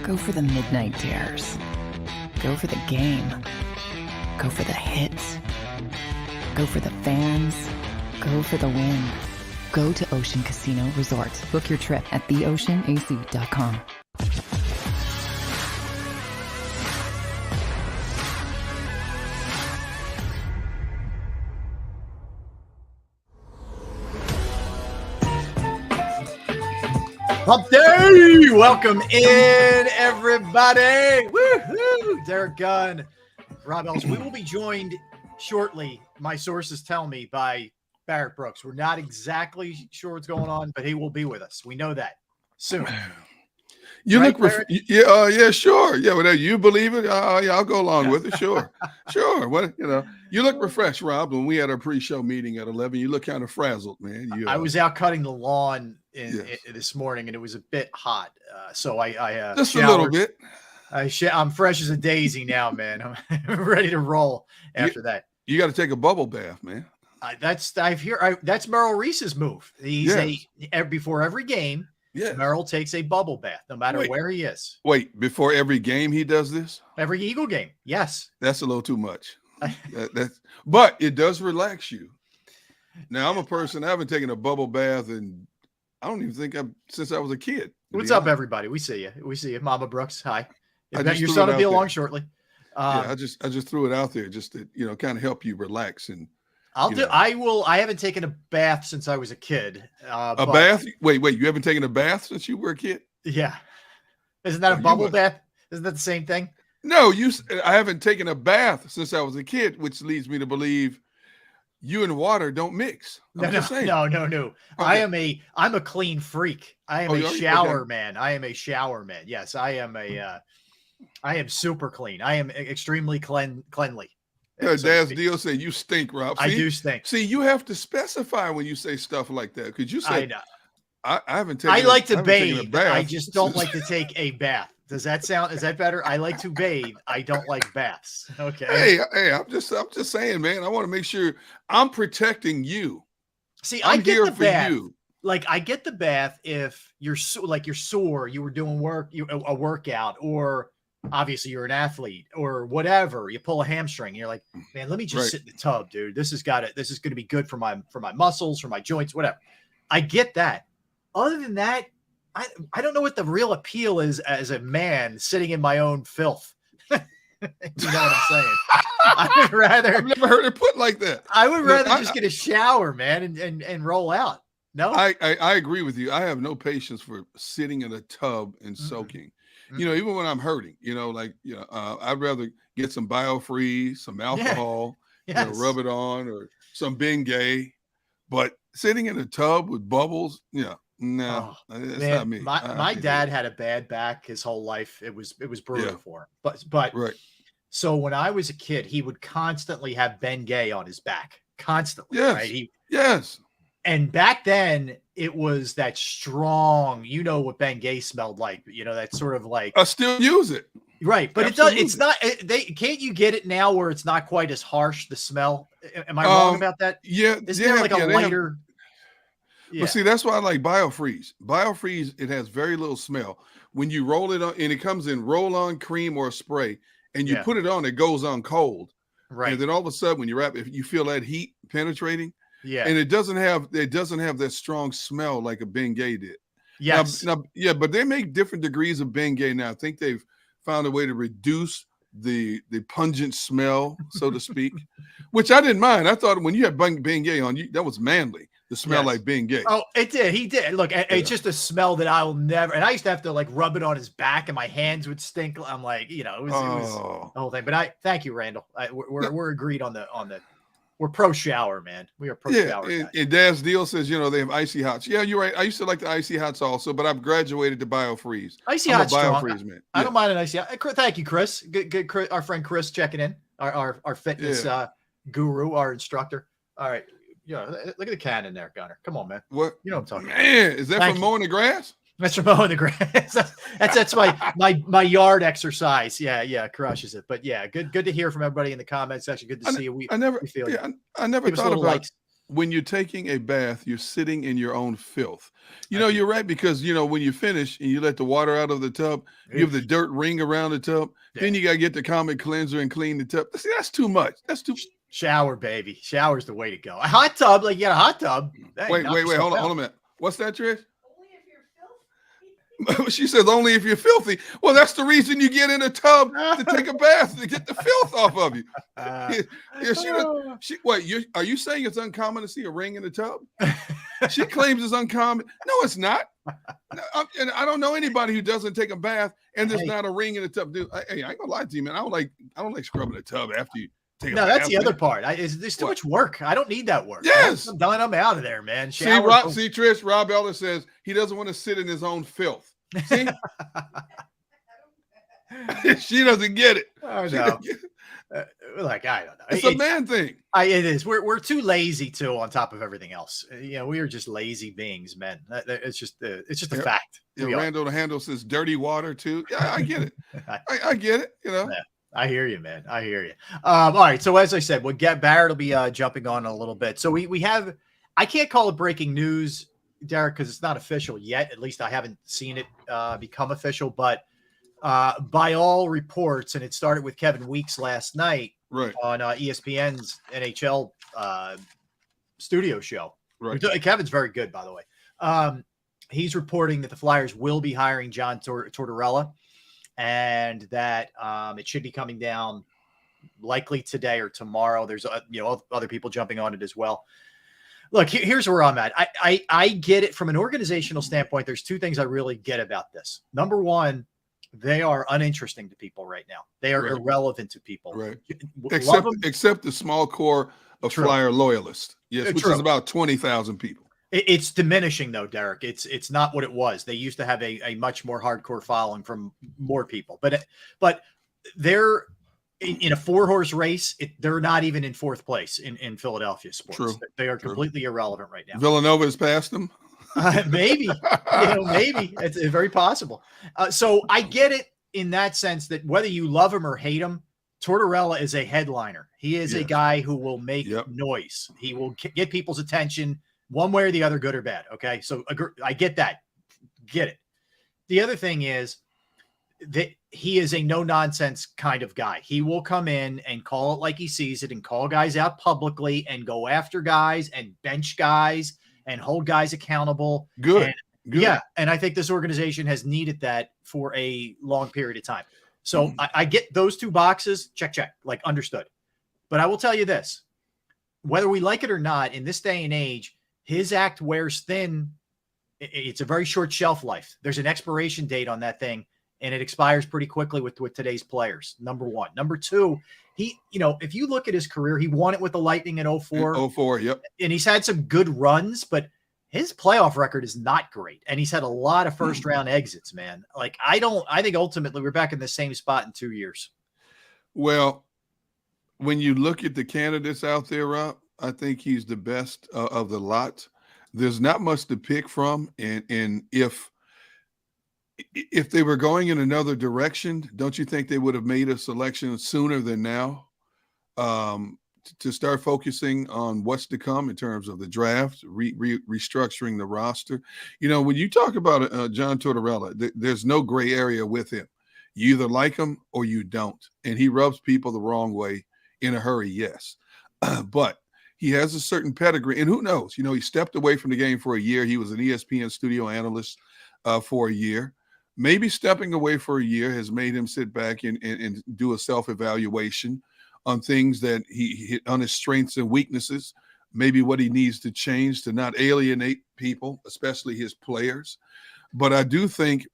Go for the midnight dares. Go for the game. Go for the hits. Go for the fans. Go for the win. Go to Ocean Casino Resort. Book your trip at theoceanac.com. Hump Day! Welcome in, everybody. Woohoo! Derek Gunn, Rob Ellis. We will be joined shortly, my sources tell me, by Barrett Brooks. We're not exactly sure what's going on, but he will be with us. We know that soon. You right, look, yeah, sure. Yeah, whatever you believe it, yeah, I'll go along with it. Sure, sure. What, you look refreshed, Rob. When we had our pre-show meeting at 11, you look kind of frazzled, man. I was out cutting the lawn this morning, and it was a bit hot, so I just showered. A little bit. I'm fresh as a daisy now, man. I'm ready to roll after that. You got to take a bubble bath, man. That's Merrill Reese's move. Before every game. Yeah, Merrill takes a bubble bath, no matter where he is. Wait, before every game he does this? Every Eagle game, yes. That's a little too much. But it does relax you. Now, I'm a person, I haven't taken a bubble bath, and I don't even think since I was a kid. What's up, everybody? We see you. We see you. Mama Brooks, hi. Your son will be along shortly. I just threw it out there just to, kind of help you relax and I haven't taken a bath since I was a kid. Bath? Wait, you haven't taken a bath since you were a kid? Yeah. Isn't that a bubble bath? Isn't that the same thing? No, I haven't taken a bath since I was a kid, which leads me to believe you and water don't mix. No. Okay. I'm a clean freak. I am a shower man. I am a shower man. Yes, I am super clean. I am extremely cleanly. Yeah, Daz Deal said you stink, Rob. I do stink. See, you have to specify when you say stuff like that. Could you say? I haven't taken. I like to bathe. I just don't like to take a bath. Is that better? I like to bathe. I don't like baths. Okay. Hey, I'm just saying, man. I want to make sure I'm protecting you. See, I get the bath. You. Like I get the bath if you're sore, you were doing a workout, or obviously you're an athlete or whatever. You pull a hamstring. You're like, man, let me just sit in the tub, dude. This is going to be good for my muscles, for my joints, whatever. I get that. Other than that, I don't know what the real appeal is as a man sitting in my own filth. You know what I'm saying? I've never heard it put like that. I would rather just get a shower, man, and roll out. No, I agree with you. I have no patience for sitting in a tub and soaking. Even when I'm hurting, I'd rather get some BioFreeze, some alcohol, rub it on, or some Bengay. But sitting in a tub with bubbles, no, that's not me. My dad had a bad back his whole life. It was brutal for him. But right. So when I was a kid, he would constantly have Bengay on his back, constantly. Yes. Right? Yes. And back then, it was that strong, what Bengay smelled like, that sort of like. I still use it. Right. But Absolutely. It's not, can't you get it now where it's not quite as harsh, the smell? Am I wrong about that? Yeah. Isn't there like a lighter? But see, that's why I like BioFreeze. BioFreeze, it has very little smell. When you roll it on, and it comes in roll-on cream or spray, and you put it on, it goes on cold. Right. And then all of a sudden, when you wrap, if you feel that heat penetrating. Yeah. And it doesn't have that strong smell like a Bengay did. Yes. But they make different degrees of Bengay now. I think they've found a way to reduce the pungent smell, so to speak, which I didn't mind. I thought when you had Bengay on, that was manly. The smell like Bengay. Oh, it did. He did. Look, it's just a smell that I will never. And I used to have to rub it on his back, and my hands would stink. I'm like, it was the whole thing. But thank you, Randall. We're agreed on the. We're pro shower, man. We are pro shower. And Daz Deal says, they have icy hots. Yeah, you're right. I used to like the icy hots also, but I've graduated to BioFreeze. Icy hots, BioFreeze, man. I don't mind an icy hot. Thank you, Chris. Good, Chris, our friend Chris checking in. Our fitness guru, our instructor. All right. Look at the cannon there, Gunner. Come on, man. What? You know what I'm talking about. Man, is that from mowing the grass? That's from mowing the grass. That's my yard exercise. Yeah, crushes it. But yeah, good to hear from everybody in the comments section. Good to see you. I never thought about when you're taking a bath, you're sitting in your own filth. You know, you're right, because, you know, when you finish and you let the water out of the tub, you have the dirt ring around the tub. Yeah. Then you got to get the common cleanser and clean the tub. See, that's too much. That's too. Shower, baby. Shower's the way to go. A hot tub, like you got a hot tub. Wait. Hold on a minute. What's that, Trish? She says only if you're filthy. Well, that's the reason you get in a tub to take a bath, to get the filth off of you. Are you saying it's uncommon to see a ring in the tub? She claims it's uncommon. No, it's not. And I don't know anybody who doesn't take a bath and there's not a ring in the tub. Dude, hey, I ain't gonna lie to you, man. I don't like scrubbing the tub after you take a bath. No, that's the other part. There's too much work. I don't need that work. Yes. I'm done. I'm out of there, man. See, Trish, Rob Elder says he doesn't want to sit in his own filth. See? She doesn't get it. Oh, no. Like, I don't know. It's a man thing. It is. We're too lazy too, on top of everything else. We are just lazy beings, man. It's just a fact. Yeah, Randall the Handle says dirty water too. Yeah, I get it. I get it. You know. Yeah, I hear you, man. I hear you. All right. So as I said, Barrett will be jumping on a little bit. So we have. I can't call it breaking news, Derek, because it's not official yet. At least I haven't seen it become official. But by all reports, and it started with Kevin Weeks last night on ESPN's NHL studio show. Right. Kevin's very good, by the way. He's reporting that the Flyers will be hiring John Tortorella, and that it should be coming down likely today or tomorrow. There's other people jumping on it as well. Look, here's where I'm at. I get it from an organizational standpoint. There's two things I really get about this. Number one, they are uninteresting to people right now. They are irrelevant to people. Right. Except the small core of Flyer loyalists. Yes, which is about 20,000 people. It's diminishing though, Derek. It's not what it was. They used to have a much more hardcore following from more people. But they're in a 4-horse race. They're not even in 4th place in Philadelphia sports. True. They are completely irrelevant right now. Villanova has passed them. Maybe, maybe it's very possible. So I get it in that sense that whether you love him or hate him, Tortorella is a headliner. He is a guy who will make noise. He will get people's attention one way or the other, good or bad. Okay. So I get that. Get it. The other thing is that he is a no nonsense kind of guy. He will come in and call it like he sees it and call guys out publicly and go after guys and bench guys and hold guys accountable. Good. Yeah. And I think this organization has needed that for a long period of time. So I get those two boxes. Check, like understood. But I will tell you this, whether we like it or not, in this day and age, his act wears thin. It's a very short shelf life. There's an expiration date on that thing, and it expires pretty quickly with today's players. Number one. Number two, he, if you look at his career, he won it with the Lightning in 04. 04, yep. And he's had some good runs, but his playoff record is not great. And he's had a lot of first round exits, man. Like, I think ultimately we're back in the same spot in 2 years. Well, when you look at the candidates out there, Rob, I think he's the best of the lot. There's not much to pick from. And if they were going in another direction, don't you think they would have made a selection sooner than now to start focusing on what's to come in terms of the draft, restructuring the roster? When you talk about John Tortorella, there's no gray area with him. You either like him or you don't. And he rubs people the wrong way in a hurry, yes. But he has a certain pedigree. And who knows? He stepped away from the game for a year. He was an ESPN studio analyst for a year. Maybe stepping away for a year has made him sit back and do a self-evaluation on things that he hit on his strengths and weaknesses, maybe what he needs to change to not alienate people, especially his players. But I do think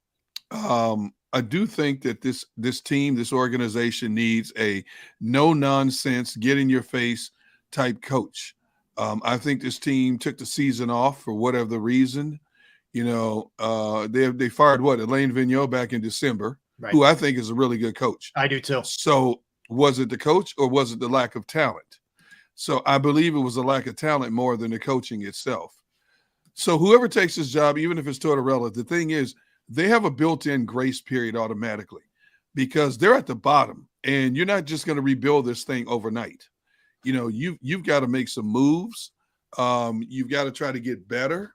that this team, this organization needs a no-nonsense, get-in-your-face type coach. I think this team took the season off for whatever the reason. They fired Alain Vigneault back in December, who I think is a really good coach. I do too. So was it the coach or was it the lack of talent? So I believe it was the lack of talent more than the coaching itself. So whoever takes this job, even if it's Tortorella, the thing is they have a built-in grace period automatically because they're at the bottom and you're not just going to rebuild this thing overnight. You've got to make some moves. You've got to try to get better.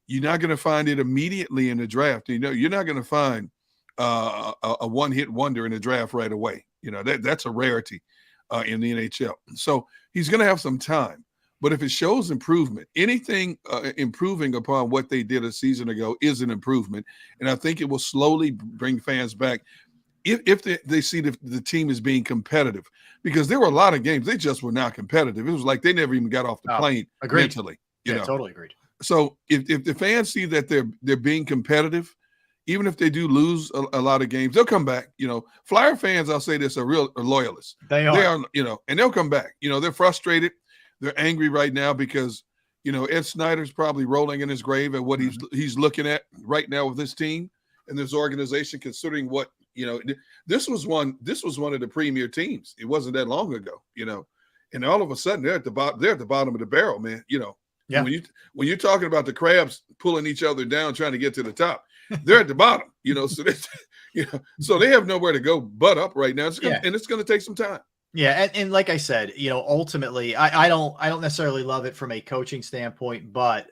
You're not going to find it immediately in the draft. You're not going to find a one-hit wonder in the draft right away. That's a rarity in the NHL. So he's going to have some time. But if it shows improvement, anything improving upon what they did a season ago is an improvement. And I think it will slowly bring fans back if they see the team is being competitive. Because there were a lot of games, they just were not competitive. It was like they never even got off the plane mentally. Totally agreed. So if the fans see that they're being competitive, even if they do lose a lot of games, they'll come back. Flyer fans, I'll say this, are loyalists. They are, and they'll come back. They're frustrated. They're angry right now because, Ed Snyder's probably rolling in his grave at what he's looking at right now with this team and this organization, considering what, this was one of the premier teams. It wasn't that long ago, and all of a sudden they're at the bottom of the barrel, man. Yeah. When you're talking about the crabs pulling each other down, trying to get to the top, they're at the bottom, so they have nowhere to go but up right now. And it's going to take some time. Yeah, and like I said, ultimately, I don't necessarily love it from a coaching standpoint, but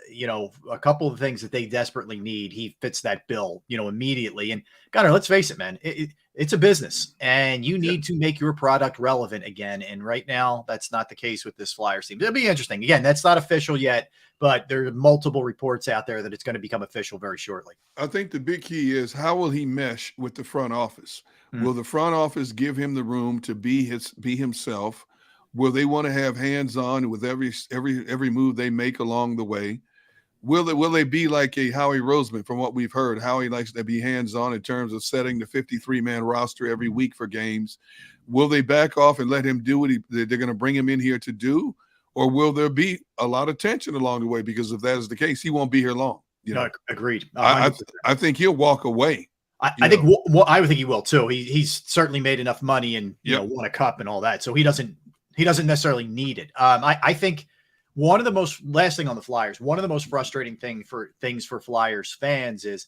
a couple of things that they desperately need, he fits that bill, immediately. And Gunnar, let's face it, man, it's a business, and you need to make your product relevant again. And right now, that's not the case with this Flyers team. It'll be interesting. Again, that's not official yet, but there are multiple reports out there that it's going to become official very shortly. I think the big key is, how will he mesh with the front office? Will the front office give him the room to be himself? Will they want to have hands-on with every move they make along the way? Will they be like a Howie Roseman? From what we've heard, Howie likes to be hands-on in terms of setting the 53-man roster every week for games. Will they back off and let him do what they're going to bring him in here to do? Or will there be a lot of tension along the way? Because if that is the case, he won't be here long. No, agreed. I think he'll walk away. I think I would think he will too. He's certainly made enough money and won a cup and all that, so he doesn't necessarily need it. I think one of the most frustrating things for Flyers fans is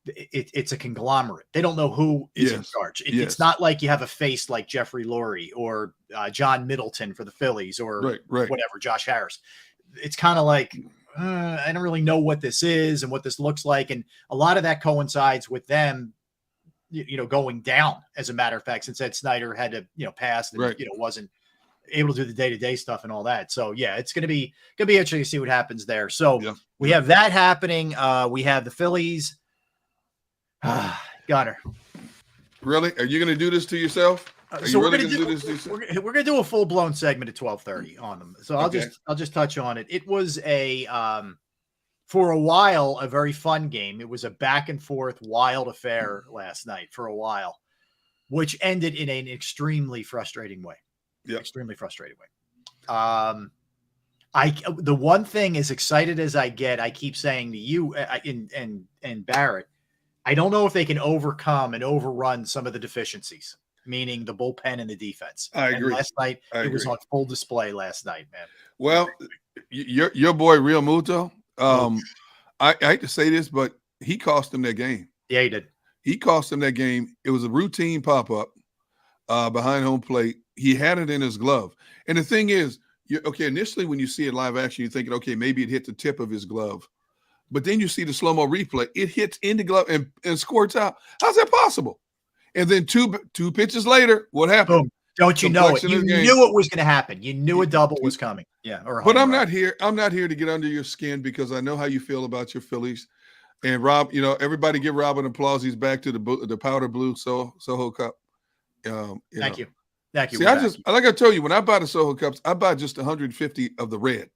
it's a conglomerate. They don't know who is in charge. It's not like you have a face like Jeffrey Lurie or John Middleton for the Phillies or whatever, Josh Harris. It's kind of like, I don't really know what this is and what this looks like. And a lot of that coincides with them, going down, as a matter of fact, since Ed Snyder had to, pass and, wasn't able to do the day-to-day stuff and all that. So yeah, it's going to be interesting to see what happens there. So we have that happening. We have the Phillies. Got her. Really? Are you going to do this to yourself? So we're going to do a full-blown segment at 12:30 on them. So I'll just touch on it. It was for a while, a very fun game. It was a back and forth wild affair last night for a while, which ended in an extremely frustrating way. Yeah. Extremely frustrating way. The one thing, as excited as I get, I keep saying to you and Barrett, I don't know if they can overcome and overrun some of the deficiencies, meaning the bullpen and the defense. I agree. Last night, it was on full display last night, man. Well, your boy, Real Muto, I hate to say this, but he cost them that game. Yeah, he did. He cost them that game. It was a routine pop-up behind home plate. He had it in his glove. And the thing is, initially when you see it live action, you're thinking, okay, maybe it hit the tip of his glove. But then you see the slow-mo replay. It hits in the glove and squirts out. How's that possible? And then two pitches later, what happened? Boom. Don't you know it? You knew it was going to happen. You knew a double was coming. Yeah. But I'm not here to get under your skin, because I know how you feel about your Phillies. And Rob, everybody give Rob an applause. He's back to the powder blue Soho Cup. Thank you. See, like I told you, when I buy the Soho Cups, I buy just 150 of the red.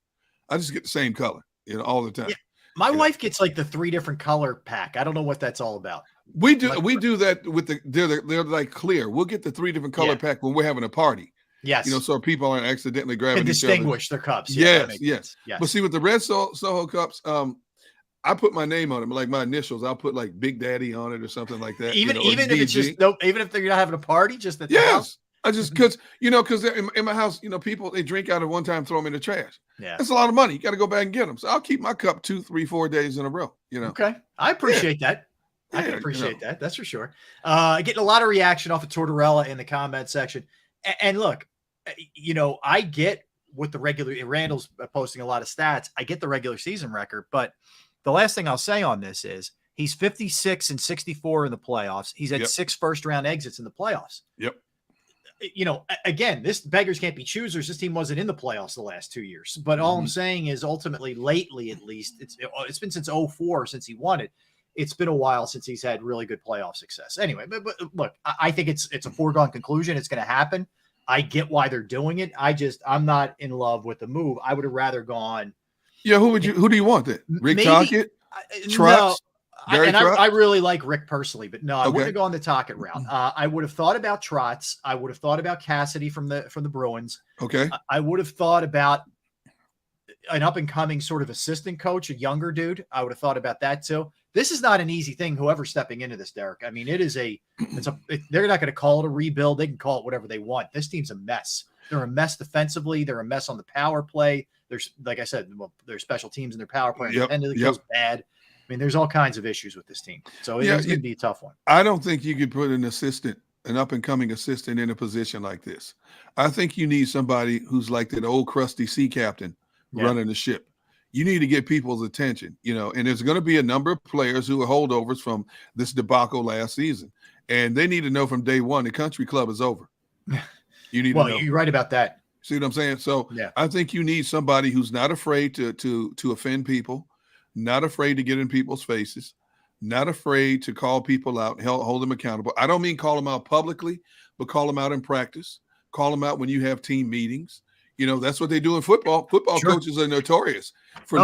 I just get the same color, all the time. Yeah. My wife gets like the 3 different color pack. I don't know what that's all about. We do that with they're like clear. We'll get the 3 different color pack when we're having a party. Yes. So people aren't accidentally grabbing and distinguish their cups. Yes. But see, with the red Soho Cups, I put my name on them, like my initials. I'll put like Big Daddy on it or something like that. Even if it's just even if you're not having a party, just at the house. I just because in my house, people, they drink out of one time, throw them in the trash. Yeah, that's a lot of money. You got to go back and get them. So I'll keep my cup 2, 3, 4 days in a row. Okay, I appreciate that. I can appreciate that. That's for sure. Getting a lot of reaction off of Tortorella in the comment section. And look, I get with the regular, Randall's posting a lot of stats. I get the regular season record, but the last thing I'll say on this is he's 56 and 64 in the playoffs. He's had 6 first-round exits in the playoffs. Yep. You know, again, this beggars can't be choosers. This team wasn't in the playoffs the last 2 years. But all I'm saying is ultimately, lately at least, it's been since 2004 since he won it. It's been a while since he's had really good playoff success. Anyway, but look, I think it's a foregone conclusion. It's going to happen. I get why they're doing it. I'm not in love with the move. I would have rather gone. Yeah, who do you want then? Rick Tocchet? Trotz? No, I really like Rick personally, but no, I wouldn't have gone the Tocchet route. I would have thought about Trotz. I would have thought about Cassidy from the Bruins. Okay. I would have thought about an up and coming sort of assistant coach, a younger dude. I would have thought about that too. This is not an easy thing. Whoever's stepping into this, Derek. I mean, they're not going to call it a rebuild. They can call it whatever they want. This team's a mess. They're a mess defensively. They're a mess on the power play. There's, like I said, there's special teams in their power play. Independently goes bad. I mean, there's all kinds of issues with this team. So it's going to be a tough one. I don't think you could put an up and coming assistant in a position like this. I think you need somebody who's like that old crusty sea captain running the ship. You need to get people's attention, and there's going to be a number of players who are holdovers from this debacle last season. And they need to know from day one, the country club is over. You need to know. You're right about that. See what I'm saying? So I think you need somebody who's not afraid to offend people, not afraid to get in people's faces, not afraid to call people out, hold them accountable. I don't mean call them out publicly, but call them out in practice. Call them out when you have team meetings. That's what they do in football. Football coaches are notorious for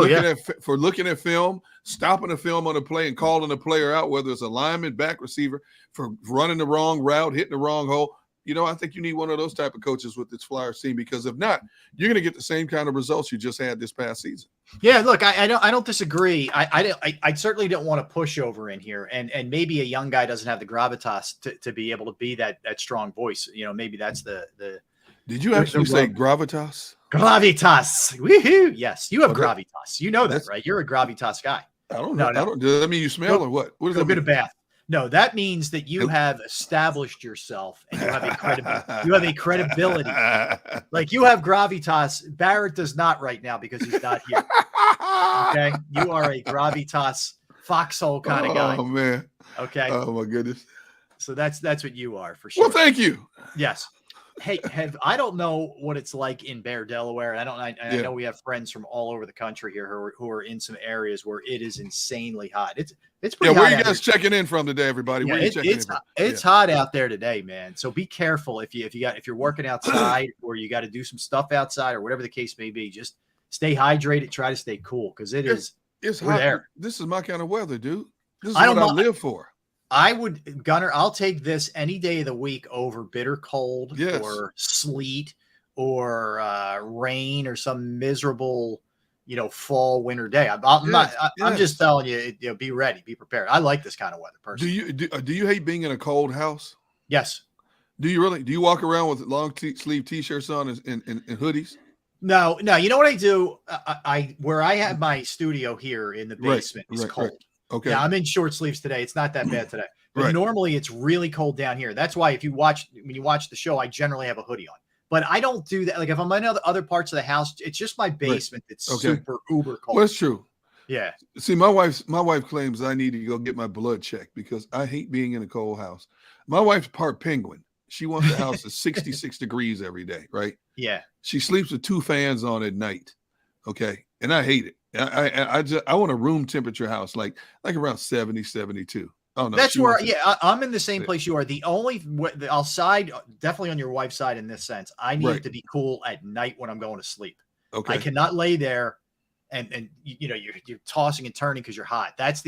looking at film, stopping a film on a play and calling a player out, whether it's a lineman, back receiver, for running the wrong route, hitting the wrong hole. I think you need one of those type of coaches with this Flyers team, because if not, you're going to get the same kind of results you just had this past season. Yeah, look, I don't disagree. I certainly don't want to push over in here, and maybe a young guy doesn't have the gravitas to be able to be that strong voice. Maybe that's the. Did you actually say gravitas? Gravitas. Woohoo! Yes, you have gravitas. You know that, right? You're a gravitas guy. I don't know. No. Does that mean you smell or what? What does that mean? Go get a bath. No, that means that you have established yourself and you have a credibility. Like, you have gravitas. Barrett does not right now because he's not here. Okay, you are a gravitas foxhole kind of guy. Oh man. Okay. Oh my goodness. So that's what you are for sure. Well, thank you. Yes. Hey, I don't know what it's like in Bear, Delaware. I know we have friends from all over the country here who are in some areas where it is insanely hot. It's pretty hot. Where are you guys checking in from today, everybody? Where are you checking in from? It's hot out there today, man. So be careful if you're working outside or you got to do some stuff outside or whatever the case may be. Just stay hydrated. Try to stay cool because it's hot. There. This is my kind of weather, dude. This is what I live for. Gunner, I'll take this any day of the week over bitter cold or sleet or rain or some miserable, fall, winter day. I'm just telling you, be ready, be prepared. I like this kind of weather personally. Do you hate being in a cold house? Yes. Do you really? Do you walk around with long sleeve t-shirts on and hoodies? No. You know what I do? Where I have my studio here in the basement is cold. Right. Okay. Yeah, I'm in short sleeves today. It's not that bad today. But normally it's really cold down here. That's why when you watch the show, I generally have a hoodie on. But I don't do that. Like if I'm in other parts of the house, it's just my basement that's super uber cold. Well, that's true. Yeah. See, my wife claims I need to go get my blood checked because I hate being in a cold house. My wife's part penguin. She wants the house at 66 degrees every day, right? Yeah. She sleeps with 2 fans on at night. Okay. And I hate it. I want a room temperature house, like around 70, 72. Oh no, that's where I'm in the same place you are. I'll side definitely on your wife's side in this sense. I need it to be cool at night when I'm going to sleep. Okay. I cannot lay there and you're tossing and turning because you're hot. That's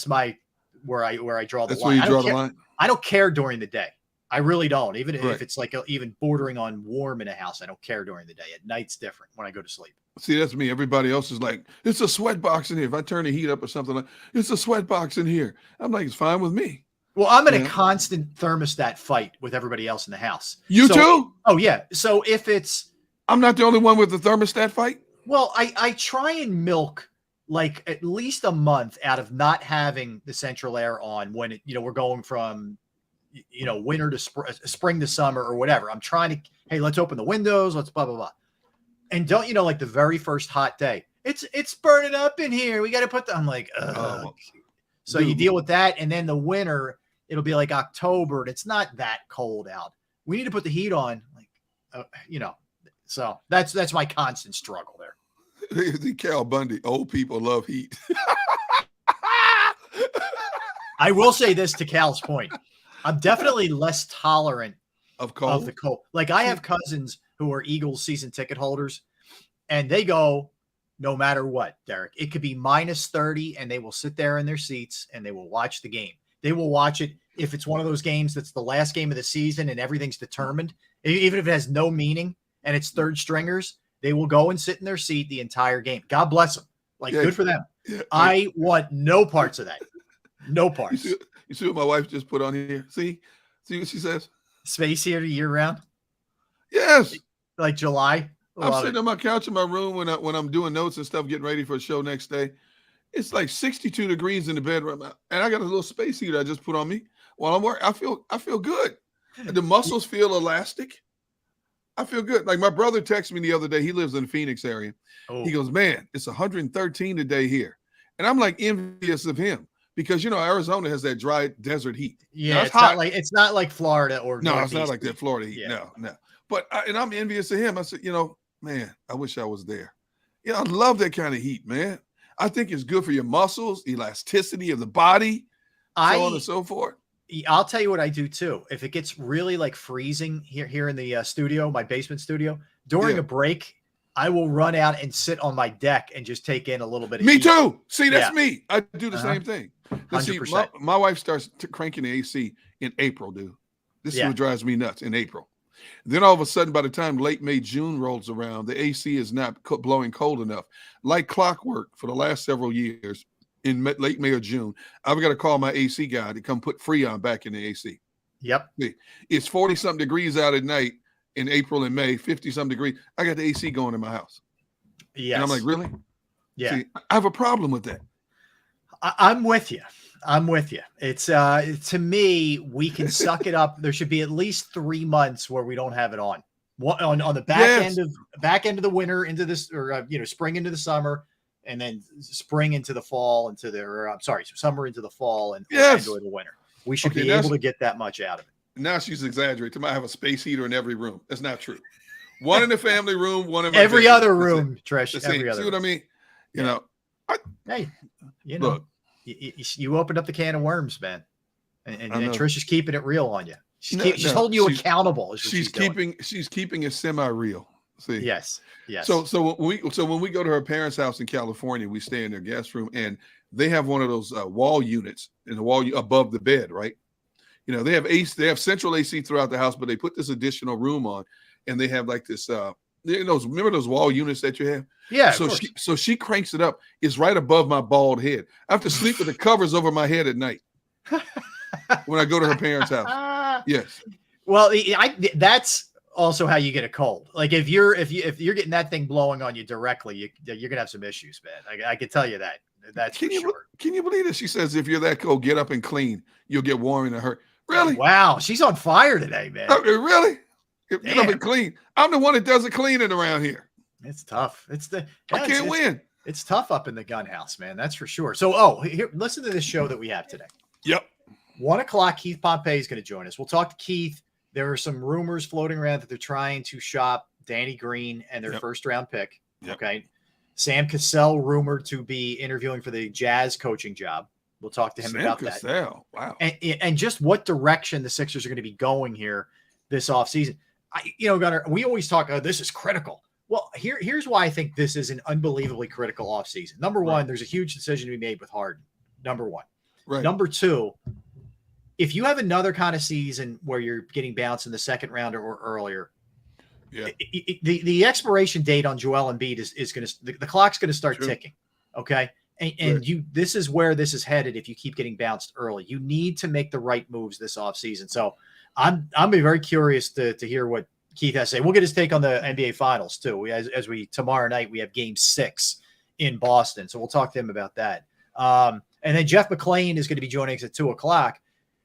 my where I draw the line. That's where you draw the line. I don't care during the day. I really don't. Even if it's like even bordering on warm in a house, I don't care during the day. At night's different when I go to sleep. See, that's me. Everybody else is like, it's a sweat box in here. If I turn the heat up or something, like, it's a sweat box in here. I'm like, it's fine with me. Well, I'm in a constant thermostat fight with everybody else in the house. You too? Oh, yeah. So if it's... I'm not the only one with the thermostat fight? Well, I try and milk like at least a month out of not having the central air on when we're going from winter to spring to summer or whatever. I'm trying to, hey, let's open the windows. Let's blah, blah, blah. And don't you know, like the very first hot day, it's burning up in here. We got to put I'm like, so dude, you deal with that. And then the winter, it'll be like October and it's not that cold out. We need to put the heat on, like, so that's my constant struggle there. The Cal Bundy, old people love heat. I will say this to Cal's point. I'm definitely less tolerant of the cold. Like I have cousins who are Eagles season ticket holders and they go no matter what, Derek. It could be minus 30 and they will sit there in their seats and they will watch the game. They will watch it if it's one of those games that's the last game of the season and everything's determined, even if it has no meaning and it's third stringers, they will go and sit in their seat the entire game. God bless them. Like, good for them. Yeah. I want no parts of that. No parts. You see what my wife just put on here? See what she says? Space heater year round? Yes. Like July? I'm sitting on my couch in my room when I'm doing notes and stuff, getting ready for a show next day. It's like 62 degrees in the bedroom, and I got a little space heater I just put on me while I'm working. I feel good. The muscles feel elastic. I feel good. Like my brother texted me the other day. He lives in the Phoenix area. Oh. He goes, man, it's 113 today here. And I'm like envious of him because, Arizona has that dry desert heat. Yeah, it's not like Florida or no, it's not like that Florida heat. Yeah. No. But I'm envious of him. I said, man, I wish I was there. Yeah, I love that kind of heat, man. I think it's good for your muscles, elasticity of the body, so on and so forth. I'll tell you what I do too. If it gets really like freezing here in the studio, my basement studio, during a break, I will run out and sit on my deck and just take in a little bit of Me heat. too. See, that's me. I do the same thing. See, 100%. My wife starts cranking the AC in April, dude. This is what drives me nuts, in April. Then all of a sudden, by the time late May, June rolls around, the AC is not blowing cold enough. Like clockwork for the last several years, in late May or June, I've got to call my AC guy to come put Freon back in the AC. Yep. It's 40-something degrees out at night in April and May, 50-something degrees. I got the AC going in my house. Yes. And I'm like, really? Yeah. See, I have a problem with that. I'm with you. It's to me, we can suck it up. There should be at least 3 months where we don't have it on the back end of the winter into this, or spring into the summer, and then spring into the fall summer into the fall and into the winter. We should be able to get that much out of it. Now she's exaggerating. I have a space heater in every room. That's not true. One in the family room, one in my every other room, Trish. Every other. See what I mean? Look. You opened up the can of worms, man, and Trish is keeping it real on you. She's holding you accountable. She's keeping it semi-real. See, yes. So when we go to her parents' house in California, we stay in their guest room, and they have one of those wall units in the wall above the bed, right? They have AC, they have central AC throughout the house, but they put this additional room on, and they have like this. Remember those wall units that you have? Yeah. So she cranks it up. It's right above my bald head. I have to sleep with the covers over my head at night when I go to her parents' house. Yes. Well, that's also how you get a cold. Like if you're getting that thing blowing on you directly, you're gonna have some issues, man. I can tell you that. That's for sure. Can you believe it? She says if you're that cold, get up and clean. You'll get warm in a hurt. Really? Wow, she's on fire today, man. Really? Get up and clean. I'm the one that does the cleaning around here. It's tough. I can't win. It's tough up in the gun house, man. That's for sure. So, here, listen to this show that we have today. Yep. 1:00, Keith Pompey is going to join us. We'll talk to Keith. There are some rumors floating around that they're trying to shop Danny Green and their first round pick. Yep. Okay. Sam Cassell rumored to be interviewing for the Jazz coaching job. We'll talk to him about that. Wow. And just what direction the Sixers are going to be going here this offseason. Gunnar, we always talk, this is critical. Well, here's why I think this is an unbelievably critical offseason. Number one, there's a huge decision to be made with Harden. Number one. Right. Number two, if you have another kind of season where you're getting bounced in the second round or earlier, the expiration date on Joel Embiid is going to the clock's going to start ticking. Okay. And this is where this is headed. If you keep getting bounced early, you need to make the right moves this offseason. So I'm very curious to hear what Keith has to say. We'll get his take on the NBA Finals too. As we tomorrow night we have Game 6 in Boston, so we'll talk to him about that. And then Jeff McClain is going to be joining us at 2:00.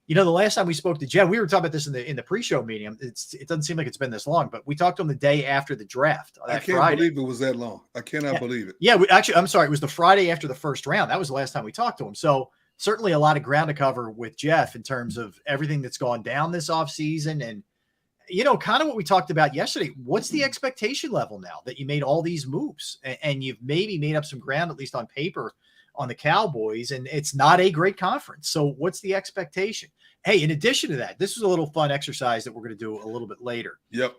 The last time we spoke to Jeff, we were talking about this in the pre-show meeting. It doesn't seem like it's been this long, but we talked to him the day after the draft. I can't believe it was that long. I cannot believe it. Yeah, I'm sorry. It was the Friday after the first round. That was the last time we talked to him. So certainly a lot of ground to cover with Jeff in terms of everything that's gone down this offseason. And, kind of what we talked about yesterday. What's the expectation level now that you made all these moves and you've maybe made up some ground, at least on paper, on the Cowboys, and it's not a great conference. So what's the expectation? Hey, in addition to that, this was a little fun exercise that we're going to do a little bit later. Yep.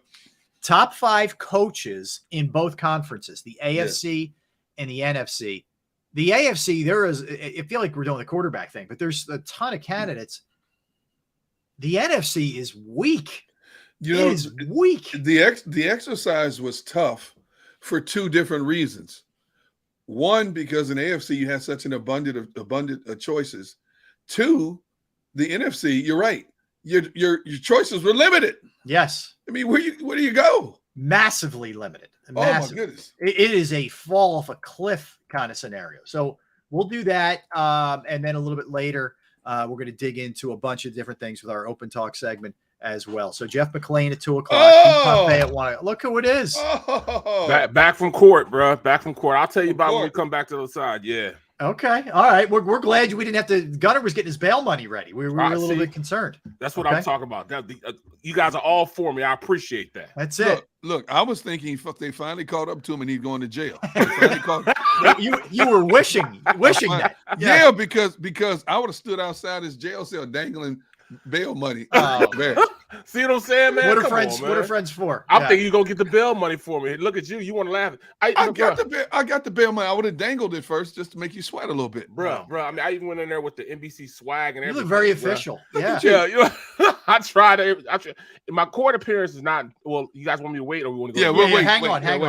Top 5 coaches in both conferences, the AFC and the NFC. The AFC, I feel like we're doing the quarterback thing, but there's a ton of candidates. The NFC is weak. It is weak. The exercise was tough for 2 different reasons. One, because in AFC you have such an abundant of choices. 2, the NFC, you're right. Your choices were limited. Yes. I mean, where do you go? Massively limited. Massive. Oh my goodness. It is a fall off a cliff kind of scenario. So we'll do that. And then a little bit later, we're going to dig into a bunch of different things with our open talk segment as well. So Jeff McLean at 2:00. Pompey at 1. Look who it is. Back from court, bro. Back from court. I'll tell you about when we come back to the side. Yeah. Okay. All right. We're glad we didn't have to. Gunner was getting his bail money ready. We were a little bit concerned. That's what I'm talking about. You guys are all for me. I appreciate that. That's it. Look, I was thinking they finally caught up to him and he's going to jail. You were wishing that. Yeah, because I would have stood outside his jail cell dangling bail money. See what I'm saying, man? What are friends for? I'm thinking you gonna get the bail money for me. Look at you. You want to laugh? I got the bail money. I would have dangled it first just to make you sweat a little bit, bro. I mean, I even went in there with the NBC swag and everything. You look very official. Yeah. I tried it. My court appearance is not. Well, you guys want me to wait, or we want to go? Yeah, we'll wait. Hang on. All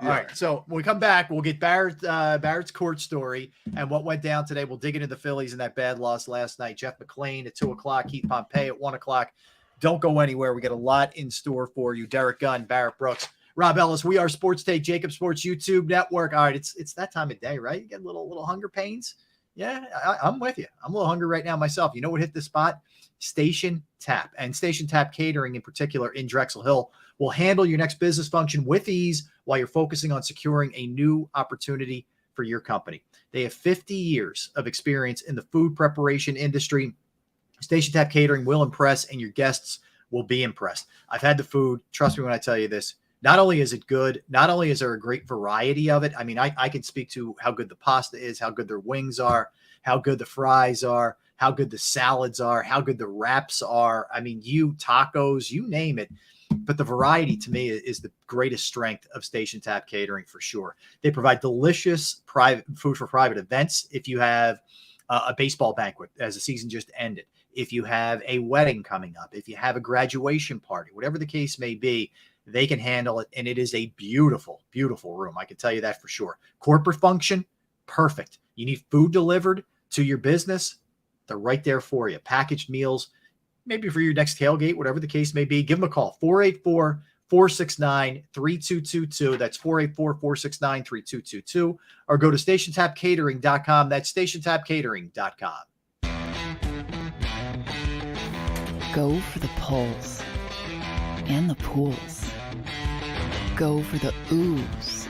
right. So when we come back, we'll get Barrett's court story and what went down today. We'll dig into the Phillies and that bad loss last night. Jeff McLean at 2:00. Keith Pompey at 1:00. Don't go anywhere. We got a lot in store for you. Derek Gunn, Barrett Brooks, Rob Ellis. We are Sports Take, JAKIB Sports YouTube Network. All right, it's that time of day, right? You get little hunger pains. Yeah, I'm with you. I'm a little hungry right now myself. You know what hit the spot? Station Tap. And Station Tap Catering in particular in Drexel Hill will handle your next business function with ease while you're focusing on securing a new opportunity for your company. They have 50 years of experience in the food preparation industry. Station Tap Catering will impress, and your guests will be impressed. I've had the food. Trust me when I tell you this. Not only is it good, not only is there a great variety of it. I mean, I can speak to how good the pasta is, how good their wings are, how good the fries are, how good the salads are, how good the wraps are. I mean, tacos, you name it. But the variety to me is the greatest strength of Station Tap Catering for sure. They provide delicious private food for private events. If you have a baseball banquet as the season just ended, if you have a wedding coming up, if you have a graduation party, whatever the case may be, they can handle it. And it is a beautiful, beautiful room. I can tell you that for sure. Corporate function, perfect. You need food delivered to your business, they're right there for you. Packaged meals, maybe for your next tailgate, whatever the case may be. Give them a call, 484-469-3222. That's 484-469-3222. Or go to stationtapcatering.com. That's stationtapcatering.com. Go for the pulls and the pools. Go for the oohs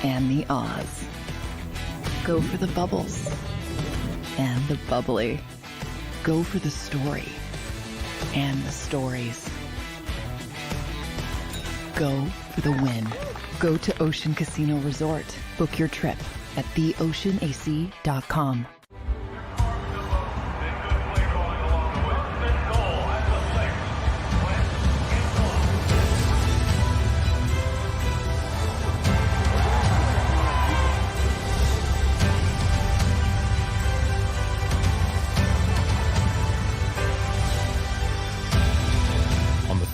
and the ahs. Go for the bubbles and the bubbly. Go for the story and the stories. Go for the win. Go to Ocean Casino Resort. Book your trip at theoceanac.com.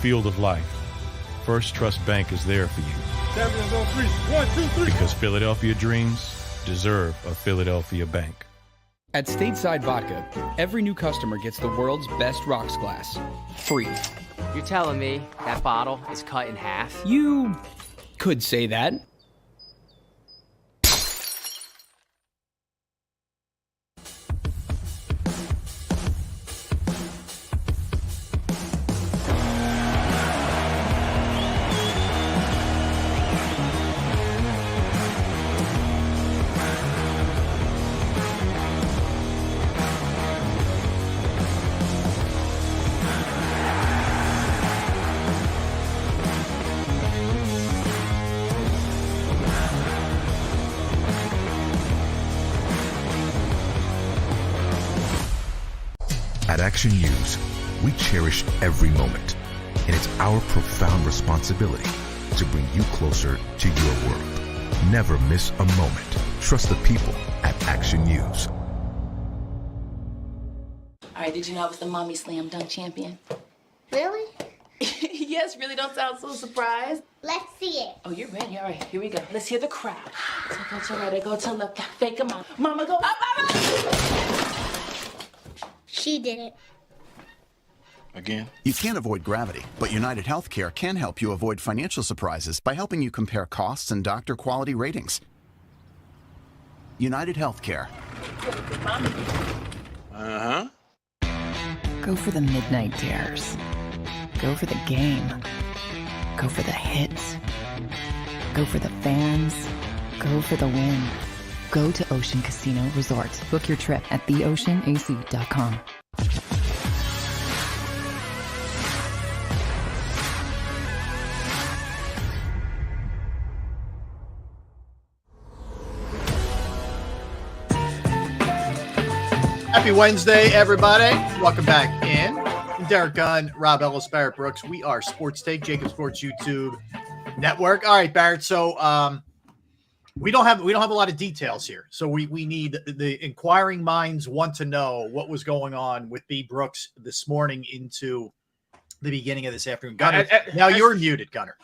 Field of life, First Trust Bank is there for you. Champions on three. 1, 2, 3. Because Philadelphia dreams deserve a Philadelphia bank. At Stateside Vodka, every new customer gets the world's best rocks glass, free. You're telling me that bottle is cut in half? You could say that. At Action News, we cherish every moment, and it's our profound responsibility to bring you closer to your world. Never miss a moment. Trust the people at Action News. All right, did you know I was the Mommy Slam Dunk Champion? Really? Yes, really, don't sound so surprised. Let's see it. Oh, you're ready. All right, here we go. Let's hear the crowd. So go to right, go to left, fake 'em out. Mama, go up, up, up. She did it. Again? You can't avoid gravity, but United Healthcare can help you avoid financial surprises by helping you compare costs and doctor quality ratings. United Healthcare. Uh-huh. Go for the midnight dares. Go for the game. Go for the hits. Go for the fans. Go for the win. Go to Ocean Casino Resort. Book your trip at theoceanac.com. Happy Wednesday, everybody. Welcome back in. Derek Gunn, Rob Ellis, Barrett Brooks. We are Sports Take, JAKIB Sports YouTube Network. All right, Barrett. So we don't have a lot of details here. So we need the inquiring minds want to know what was going on with B. Brooks this morning into the beginning of this afternoon. Gunner, now you're muted, Gunner.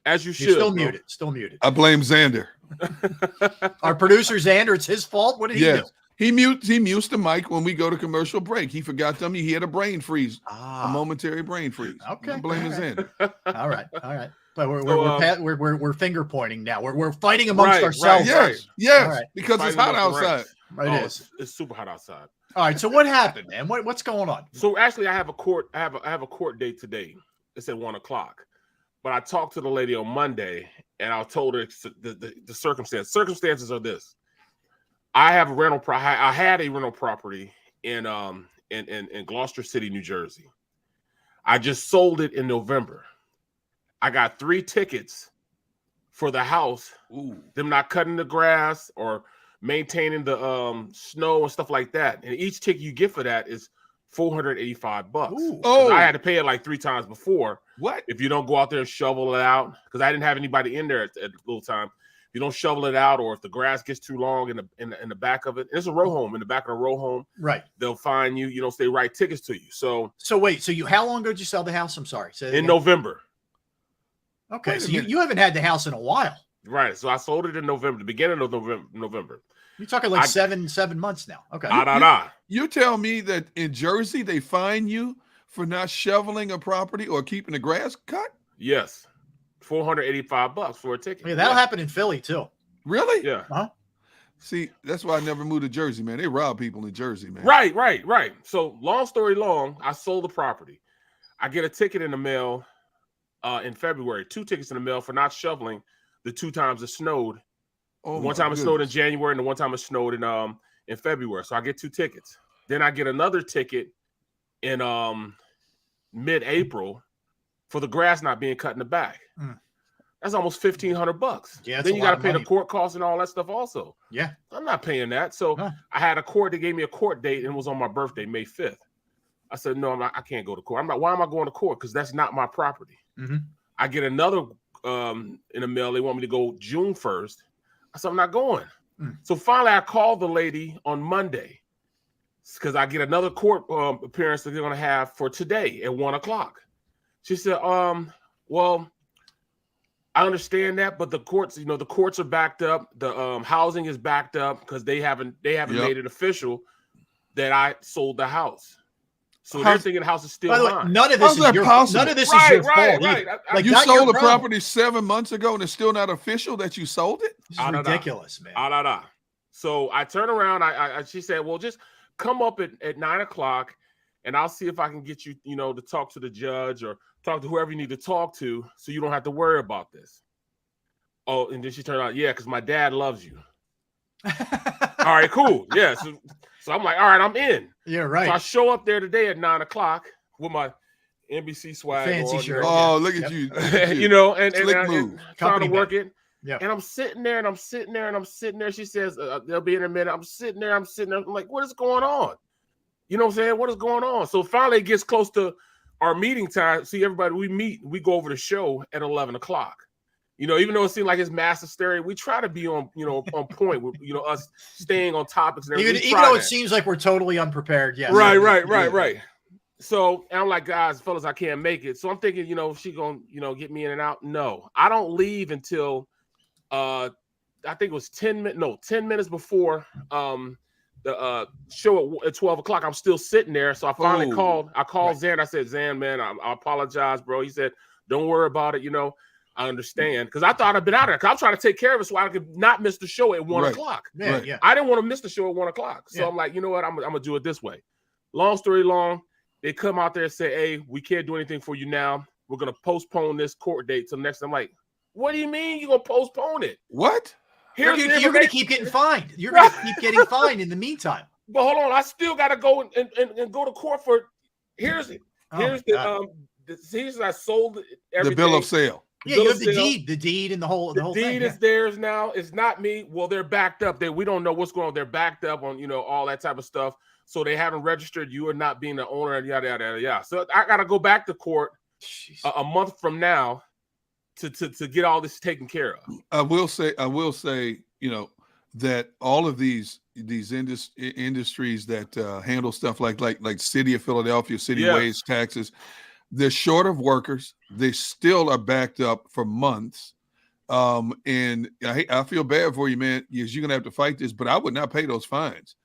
As you should. You're still muted. Still muted. I blame Xander. Our producer Xander. It's his fault. What did he do? He mutes the mic when we go to commercial break. He forgot to he had a brain freeze, a momentary brain freeze. Okay, I'm blaming Xander. All right. But we're finger pointing now. We're fighting amongst ourselves. Yes, right. Because it's hot outside. It is. It's super hot outside. All right. So what happened, man? What's going on? So actually, I have a court. I have a court date today. It's at 1:00. But I talked to the lady on Monday, and I told her the circumstance. Circumstances are this. I have a rental. I had a rental property in Gloucester City, New Jersey. I just sold it in November. I got 3 tickets for the house. Them not cutting the grass or maintaining the snow and stuff like that. And each ticket you get for that is $485. I had to pay it like 3 times before. What? If you don't go out there and shovel it out, because I didn't have anybody in there at the little time. You don't shovel it out, or if the grass gets too long in the back of it, there's a row home in the back of a row home. Right. They'll fine you. You don't they write tickets to you. So wait. So how long ago did you sell the house? I'm sorry. In November. Okay. So you haven't had the house in a while. Right. So I sold it in November, the beginning of November. You're talking like seven months now. Okay. You tell me that in Jersey they fine you for not shoveling a property or keeping the grass cut? Yes. $485 for a ticket. Yeah, that'll happen in Philly too. Really? Yeah. Huh? See, that's why I never moved to Jersey, man. They rob people in Jersey, man. Right. So long story long, I sold the property. I get a ticket in the mail in February, 2 tickets in the mail for not shoveling the 2 times it snowed. One time it snowed in January and the one time it snowed in February. So I get 2 tickets. Then I get another ticket in mid-April for the grass not being cut in the back. That's almost $1,500. Yeah. Then you got to pay the court costs and all that stuff also. Yeah. I'm not paying that. So I had a court. They gave me a court date and it was on my birthday, May 5th. I said, no, I can't go to court. I'm like, why am I going to court? Because that's not my property. Mm-hmm. I get another in the mail. They want me to go June 1st. I said, I'm not going. So finally I called the lady on Monday because I get another court appearance that they're going to have for today at 1:00. She said, well, I understand that, but the courts, the courts are backed up. The housing is backed up because they haven't made it official that I sold the house. So they're thinking the house is still mine. None of this is your fault. Right. Like, you sold the property 7 months ago and it's still not official that you sold it? This is ridiculous, man. So I turn around. She said, well, just come up at 9:00 and I'll see if I can get you, to talk to the judge or talk to whoever you need to talk to so you don't have to worry about this. Oh, and then she turned out, yeah, because my dad loves you. All right, cool. Yeah. So I'm like, all right, I'm in. Yeah, right. So I show up there today at 9:00 with my NBC swag fancy on, shirt. Oh, look at you. and trying to work it. Yeah. And I'm sitting there and I'm sitting there and I'm sitting there. She says, they'll be in a minute. I'm sitting there. I'm like, what is going on? You know what I'm saying? What is going on? So finally it gets close to our meeting time. See, everybody, we meet, we go over the show at 11 o'clock. You know, even though it seemed like it's mass hysteria, we try to be on, you know, on point with, you know, us staying on topics. And even though it seems like we're totally unprepared. Yes. Right. So and I'm like, guys, fellas, I can't make it. So I'm thinking, you know, she gonna, you know, get me in and out. No, I don't leave until I think it was 10 minutes before the show at 12 o'clock. I'm still sitting there. So I finally called. I called Zan. I said, Zan, man, I apologize, bro. He said, don't worry about it. You know, I understand. Because I thought I'd been out of there. I'm trying to take care of it so I could not miss the show at 1 o'clock. Yeah. I didn't want to miss the show at 1 o'clock. So I'm like, you know what? I'm going to do it this way. Long story long, they come out there and say, hey, we can't do anything for you now. We're going to postpone this court date till next. I'm like, what do you mean you're going to postpone it? What? You're going to keep getting fined. You're going to keep getting fined in the meantime. But hold on, I still got to go and go to court for. Here's I sold everything. The bill of sale. Yeah, you have the deed, and the whole deed thing. is theirs now. It's not me. Well, they're backed up. We don't know what's going on. They're backed up on, you know, all that type of stuff. So they haven't registered you are not being the owner and yada yada yada. So I got to go back to court a month from now to get all this taken care of. I will say, you know, that all of these industries that handle stuff like City of Philadelphia, city wage taxes, they're short of workers. They still are backed up for months. And I feel bad for you, man. Yes, you're gonna have to fight this, but I would not pay those fines.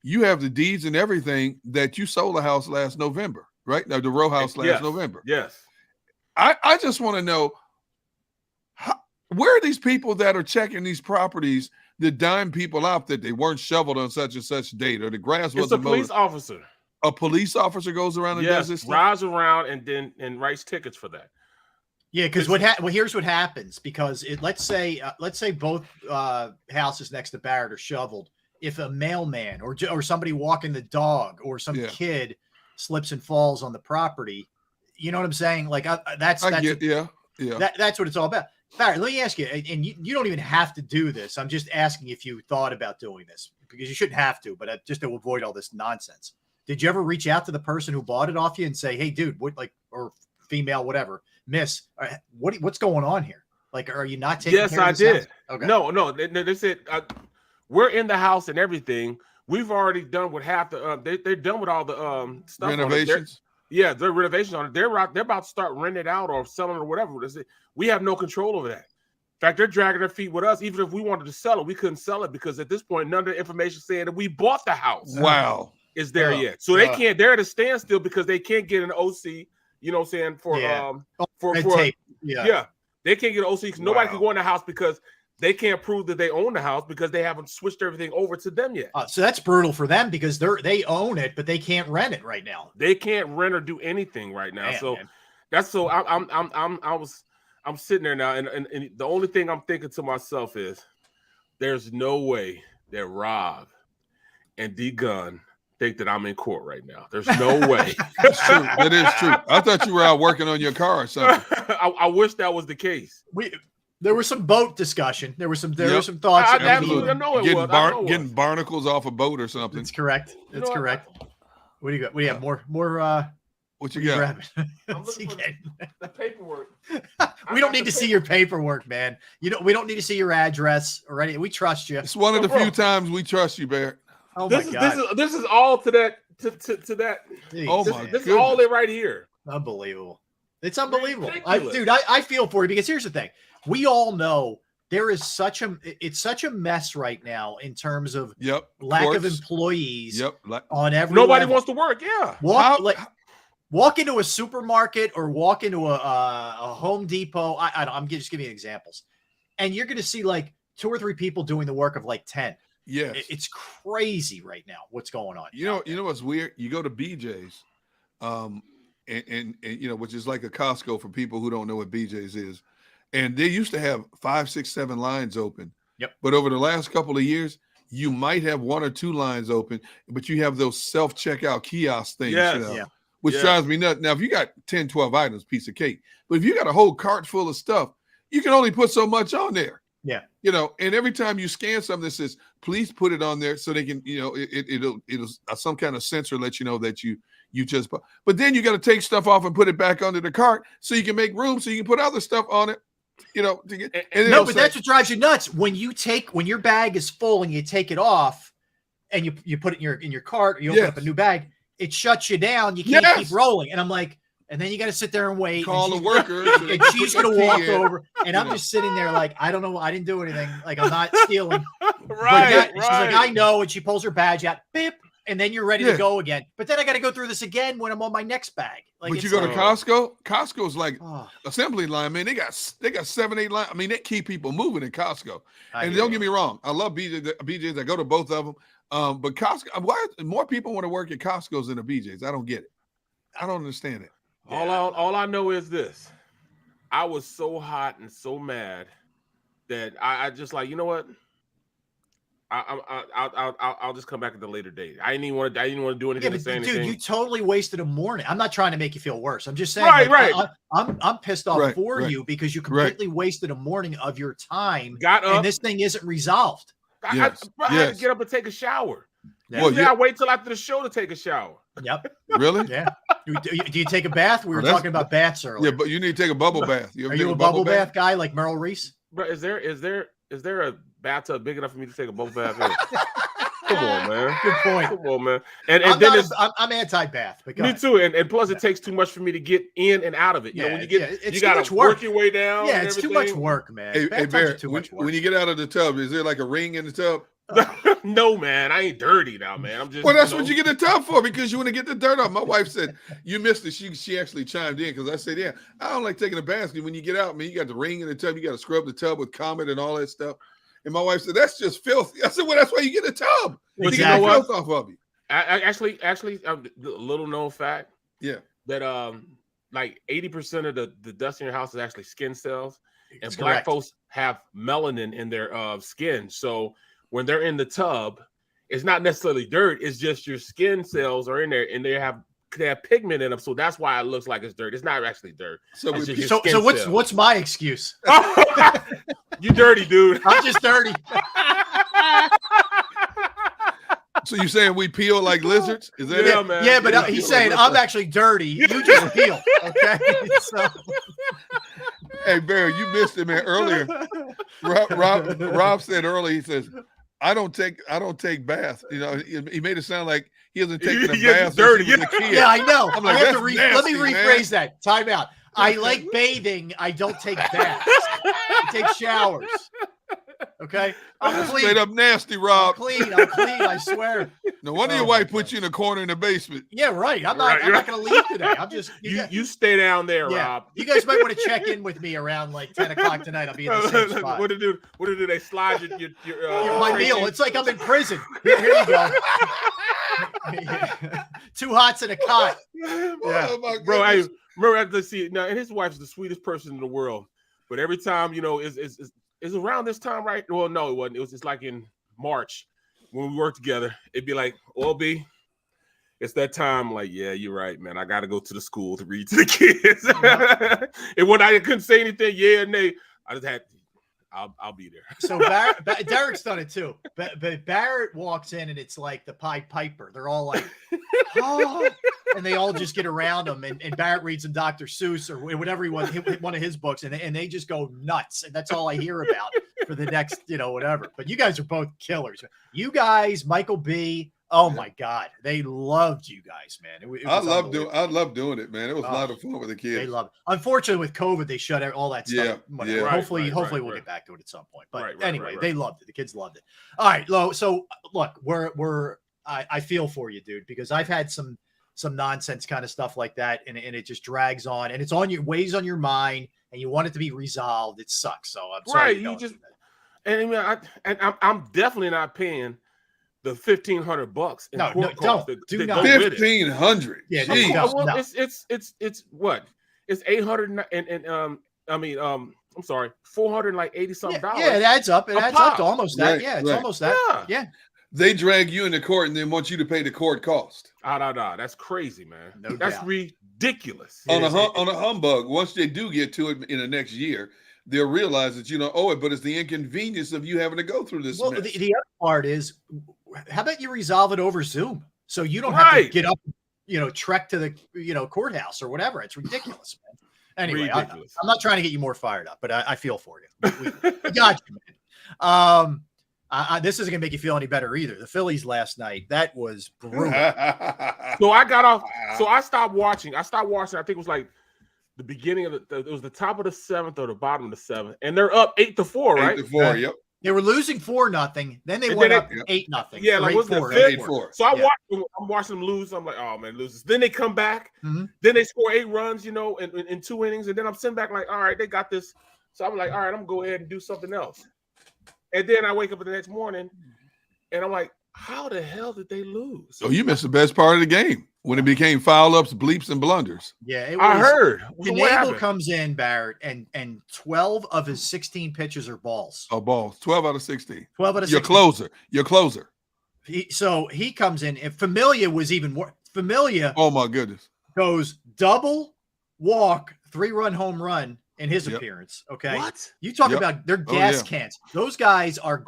You have the deeds and everything that you sold the house last November, right? Now the row house last November. Yes. I just want to know where are these people that are checking these properties that dime people out that they weren't shoveled on such and such date, or the grass wasn't mowed? It's a police officer. A police officer goes around and does this stuff? Rides around and writes tickets for that. Yeah, because here's what happens, because let's say both houses next to Barrett are shoveled. If a mailman or somebody walking the dog or some kid slips and falls on the property, you know what I'm saying? Like that's what it's all about. Barrett, let me ask you, and you don't even have to do this. I'm just asking if you thought about doing this, because you shouldn't have to, but just to avoid all this nonsense. Did you ever reach out to the person who bought it off you and say, hey, dude, or female, whatever, miss, what's going on here? Like, are you not taking care of this? Yes, I did. Okay. No, they said, we're in the house and everything. We've already done with half the, they're done with all the stuff. Renovations? The renovations on it. They're about to start renting it out or selling it or whatever. We have no control over that. In fact, they're dragging their feet with us. Even if we wanted to sell it, we couldn't sell it because at this point, none of the information saying that we bought the house. Wow. Is there yet. So they can't, they're at a standstill because they can't get an OC, you know what I'm saying, for tape. They can't get an OC because nobody can go in the house because they can't prove that they own the house because they haven't switched everything over to them yet. So that's brutal for them because they own it, but they can't rent it right now. They can't rent or do anything right now. I'm sitting there now, and the only thing I'm thinking to myself is, there's no way that Rob and D Gun think that I'm in court right now. There's no way. That's true. That is true. I thought you were out working on your car or something. I wish that was the case. There was some boat discussion. There were some thoughts. Getting barnacles off a boat or something. That's correct. That's correct. What do you got? What do you have? More. What you got? I'm looking for the paperwork. We don't need to see your paperwork, man. We don't need to see your address or anything. We trust you. It's one of the few times we trust you, Barrett. Oh my God. This is all to that. To that. Jeez, oh my! This is all it right here. Unbelievable. It's unbelievable. I feel for you because here's the thing. We all know there is such a mess right now in terms of lack of employees on every nobody level. wants to work. Yeah. Walk into a supermarket or walk into a Home Depot. I'm just giving you examples, and you're going to see like 2 or 3 people doing the work of like 10. Yes, it's crazy right now. What's going on? You know what's weird? You go to BJ's, and you know, which is like a Costco for people who don't know what BJ's is, and they used to have 5, 6, 7 lines open. Yep. But over the last couple of years, you might have 1 or 2 lines open, but you have those self-checkout kiosk things. Which drives me nuts. Now, if you got 10, 12 items, piece of cake. But if you got a whole cart full of stuff, you can only put so much on there. Yeah. You know, and every time you scan something that says, please put it on there so they can, you know, it'll some kind of sensor let you know that you just, but then you got to take stuff off and put it back under the cart so you can make room so you can put other stuff on it, you know. To get, and no, but that's what drives you nuts. When your bag is full and you take it off and you put it in your cart, or you open up a new bag, it shuts you down. You can't keep rolling. And I'm like, and then you got to sit there and wait. Call the worker. And she's going to walk over. And I'm just sitting there like, I don't know. I didn't do anything. Like, I'm not stealing. Right. She's like, I know. And she pulls her badge out. Beep. And then you're ready to go again. But then I got to go through this again when I'm on my next bag. Like, but you go to Costco. Costco's like assembly line, man. They got 7, 8 lines. I mean, they keep people moving in Costco. And don't get me wrong, I love BJ's. I go to both of them. But Costco, why more people want to work at Costco's than the BJ's? I don't get it. I don't understand it. All I know is this: I was so hot and so mad that I just like, you know what? I'll just come back at the later date. I didn't even want to do anything. Yeah, to say but anything. dude, you totally wasted a morning. I'm not trying to make you feel worse. I'm just saying, I'm pissed off for you because you completely wasted a morning of your time. Got up, and this thing isn't resolved. I had to get up and take a shower. Yeah. Well, I wait till after the show to take a shower. Yep. Really? Yeah. Do you take a bath? We were talking about baths earlier. Yeah, but you need to take a bubble bath. Are you a bubble bath guy like Merrill Reese? Bro, is there a bathtub big enough for me to take a bubble bath in? Come on, man. Good point. Come on, man. And then I'm anti-bath. Me too. And plus, it takes too much for me to get in and out of it. You know, when you get, you got to work your way down. Yeah, it's too much work, man. Hey Bear, when you get out of the tub, is there like a ring in the tub? No, man, I ain't dirty now, man. I'm just. Well, that's what you get the tub for, because you want to get the dirt off. My wife said you missed it. She actually chimed in because I said, yeah, I don't like taking a bath. When you get out, man, you got the ring in the tub. You got to scrub the tub with Comet and all that stuff. And my wife said, that's just filthy. I said, well, that's why you get a tub. Well, to get the filth off of you. Actually, a little known fact. Yeah. That like 80% of the dust in your house is actually skin cells, and That's black correct. folks have melanin in their skin. So when they're in the tub, it's not necessarily dirt. It's just your skin cells are in there, and they have pigment in them. So that's why it looks like it's dirt. It's not actually dirt. So what's my excuse? You dirty, dude. I'm just dirty. So you saying we peel like lizards? Is that yeah, it? man. Yeah, but he's saying I'm actually dirty. You just peel. Okay. So. Hey, Barry, you missed it, man. Earlier, Rob said earlier, he says, I don't take baths. You know, he made it sound like he hasn't taken a bath dirty. since he was a kid. Yeah, I know. I'm like, let me nasty, rephrase that. Time out. I like bathing. I don't take baths. I take showers. Okay, I'm clean. Straight up nasty, Rob. I'm clean. I swear. No wonder your wife put you in a corner in the basement. Yeah, right. I'm not going to leave today. I'm just you stay down there, Rob. You guys might want to check in with me around like 10 o'clock tonight. I'll be in the same spot. What do they slide your my meal? It's like I'm in prison. Here you go. 2 hots and a cot. Yeah. Oh, bro, I remember, let's see now, and his wife's the sweetest person in the world. But every time, you know, is around this time, right? Well, no, it wasn't. It was just like in March when we worked together. It'd be like, B, it's that time. Like, yeah, you're right, man. I got to go to the school to read to the kids. And when I couldn't say anything, yeah or nay, I just had to. I'll be there. So Derek's done it too. But Barrett walks in and it's like the Pied Piper. They're all like, oh, and they all just get around him. And Barrett reads some Dr. Seuss or whatever he was, one of his books, and they just go nuts. And that's all I hear about for the next, whatever. But you guys are both killers. You guys, Michael B. Oh my God, they loved you guys, man. I love doing it, man. It was a lot of fun with the kids. They love it. Unfortunately, with COVID, they shut all that stuff. Yeah. Hopefully, we'll get back to it at some point. But anyway, they loved it. The kids loved it. All right, Lo. So look, I feel for you, dude, because I've had some nonsense kind of stuff like that, and it just drags on, and it's weighs on your mind, and you want it to be resolved. It sucks. So I'm sorry. I'm definitely not paying the $1,500 in court costs. Do not. $1,500. Yeah, it's what? It's $800 I'm sorry, $480 something. Yeah, it adds up. It adds up to almost that. Right, yeah, it's almost that. Yeah. They drag you into court and then want you to pay the court cost. That's crazy, man. That's ridiculous. On a humbug. Once they do get to it in the next year, they'll realize that you don't owe it, but it's the inconvenience of you having to go through this. Well, mess. the other part is, how about you resolve it over Zoom so you don't have to get up, trek to the courthouse or whatever. It's ridiculous, man. Anyway, I'm not trying to get you more fired up, but I feel for you. We got you, man. This isn't gonna make you feel any better either. The Phillies last night, that was brutal. So I got off. So I stopped watching. I think it was like the beginning of it was the top of the 7th or the bottom of the 7th, and they're up 8-4, right? 8-4, yep. They were losing 4-0. Then they went up 8-0. Yeah, like what's that? 8-4. So I'm watching them lose. I'm like, oh man, loses. Then they come back. Then they score 8 runs, in 2 innings, and then I'm sitting back like, all right, they got this. So I'm like, all right, I'm gonna go ahead and do something else. And then I wake up the next morning, and I'm like, how the hell did they lose? Oh, you missed the best part of the game when it became foul-ups, bleeps, and blunders. Yeah, I heard. Knebel comes in, Barrett, and 12 of his 16 pitches are balls. Oh, balls. 12 out of 16. 12 out of 16. Your closer. So he comes in, and Familia was even more. Familia. Oh my goodness. Goes double, walk, 3-run home run in his appearance. Okay. What? You talk about their gas cans. Those guys are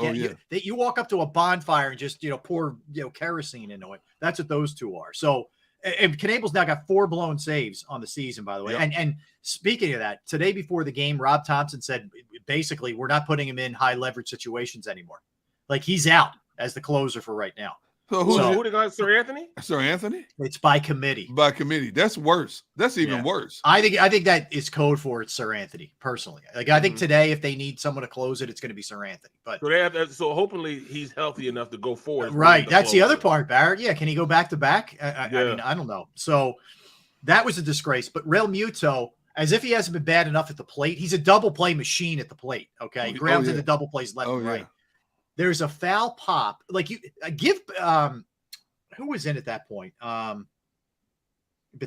you walk up to a bonfire and just pour kerosene into it. That's what those two are. So and Knebel's now got 4 blown saves on the season, by the way. And speaking of that, today before the game, Rob Thompson said basically we're not putting him in high leverage situations anymore. Like he's out as the closer for right now. So who they got? Sir Anthony? Sir Anthony? It's by committee. By committee. That's worse. That's even worse. I think that is code for it, Sir Anthony, personally. Like I think today, if they need someone to close it, it's going to be Sir Anthony. But so hopefully he's healthy enough to go forward. Right. That's the other part, Barrett. Yeah. Can he go back to back? I mean, I don't know. So that was a disgrace. But Real Muto, as if he hasn't been bad enough at the plate, he's a double play machine at the plate. Okay. Grounds into double plays left and right. There's a foul pop. Like you give who was in at that point? Oh my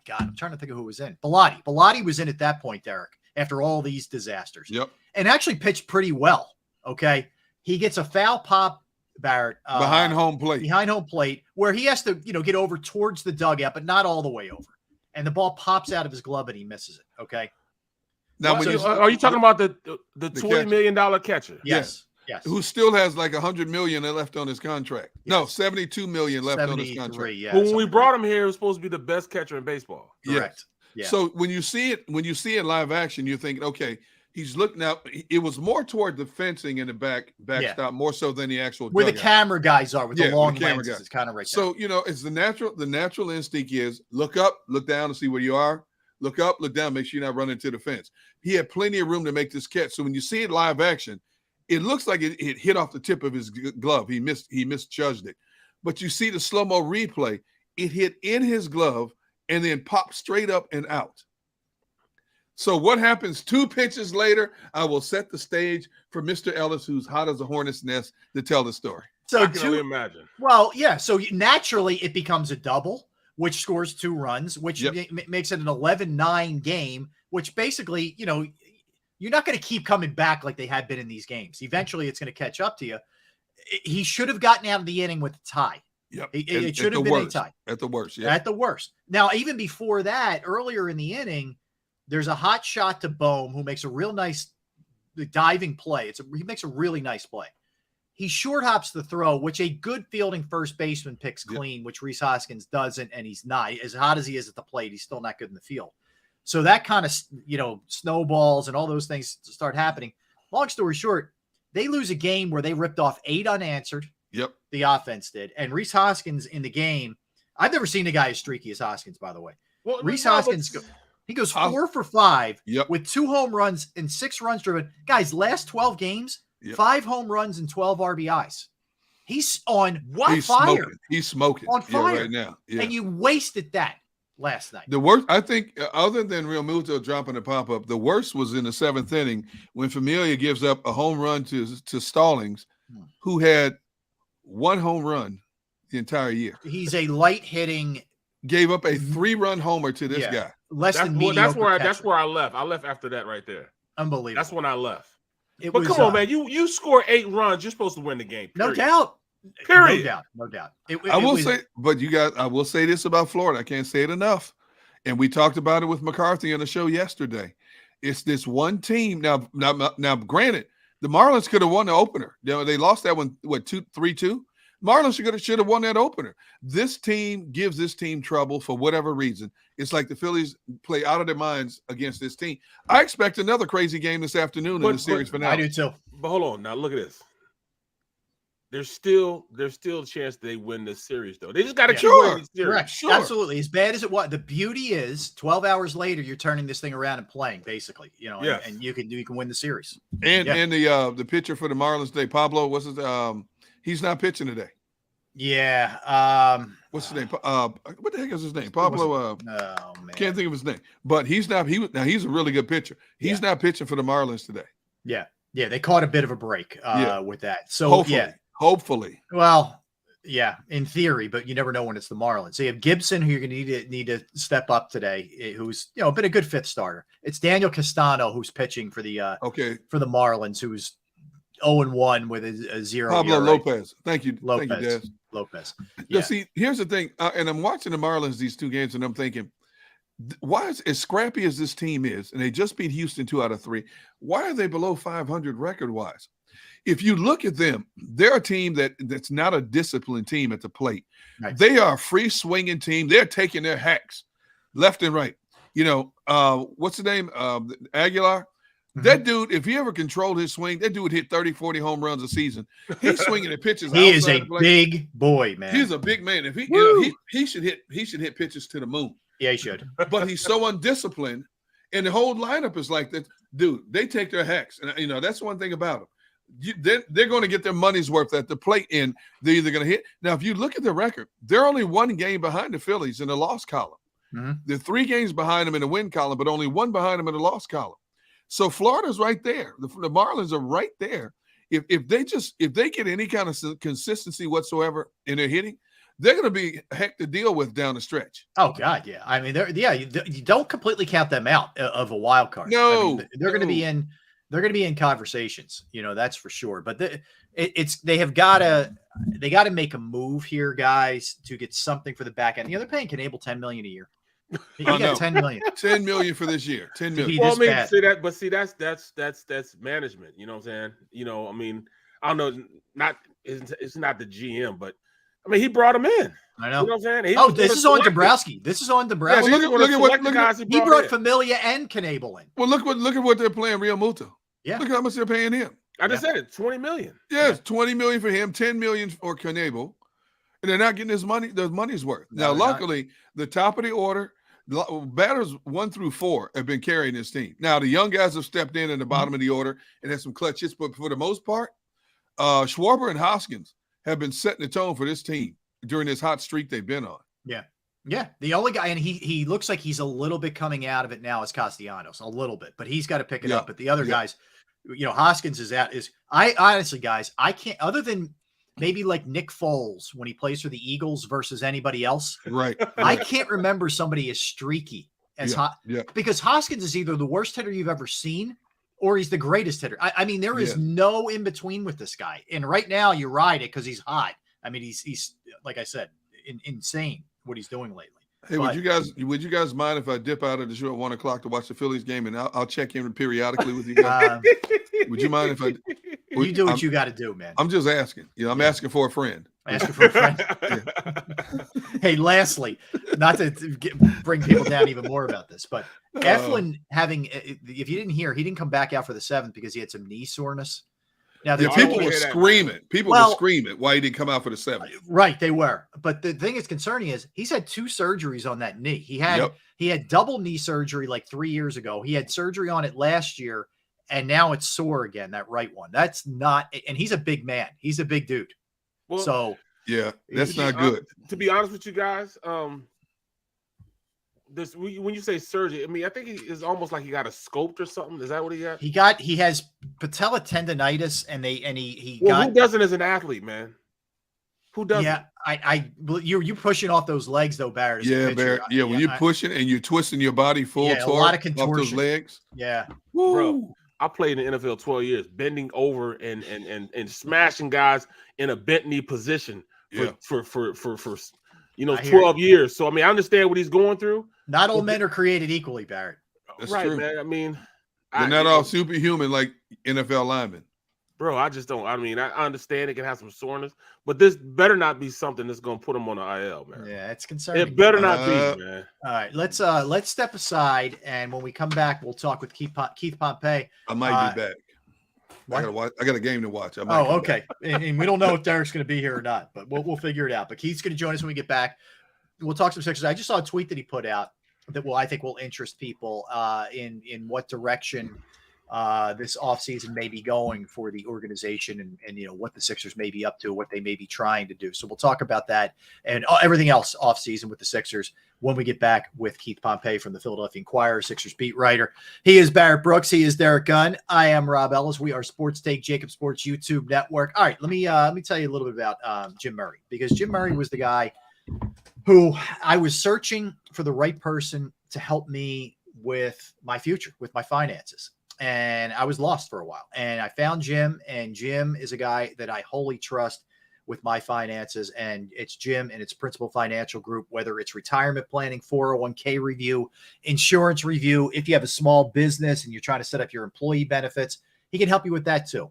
God, I'm trying to think of who was in. Bilotti. Bilotti was in at that point, Derek, after all these disasters. Yep. And actually pitched pretty well. Okay. He gets a foul pop, Barrett. Behind home plate. Where he has to, get over towards the dugout, but not all the way over. And the ball pops out of his glove and he misses it. Okay. Now, are you talking about the $20 million catcher? Yes. Yes. Who still has like $100 million left on his contract? Yes. No, $72 million left on his contract. Yeah, when we brought him here, it was supposed to be the best catcher in baseball. Correct. Yeah. So when you see it live action, you're thinking, okay, he's looking out. It was more toward the fencing in the backstop, more so than the actual where dugout. the camera guys are with the long lenses. It's kind of right. So it's the natural instinct is look up, look down, and see where you are. Look up, look down, make sure you're not running into the fence. He had plenty of room to make this catch. So when you see it live action, it looks like it hit off the tip of his glove. He misjudged it. But you see the slow-mo replay, it hit in his glove and then popped straight up and out. So what happens 2 pitches later? I will set the stage for Mr. Ellis, who's hot as a hornet's nest, to tell the story. So I can only imagine. Well, yeah. So naturally it becomes a double, which scores 2 runs, which makes it an 11-9 game, which basically, you're not going to keep coming back like they have been in these games. Eventually, it's going to catch up to you. He should have gotten out of the inning with a tie. Yep. It should have been a tie. At the worst, At the worst. Now, even before that, earlier in the inning, there's a hot shot to Bohm, who makes a real nice diving play. He makes a really nice play. He short hops the throw, which a good fielding first baseman picks clean, which Rhys Hoskins doesn't, and he's not. As hot as he is at the plate, he's still not good in the field. So that kind of, snowballs and all those things start happening. Long story short, they lose a game where they ripped off 8 unanswered. Yep. The offense did. And Rhys Hoskins in the game, I've never seen a guy as streaky as Hoskins, by the way. Well, Rhys Hoskins, he goes 4 for 5 with 2 home runs and 6 runs driven. Guys, last 12 games, 5 home runs and 12 RBIs. He's on fire. Smoking. He's smoking on fire right now. Yeah. And you wasted that last night. The worst, I think, other than Real Muto dropping a pop-up, the worst was in the 7th inning when Familia gives up a home run to Stallings, who had 1 home run the entire year. He's a light-hitting. Gave up a 3-run homer to this guy. That's where I left. I left after that right there. Unbelievable. That's when I left. But come on, man. You score 8 runs, you're supposed to win the game. Period. No doubt. Period. No doubt. I will say this about Florida. I can't say it enough. And we talked about it with McCarthy on the show yesterday. It's this one team. Now, granted, the Marlins could have won the opener. They lost that one, 3-2? Marlins should have won that opener. This team gives this team trouble for whatever reason. It's like the Phillies play out of their minds against this team. I expect another crazy game this afternoon in the series finale. I do too. But hold on, now look at this. There's still a chance they win this series, though. They just got to keep winning this series. Correct. Sure. Absolutely. As bad as it was, the beauty is 12 hours later, you're turning this thing around and playing, basically. And you can win the series. And the pitcher for the Marlins today, Pablo, what's his he's not pitching today. Yeah. What's his name? What the heck is his name? Pablo. Oh man, can't think of his name. But he's not. He's a really good pitcher. He's not pitching for the Marlins today. Yeah. They caught a bit of a break with that. So hopefully. Well, yeah, in theory, but you never know when it's the Marlins. So you have Gibson, who you're going to need to step up today, who's been a good fifth starter. It's Daniel Castano who's pitching for the for the Marlins, who's 0-1 with a 0. Pablo Lopez. Thank you. Lopez. Thank you, Des. Lopez. Yeah. See, here's the thing, and I'm watching the Marlins these two games, and I'm thinking, why is as scrappy as this team is, and they just beat Houston 2 out of 3? Why are they below 500 record-wise? If you look at them, they're a team that's not a disciplined team at the plate. Right. They are a free swinging team. They're taking their hacks left and right. What's the name? Aguilar. Mm-hmm. That dude, if he ever controlled his swing, that dude hit 30, 40 home runs a season. He's swinging at pitches. He is a big boy, man. He's a big man. If he should hit pitches to the moon. Yeah, he should. But he's so undisciplined, and the whole lineup is like that. Dude, they take their hacks, and that's one thing about them. They're going to get their money's worth at the plate, and they're either going to hit. Now, if you look at the record, they're only 1 game behind the Phillies in the loss column. Mm-hmm. They're 3 games behind them in the win column, but only 1 behind them in the loss column. So Florida's right there. The Marlins are right there. If they get any kind of consistency whatsoever in their hitting, they're going to be a heck to deal with down the stretch. Oh God, yeah. I mean, you don't completely count them out of a wild card. No, they're going to be in. They're going to be in conversations, that's for sure. But they got to make a move here, guys, to get something for the back end. They're paying Knable $10 million a year. He got $10 million. $10 million for this year. $10 million. Well, that's management. You know what I'm saying? I don't know. It's not the GM, but he brought him in. I know. You know what I'm saying? This is on Dombrowski. This is on Dombrowski. Yeah, look at what guys he brought Familia and Knable in. Well, look at what they're playing Real Muto. Yeah. Look how much they're paying him. I just said it, $20 million. Yes, $20 million for him, $10 million for Knable, and they're not getting his money's worth. Now, luckily, the top of the order, batters 1 through 4 have been carrying this team. Now, the young guys have stepped in the bottom of the order and had some clutch hits, but for the most part, Schwarber and Hoskins have been setting the tone for this team during this hot streak they've been on. Yeah. Yeah. The only guy, and he looks like he's a little bit coming out of it now, is Castellanos, a little bit, but he's got to pick it up. But the other guys, Hoskins I honestly, guys, I can't, other than maybe like Nick Foles when he plays for the Eagles versus anybody else. Right. I can't remember somebody as streaky as because Hoskins is either the worst hitter you've ever seen or he's the greatest hitter. I mean, there is no in between with this guy. And right now you ride it because he's hot. I mean, he's like I said, insane what he's doing lately. Hey, would you guys mind if I dip out of the show at 1 o'clock to watch the Phillies game, and I'll check in periodically with you guys? Would you mind if I? You do what you got to do, man. I'm just asking. I'm asking for a friend. Asking for a friend. Hey, lastly, not to bring people down even more about this, but Eflin if you didn't hear, he didn't come back out for the 7th because he had some knee soreness. Now, people were screaming. People were screaming why he didn't come out for the 7th. Right, they were. But the thing that's concerning is he's had 2 surgeries on that knee. He had double knee surgery like 3 years ago. He had surgery on it last year, and now it's sore again, that right one. That's not – and he's a big man. He's a big dude. Well, that's not good. To be honest with you guys, when you say surgery, I think it's almost like he got a scoped or something. Is that what he got? He has patella tendonitis, and he who doesn't as an athlete, man? Who doesn't? Yeah, you're pushing off those legs though, Barrett. Barrett. Yeah, when you're pushing and you're twisting your body full a lot of contortion off those legs. Yeah, bro. I played in the NFL 12 years, bending over and smashing guys in a bent knee position for 12 years. So I understand what he's going through. Not all men are created equally, Barrett. That's right, true. man. They're not all superhuman like NFL linemen. Bro, I just don't. I mean, I understand it can have some soreness, but this better not be something that's going to put him on the IL, man. Yeah, it's concerning. It better not be, man. All right, let's step aside, and when we come back, we'll talk with Keith Pompey. I might be back. I got a game to watch. Okay. And we don't know if Derek's going to be here or not, but we'll figure it out. But Keith's going to join us when we get back. We'll talk some Sixers. I just saw a tweet that he put out that I think will interest people in what direction this offseason may be going for the organization and what the Sixers may be up to, what they may be trying to do. So we'll talk about that and everything else offseason with the Sixers when we get back with Keith Pompey from the Philadelphia Inquirer, Sixers beat writer. He is Barrett Brooks. He is Derek Gunn. I am Rob Ellis. We are Sports Take, JAKIB Sports YouTube Network. All right, let me tell you a little bit about Jim Murray, because Jim Murray was the guy who I was searching for the right person to help me with my future, with my finances. And I was lost for a while. And I found Jim, and Jim is a guy that I wholly trust with my finances. And it's Jim and it's Principal Financial Group, whether it's retirement planning, 401k review, insurance review. If you have a small business and you're trying to set up your employee benefits, he can help you with that too.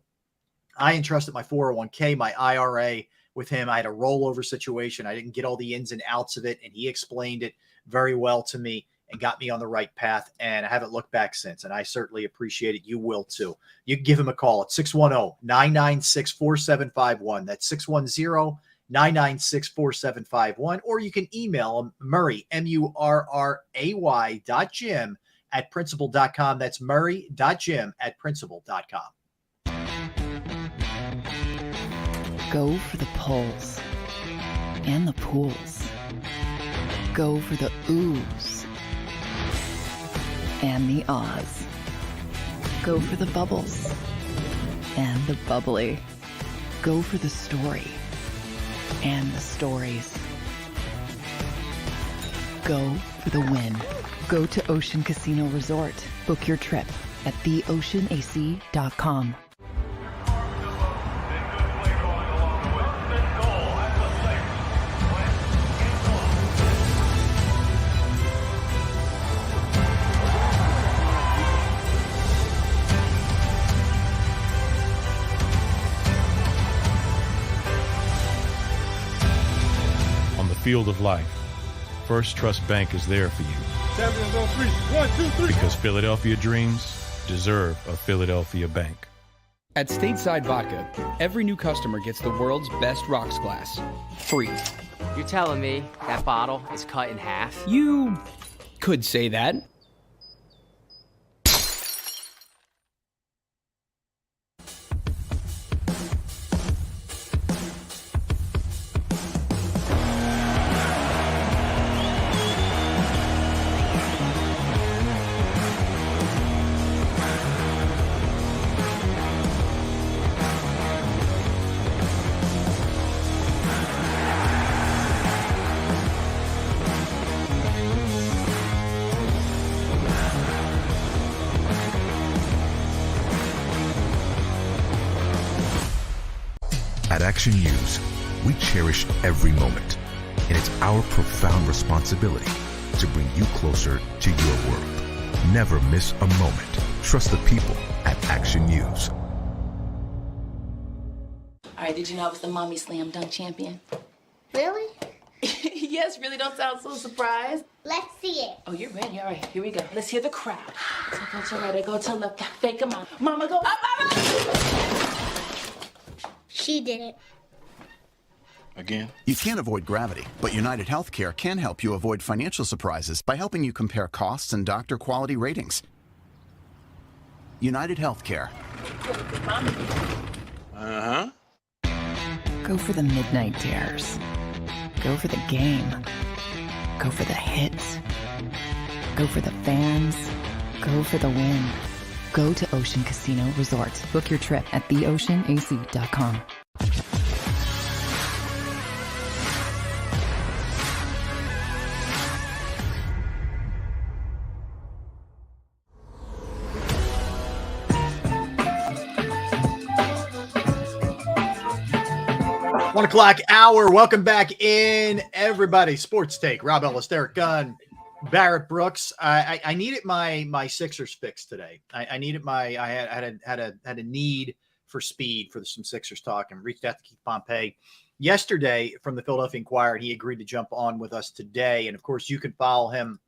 I entrusted my 401k, my IRA with him. I had a rollover situation. I didn't get all the ins and outs of it, and he explained it very well to me and got me on the right path, and I haven't looked back since, and I certainly appreciate it. You will too. You can give him a call at 610-996-4751. That's 610-996-4751, or you can email him, Murray, Murray, .jim@principal.com. That's Murray.jim@principal.com. Go for the pulls and the pools. Go for the oohs and the ahs. Go for the bubbles and the bubbly. Go for the story and the stories. Go for the win. Go to Ocean Casino Resort. Book your trip at theoceanac.com. Field of life, First Trust Bank is there for you. Champions on three. 1, 2, 3. Because Philadelphia dreams deserve a Philadelphia bank. At Stateside Vodka, every new customer gets the world's best rocks glass, free. You're telling me that bottle is cut in half? You could say that. At Action News, we cherish every moment, and it's our profound responsibility to bring you closer to your world. Never miss a moment. Trust the people at Action News. All right, did you know I was the mommy slam dunk champion? Really? Yes, really, don't sound so surprised. Let's see it. Oh, you're ready. All right, here we go. Let's hear the crowd. So go to right, go to left, fake 'em out. Mama, go up, up, up. She did it. Again? You can't avoid gravity, but United Healthcare can help you avoid financial surprises by helping you compare costs and doctor quality ratings. United Healthcare. Uh-huh. Go for the midnight dares. Go for the game. Go for the hits. Go for the fans. Go for the win. Go to Ocean Casino Resort. Book your trip at theoceanac.com. One o'clock hour. Welcome back in, everybody. Sports Take. Rob Ellis, Derek Gunn. Barrett Brooks, I needed my Sixers fix today. I needed I had a need for speed for some Sixers talk and reached out to Keith Pompey yesterday from the Philadelphia Inquirer. And he agreed to jump on with us today. And of course, you can follow him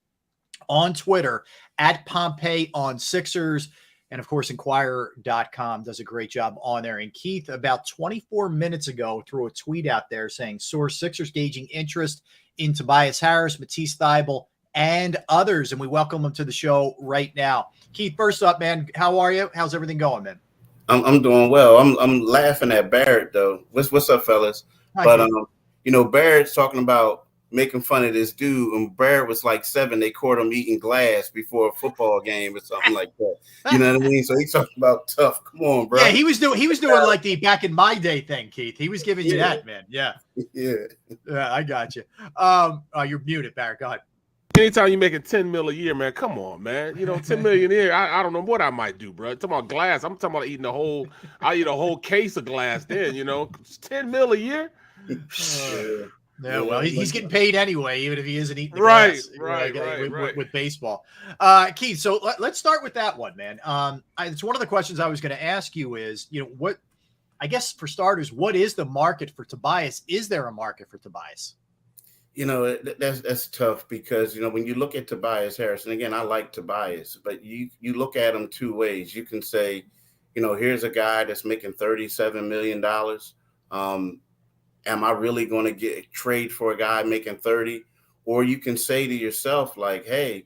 on Twitter at Pompey on Sixers. And of course, Inquirer.com does a great job on there. And Keith, about 24 minutes ago, threw a tweet out there saying, source Sixers gauging interest in Tobias Harris, Matisse Thybulle, and others. And we welcome them to the show right now. Keith, first up, man, how are you? How's everything going, man? I'm doing well. I'm laughing at Barrett though. What's up, fellas? Hi, but Keith. you know, Barrett's talking about making fun of this dude, and Barrett was like 7. They caught him eating glass before a football game or something like that. You know what I mean? So he's talking about tough. Come on, bro. Yeah, he was doing like the back in my day thing, Keith. He was giving you that, man. Yeah. Yeah, I got you. You're muted, Barrett. Go ahead. Anytime you're making $10 million a year, man, come on, man. You know, $10 million a year. I don't know what I might do, bro. Talking about glass. I'm talking about eating I'll eat a whole case of glass then, you know. $10 million a year. Yeah, well, he's getting paid anyway, even if he isn't eating the right, glass, with baseball. Keith, so let's start with that one, man. It's one of the questions I was going to ask you is, you know, what, I guess for starters, what is the market for Tobias? Is there a market for Tobias? You know, that's tough because, you know, when you look at Tobias Harris, and again, I like Tobias, but you look at him two ways. You can say, you know, here's a guy that's making $37 million. Am I really going to trade for a guy making 30? Or you can say to yourself, like, hey,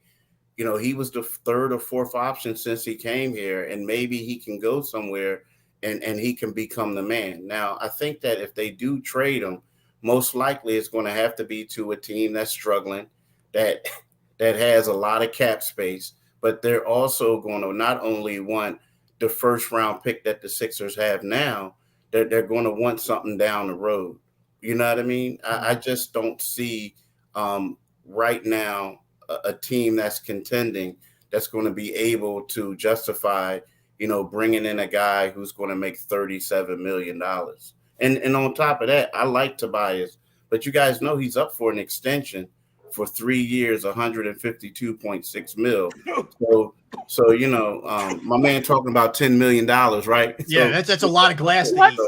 you know, he was the third or fourth option since he came here, and maybe he can go somewhere and he can become the man. Now, I think that if they do trade him, most likely it's going to have to be to a team that's struggling, that has a lot of cap space, but they're also going to not only want the first round pick that the Sixers have now, they're going to want something down the road. You know what I mean? I just don't see right now a team that's contending that's going to be able to justify, you know, bringing in a guy who's going to make $37 million. And on top of that, I like Tobias, but you guys know he's up for an extension for 3 years, $152.6 million. So you know, my man talking about $10 million, right? Yeah, so, that's a lot of glass to eat.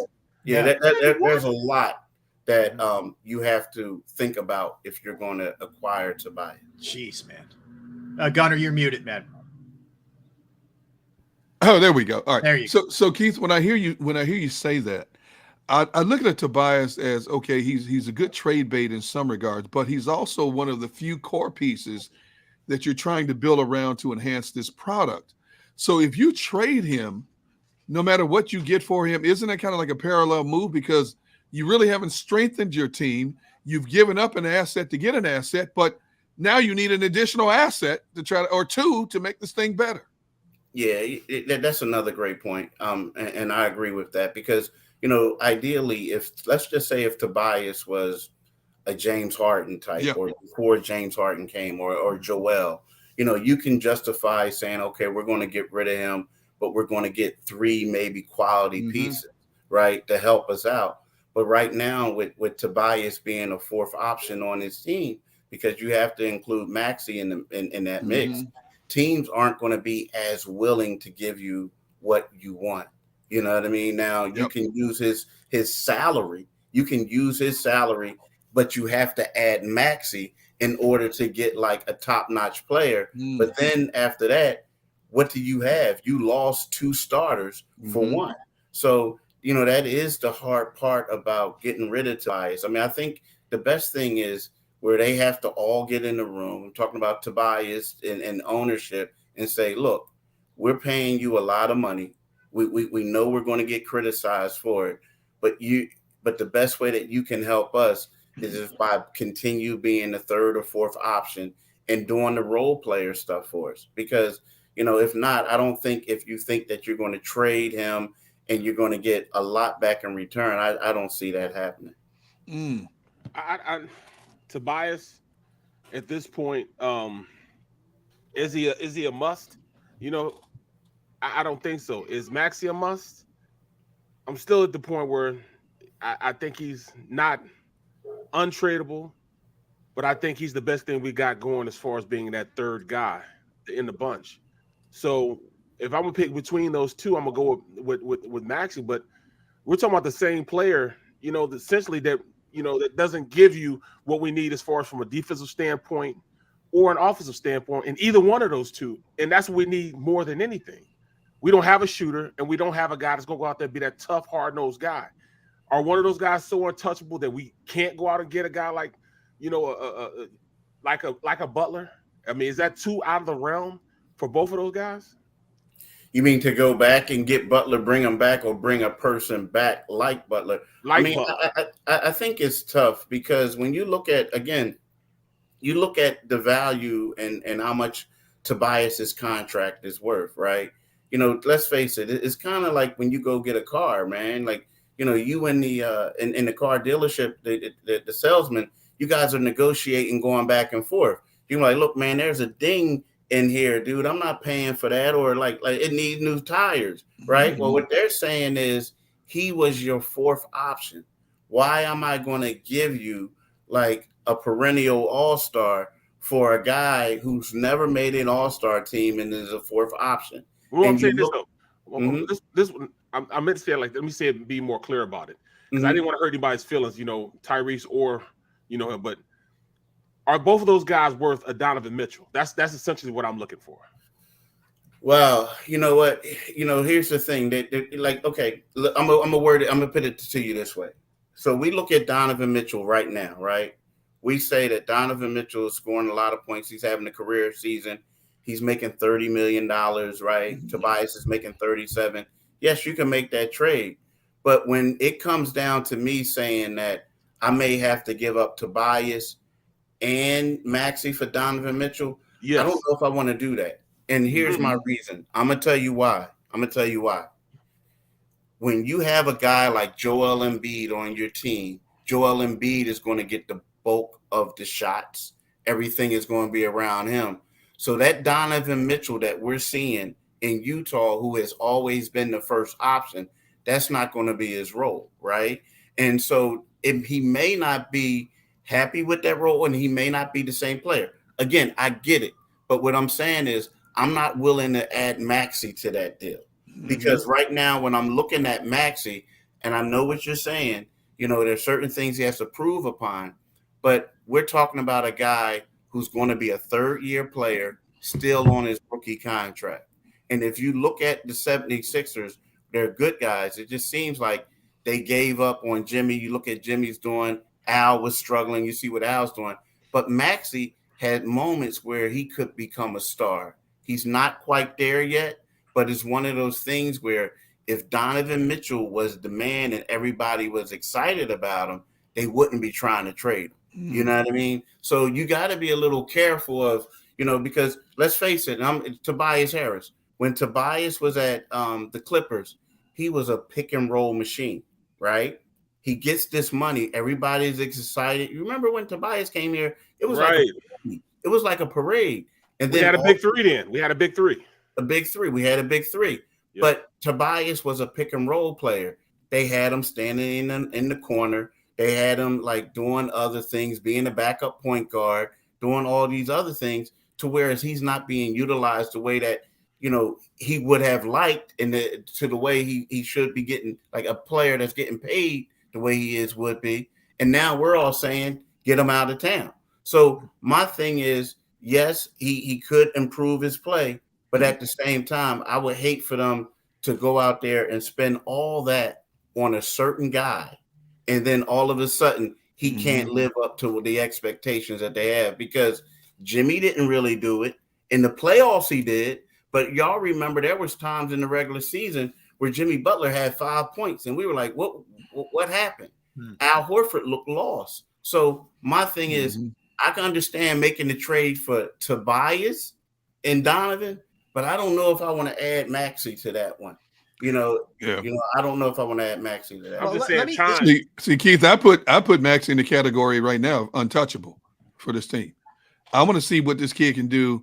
Yeah, there's a lot that you have to think about if you're going to acquire Tobias. Jeez, man. Gunner, you're muted, man. Oh, there we go. All right. There you go. So Keith, when I hear you say that, I look at Tobias as, okay, he's a good trade bait in some regards, but he's also one of the few core pieces that you're trying to build around to enhance this product. So if you trade him, no matter what you get for him, isn't that kind of like a parallel move? Because you really haven't strengthened your team. You've given up an asset to get an asset, but now you need an additional asset to or two to make this thing better. Yeah, that's another great point. And I agree with that because, you know, ideally, let's just say if Tobias was a James Harden type, or before James Harden came, or Joel, you know, you can justify saying, okay, we're going to get rid of him, but we're going to get 3 maybe quality pieces, right, to help us out. But right now, with Tobias being a fourth option on his team, because you have to include Maxey in that mix, teams aren't going to be as willing to give you what you want. You know what I mean? Now you can use his salary. You can use his salary, but you have to add Maxey in order to get like a top-notch player. But then after that, what do you have? You lost 2 starters for 1. So, you know, that is the hard part about getting rid of Tobias. I mean, I think the best thing is where they have to all get in the room. I'm talking about Tobias and ownership and say, look, we're paying you a lot of money. We know we're going to get criticized for it, but the best way that you can help us is if by continue being the third or fourth option and doing the role player stuff for us. Because, you know, if not, I don't think if you think that you're going to trade him and you're going to get a lot back in return, I don't see that happening. Tobias, at this point, is he a must? You know, I don't think so. Is Maxey a must? I'm still at the point where I think he's not untradeable, but I think he's the best thing we got going as far as being that third guy in the bunch. So if I'm gonna pick between those two, I'm gonna go with Maxey. But we're talking about the same player, essentially that that doesn't give you what we need as far as from a defensive standpoint or an offensive standpoint in either one of those two. And that's what we need more than anything. We don't have a shooter, and we don't have a guy that's gonna go out there and be that tough, hard-nosed guy. Are one of those guys so untouchable that we can't go out and get a guy like, like a Butler? I mean, is that too out of the realm for both of those guys? You mean to go back and get Butler, bring him back, or bring a person back like Butler? I think it's tough because when you look at, again, you look at the value and how much Tobias's contract is worth, right? Let's face it, it's kind of like when you go get a car, man. Like, you in the in the car dealership, the salesman, you guys are negotiating, going back and forth. You're like, look, man, there's a ding in here, dude. I'm not paying for that, or like it needs new tires, right? Mm-hmm. Well, what they're saying is he was your fourth option. Why am I going to give you like a perennial all-star for a guy who's never made an all-star team and is a fourth option? Well, I'm saying this though. This I meant to say it like, let me say it, be more clear about it, because I didn't want to hurt anybody's feelings, Tyrese or but are both of those guys worth a Donovan Mitchell? That's essentially what I'm looking for. Well, you know what? Here's the thing. Like, okay, I'm gonna put it to you this way. So we look at Donovan Mitchell right now, right? We say that Donovan Mitchell is scoring a lot of points. He's having a career season. He's making $30 million, right? Mm-hmm. Tobias is making 37. Yes, you can make that trade. But when it comes down to me saying that I may have to give up Tobias and Maxey for Donovan Mitchell, yes, I don't know if I want to do that. And here's my reason. I'm going to tell you why. When you have a guy like Joel Embiid on your team, Joel Embiid is going to get the bulk of the shots. Everything is going to be around him. So that Donovan Mitchell that we're seeing in Utah, who has always been the first option, that's not going to be his role, right? And so he may not be happy with that role, and he may not be the same player. Again, I get it. But what I'm saying is I'm not willing to add Maxey to that deal. Because right now when I'm looking at Maxey, and I know what you're saying, there's certain things he has to prove upon, but we're talking about a guy who's going to be a third-year player still on his rookie contract. And if you look at the 76ers, they're good guys. It just seems like they gave up on Jimmy. You look at Jimmy's doing, Al was struggling. You see what Al's doing. But Maxey had moments where he could become a star. He's not quite there yet, but it's one of those things where if Donovan Mitchell was the man and everybody was excited about him, they wouldn't be trying to trade him. You know what I mean? So you got to be a little careful of, because let's face it, Tobias Harris. When Tobias was at the Clippers, he was a pick and roll machine, right? He gets this money. Everybody's excited. You remember when Tobias came here? It was like a parade. And then we had a big three then. We had a big three. We had a big three. Yep. But Tobias was a pick and roll player. They had him standing in the corner. They had him like doing other things, being a backup point guard, doing all these other things, to whereas he's not being utilized the way that he would have liked, to the way he should be getting, like a player that's getting paid the way he is would be. And now we're all saying, get him out of town. So my thing is, yes, he could improve his play, but at the same time, I would hate for them to go out there and spend all that on a certain guy, and then all of a sudden he can't live up to the expectations that they have, because Jimmy didn't really do it. In the playoffs he did, but y'all remember there was times in the regular season where Jimmy Butler had 5 points, and we were like, what happened? Al Horford looked lost. So my thing is, I can understand making the trade for Tobias and Donovan, but I don't know if I want to add Maxey to that one. I don't know if I want to add Maxey to that. I'm just saying, see, Keith, I put Maxey in the category right now of untouchable for this team. I want to see what this kid can do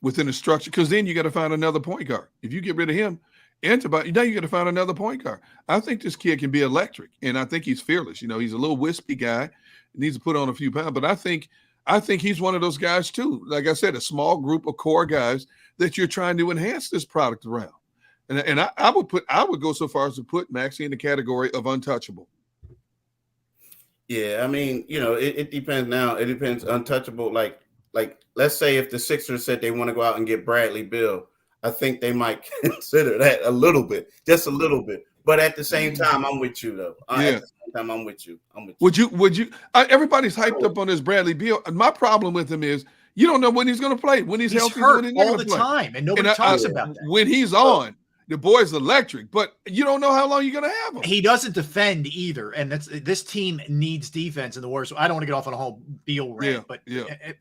within the structure, because then you got to find another point guard. If you get rid of him, and Tobias, now you got to find another point guard. I think this kid can be electric, and I think he's fearless. He's a little wispy guy, needs to put on a few pounds, but I think I think he's one of those guys too. Like I said, a small group of core guys that you're trying to enhance this product around. And I would go so far as to put Maxey in the category of untouchable. Yeah, I mean, it depends now. It depends untouchable. Like let's say if the Sixers said they want to go out and get Bradley Beal, I think they might consider that a little bit, just a little bit. But at the same time, I'm with you though. At the same time, I'm with you. Would you? Everybody's hyped up on this Bradley Beal. My problem with him is you don't know when he's going to play, when he's healthy, hurt when he's all the time, and nobody talks about that. When he's on, the boy's electric, but you don't know how long you're going to have him. He doesn't defend either, and this team needs defense in the worst. I don't want to get off on a whole Beal rant, but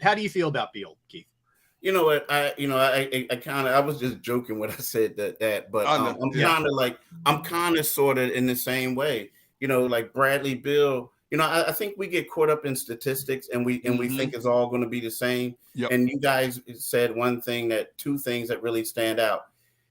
how do you feel about Beal, Keith? You know what? I was just joking when I said that, but I'm kind of sort of in the same way. Like Bradley Beal. I think we get caught up in statistics, and we think it's all going to be the same. Yep. And you guys said two things that really stand out.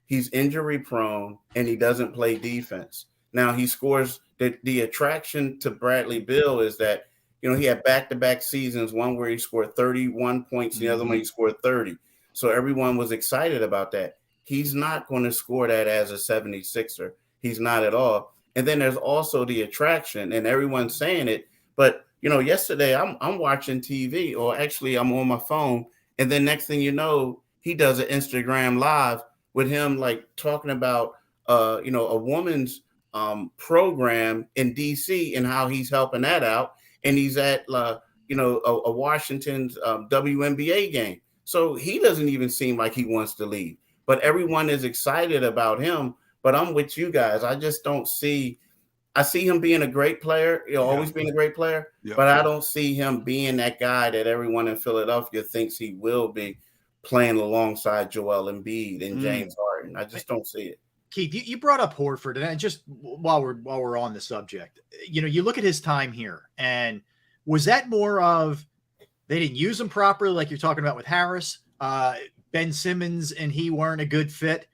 He's injury prone, and he doesn't play defense. Now he scores. The attraction to Bradley Beal is that. He had back-to-back seasons, one where he scored 31 points, the other one he scored 30. So everyone was excited about that. He's not going to score that as a 76er. He's not at all. And then there's also the attraction, and everyone's saying it. But, yesterday I'm watching TV, or actually I'm on my phone, and then next thing you know, he does an Instagram live with him, like, talking about, a woman's program in D.C. and how he's helping that out. And he's at, a Washington's WNBA game. So he doesn't even seem like he wants to leave. But everyone is excited about him. But I'm with you guys. I just don't see – I see him being a great player, always being a great player. Yeah. But I don't see him being that guy that everyone in Philadelphia thinks he will be, playing alongside Joel Embiid and James Harden. I just don't see it. Keith, you brought up Horford, and just while we're on the subject, you look at his time here, and was that more of they didn't use him properly, like you're talking about with Harris, Ben Simmons, and he weren't a good fit,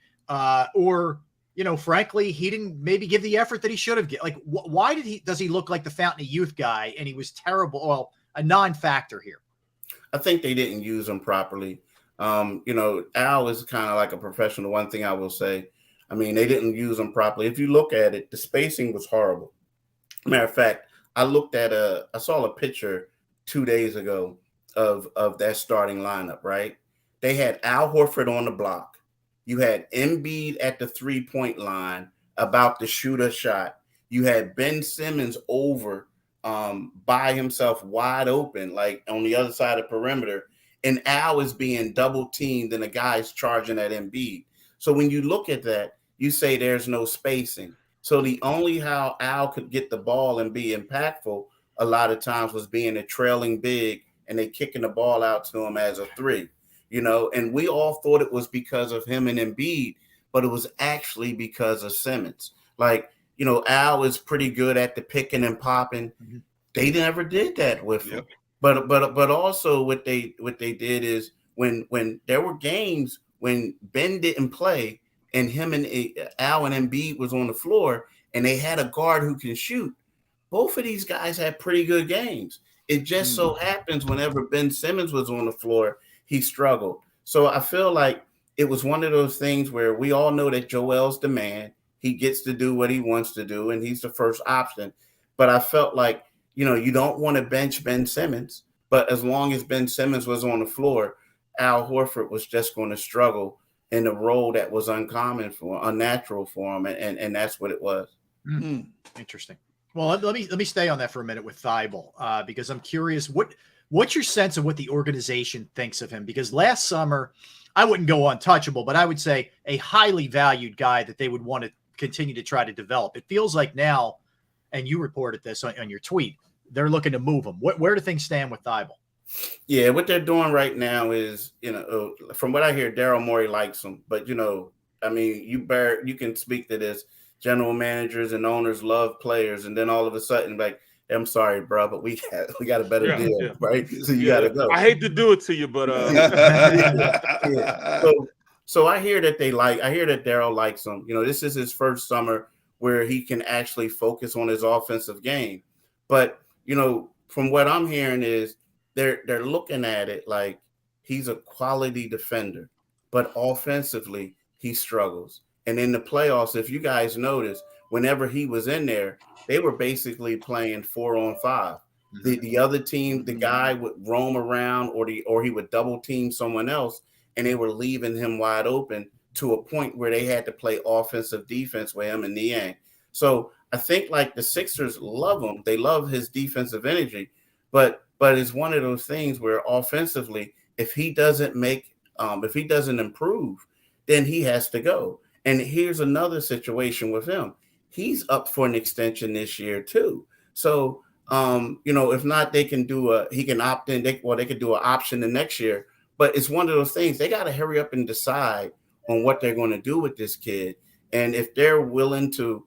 or frankly, he didn't maybe give the effort that he should have given? Like, why does he look like the fountain of youth guy, and he was terrible? Well, a non-factor here. I think they didn't use him properly. Al is kind of like a professional. One thing I will say. I mean, they didn't use him properly. If you look at it, the spacing was horrible. Matter of fact, I saw a picture 2 days ago of that starting lineup, right? They had Al Horford on the block. You had Embiid at the 3-point line about to shoot a shot. You had Ben Simmons over by himself wide open, like on the other side of the perimeter. And Al is being double teamed and the guy's charging at Embiid. So when you look at that, you say there's no spacing. So the only how Al could get the ball and be impactful a lot of times was being a trailing big and they kicking the ball out to him as a 3, and we all thought it was because of him and Embiid, but it was actually because of Simmons. Like, Al is pretty good at the picking and popping. Mm-hmm. They never did that with him. But also what they did is when there were games when Ben didn't play and him and Al and Embiid was on the floor and they had a guard who can shoot, both of these guys had pretty good games. It just so happens whenever Ben Simmons was on the floor, he struggled. So I feel like it was one of those things where we all know that Joel's the man. He gets to do what he wants to do, and he's the first option. But I felt like, you don't want to bench Ben Simmons, but as long as Ben Simmons was on the floor, Al Horford was just going to struggle in a role that was unnatural for him, and that's what it was. Mm-hmm. Interesting. Well, let me stay on that for a minute with Thibault, because I'm curious what's your sense of what the organization thinks of him? Because last summer, I wouldn't go untouchable, but I would say a highly valued guy that they would want to continue to try to develop. It feels like now, and you reported this on your tweet, they're looking to move him. Where do things stand with Thibault? Yeah, what they're doing right now is, from what I hear, Daryl Morey likes him. But, I mean, you can speak to this. General managers and owners love players. And then all of a sudden, like, I'm sorry, bro, but we got a better deal, right? So you got to go. I hate to do it to you, but So I hear that Daryl likes him. This is his first summer where he can actually focus on his offensive game. But, from what I'm hearing is they're looking at it like he's a quality defender, but offensively he struggles. And in the playoffs, if you guys notice, whenever he was in there, they were basically playing 4-on-5. The other team, the guy would roam around, or he would double team someone else, and they were leaving him wide open to a point where they had to play offensive defense with him in the end. So I think like the Sixers love him. They love his defensive energy, but it's one of those things where offensively, if he doesn't improve, then he has to go. And here's another situation with him. He's up for an extension this year too. So, if not, he can opt in. They could do an option the next year, but it's one of those things. They got to hurry up and decide on what they're going to do with this kid. And if they're willing to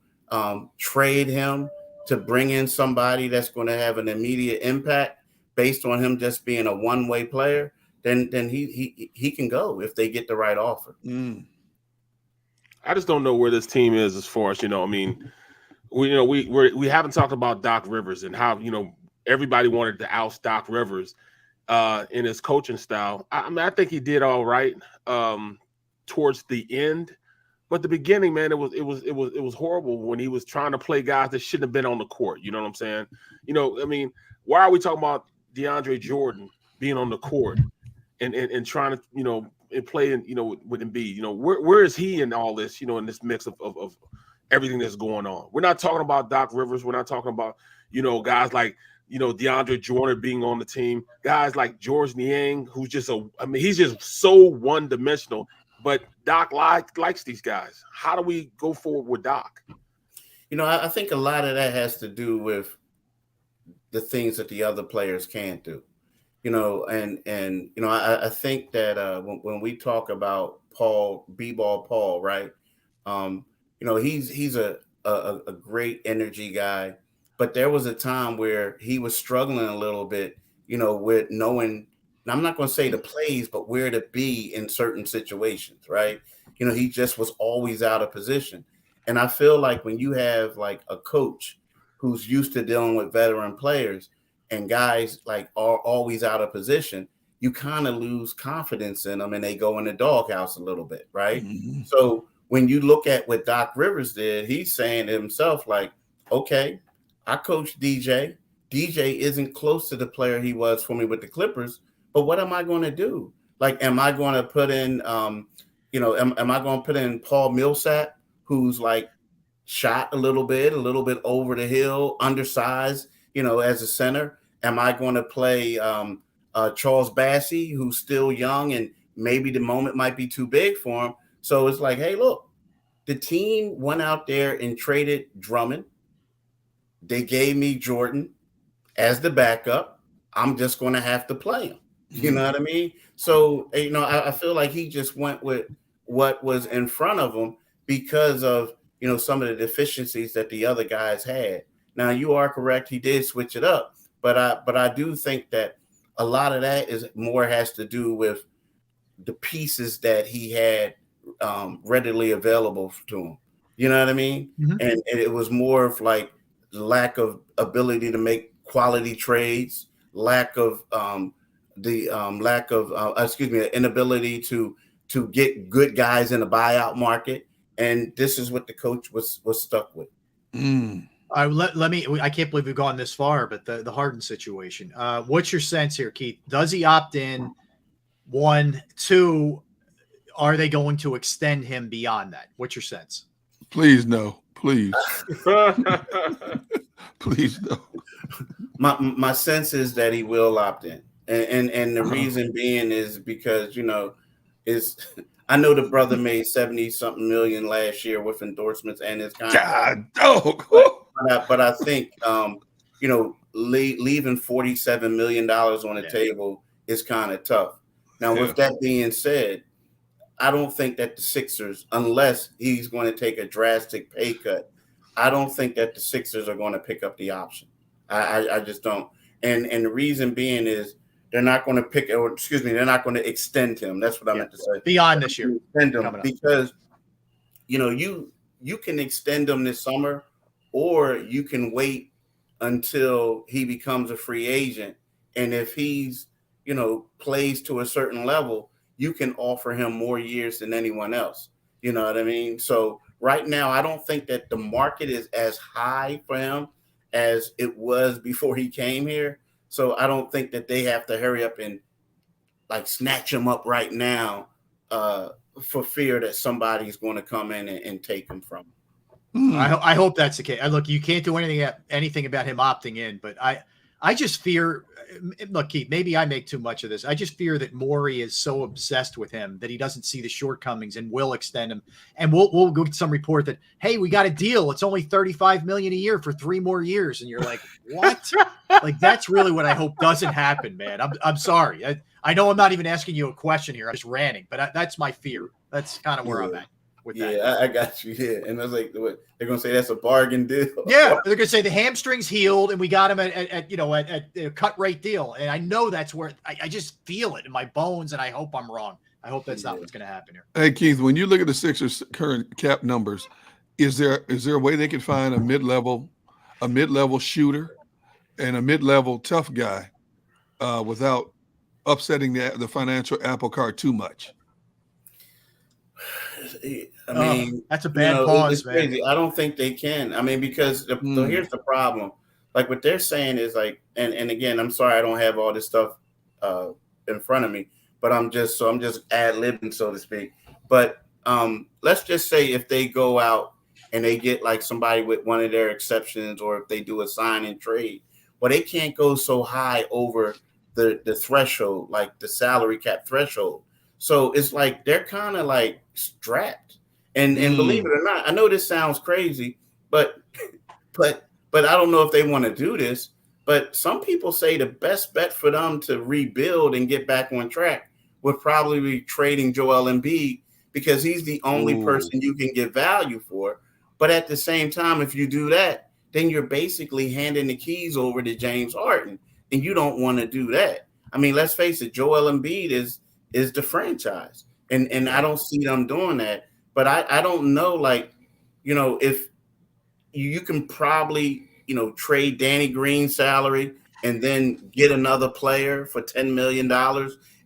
trade him to bring in somebody that's going to have an immediate impact based on him just being a one-way player, then he can go if they get the right offer. I just don't know where this team is as far as, we haven't talked about Doc Rivers and how, everybody wanted to oust Doc Rivers in his coaching style. I think he did all right towards the end, but the beginning, man, it was horrible when he was trying to play guys that shouldn't have been on the court. You know what I'm saying? Why are we talking about DeAndre Jordan being on the court and trying to, and playing, with Embiid? Where is he in all this, in this mix of everything that's going on? We're not talking about Doc Rivers. We're not talking about, guys like, DeAndre Jordan being on the team, guys like George Niang, who's just he's just so one-dimensional. But Doc likes these guys. How do we go forward with Doc? I think a lot of that has to do with the things that the other players can't do. I think that when we talk about B-ball Paul, right? He's a great energy guy, but there was a time where he was struggling a little bit, with knowing. And I'm not going to say the plays, but where to be in certain situations, right? He just was always out of position. And I feel like when you have like a coach who's used to dealing with veteran players and guys like are always out of position, you kind of lose confidence in them and they go in the doghouse a little bit, right? Mm-hmm. So when you look at what Doc Rivers did, he's saying to himself like, okay, I coached DJ. DJ isn't close to the player he was for me with the Clippers. But what am I going to do? Like, am I going to put in, am I going to put in Paul Millsap, who's like shot a little bit over the hill, undersized, as a center? Am I going to play Charles Bassey, who's still young and maybe the moment might be too big for him? So it's like, hey, look, the team went out there and traded Drummond. They gave me Jordan as the backup. I'm just going to have to play him. You know what I mean? So, I feel like he just went with what was in front of him because of, some of the deficiencies that the other guys had. Now, you are correct. He did switch it up. But I do think that a lot of that has to do with the pieces that he had readily available to him. You know what I mean? Mm-hmm. And it was more of like lack of ability to make quality trades, the inability to get good guys in the buyout market, and this is what the coach was stuck with. I can't believe we've gone this far, but the Harden situation. What's your sense here, Keith? Does he opt in? 1, 2, are they going to extend him beyond that? What's your sense? Please no, please, please no. My sense is that he will opt in. And the reason being is because, I know the brother made 70-something million last year with endorsements and his contract. But I think, leaving $47 million on the table is kind of tough. Now, with that being said, I don't think that the Sixers, unless he's going to take a drastic pay cut, I don't think that the Sixers are going to pick up the option. I just don't. And the reason being is, they're not going to they're not going to extend him. That's what I meant to say. Beyond this year. Extend him because, you can extend him this summer, or you can wait until he becomes a free agent And if he's, plays to a certain level, you can offer him more years than anyone else. You know what I mean? So right now, I don't think that the market is as high for him as it was before he came here. So I don't think that they have to hurry up and like snatch him up right now for fear that somebody's going to come in and take him from him. I hope that's the case. Look, you can't do anything about him opting in, but I just fear. Look, Keith, maybe I make too much of this. I just fear that Morey is so obsessed with him that he doesn't see the shortcomings and will extend him. And we'll go get some report that, hey, we got a deal. It's only $35 million a year for 3 more years. And you're like, what? Like, that's really what I hope doesn't happen, man. I'm sorry. I know I'm not even asking you a question here. I'm just ranting, but that's my fear. That's kind of where I'm at. I got you. Yeah, and I was like, what, they're gonna say that's a bargain deal. Yeah, they're gonna say the hamstring's healed, and we got him at a cut rate deal. And I know that's where I just feel it in my bones, and I hope I'm wrong. I hope that's not what's gonna happen here. Hey Keith, when you look at the Sixers' current cap numbers, is there a way they can find a mid-level shooter and a mid-level tough guy without upsetting the financial apple cart too much? I mean, that's a bad pause, man. Crazy. I don't think they can. I mean, because so here's the problem. Like what they're saying is like, and again, I'm sorry I don't have all this stuff in front of me, but I'm just ad-libbing, so to speak. But let's just say if they go out and they get like somebody with one of their exceptions, or if they do a sign and trade, well, they can't go so high over the threshold, like the salary cap threshold. So it's like they're kind of like strapped. And believe it or not, I know this sounds crazy, but I don't know if they want to do this. But some people say the best bet for them to rebuild and get back on track would probably be trading Joel Embiid, because he's the only person you can get value for. But at the same time, if you do that, then you're basically handing the keys over to James Harden, and you don't want to do that. I mean, let's face it, Joel Embiid is the franchise, and I don't see them doing that. But I don't know, like, if you can probably, trade Danny Green's salary and then get another player for $10 million,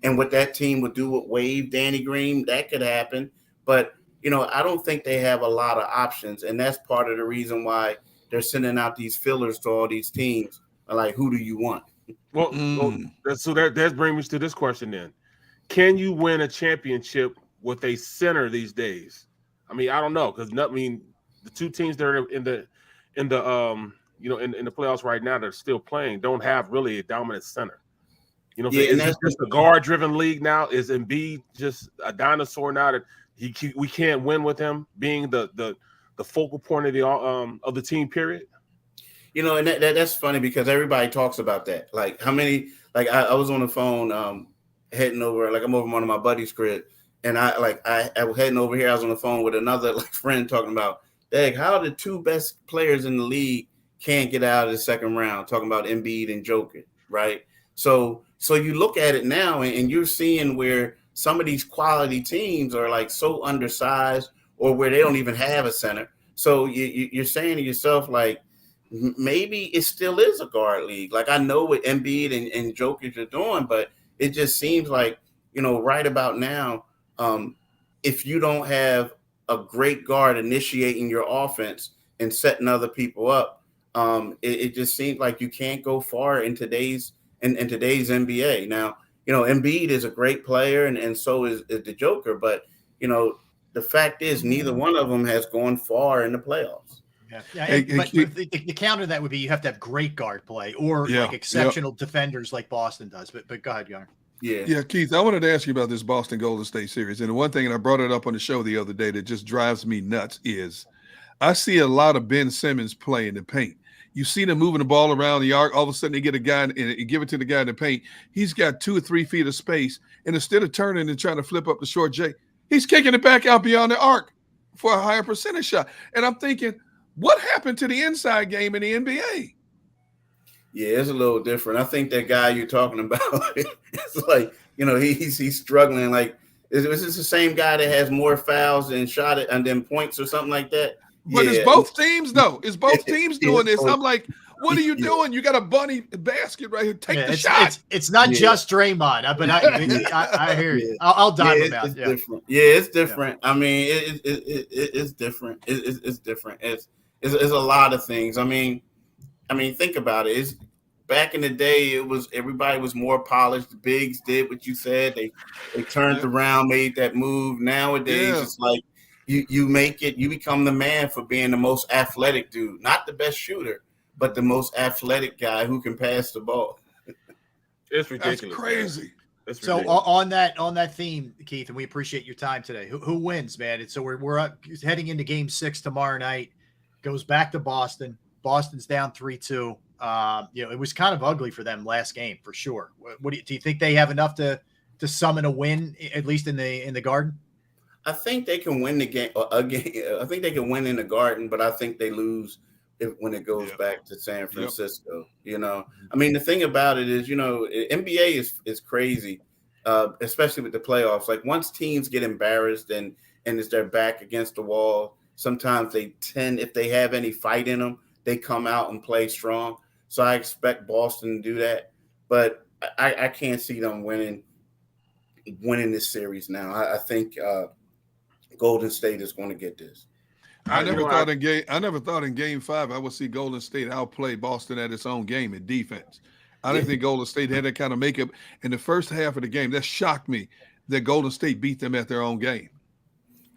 and what that team would do would waive Danny Green, that could happen. But, I don't think they have a lot of options, and that's part of the reason why they're sending out these fillers to all these teams. Like, who do you want? Well, so that brings me to this question then. Can you win a championship with a center these days? I mean, I don't know, because the two teams that are in the playoffs right now that are still playing don't have really a dominant center. Is this just a guard-driven league now? Is Embiid just a dinosaur now that we can't win with him being the focal point of the team? Period. And that's funny, because everybody talks about that. Like how many? Like I was on the phone heading over. Like I'm over one of my buddies' crib. And I was heading over here. I was on the phone with another friend talking about, dang, how the two best players in the league can't get out of the second round, talking about Embiid and Jokic, right? So you look at it now, and you're seeing where some of these quality teams are like so undersized, or where they don't even have a center. So you're saying to yourself, like, maybe it still is a guard league. Like I know what Embiid and Jokic are doing, but it just seems like, right about now, if you don't have a great guard initiating your offense and setting other people up, it just seems like you can't go far in today's NBA. Now, Embiid is a great player, and so is the Joker, but the fact is neither one of them has gone far in the playoffs. But the counter to that would be you have to have great guard play, or like exceptional defenders like Boston does. But go ahead, Gunnar. Yeah, Keith, I wanted to ask you about this Boston Golden State series. And the one thing, and I brought it up on the show the other day, that just drives me nuts is I see a lot of Ben Simmons play in the paint. You see them moving the ball around the arc. All of a sudden they get a guy and give it to the guy in the paint. He's got 2 or 3 feet of space. And instead of turning and trying to flip up the short J, he's kicking it back out beyond the arc for a higher percentage shot. And I'm thinking, what happened to the inside game in the NBA? Yeah, it's a little different. I think that guy you're talking about, it's like, he's struggling. Like, is this the same guy that has more fouls and shot it and then points or something like that? But it's both teams, though. It's both teams doing this. I'm like, What are you doing? You got a bunny basket right here. Take the shot. It's not just Draymond, but I hear you. I'll dive him out. It's different. Yeah, it's different. I mean, it's different. It's different. It's a lot of things. I mean, think about it. It's back in the day. Everybody was more polished. The bigs did what you said. They turned around, made that move. Nowadays, it's like you make it. You become the man for being the most athletic dude, not the best shooter, but the most athletic guy who can pass the ball. It's ridiculous. That's crazy. So on that theme, Keith, and we appreciate your time today. Who wins, man? And so we're heading into Game 6 tomorrow night. Goes back to Boston. Boston's down 3-2. It was kind of ugly for them last game for sure. What do you think they have enough to summon a win, at least in the Garden? I think they can win the game again. I think they can win in the Garden, but I think they lose when it goes back to San Francisco. I mean, the thing about it is, NBA is crazy, especially with the playoffs. Like once teams get embarrassed and it's their back against the wall, sometimes they tend, if they have any fight in them, they come out and play strong. So I expect Boston to do that, but I can't see them winning this series now. I think Golden State is going to get this. I never thought in Game 5 I would see Golden State outplay Boston at its own game in defense. I didn't think Golden State had that kind of makeup in the first half of the game. That shocked me that Golden State beat them at their own game.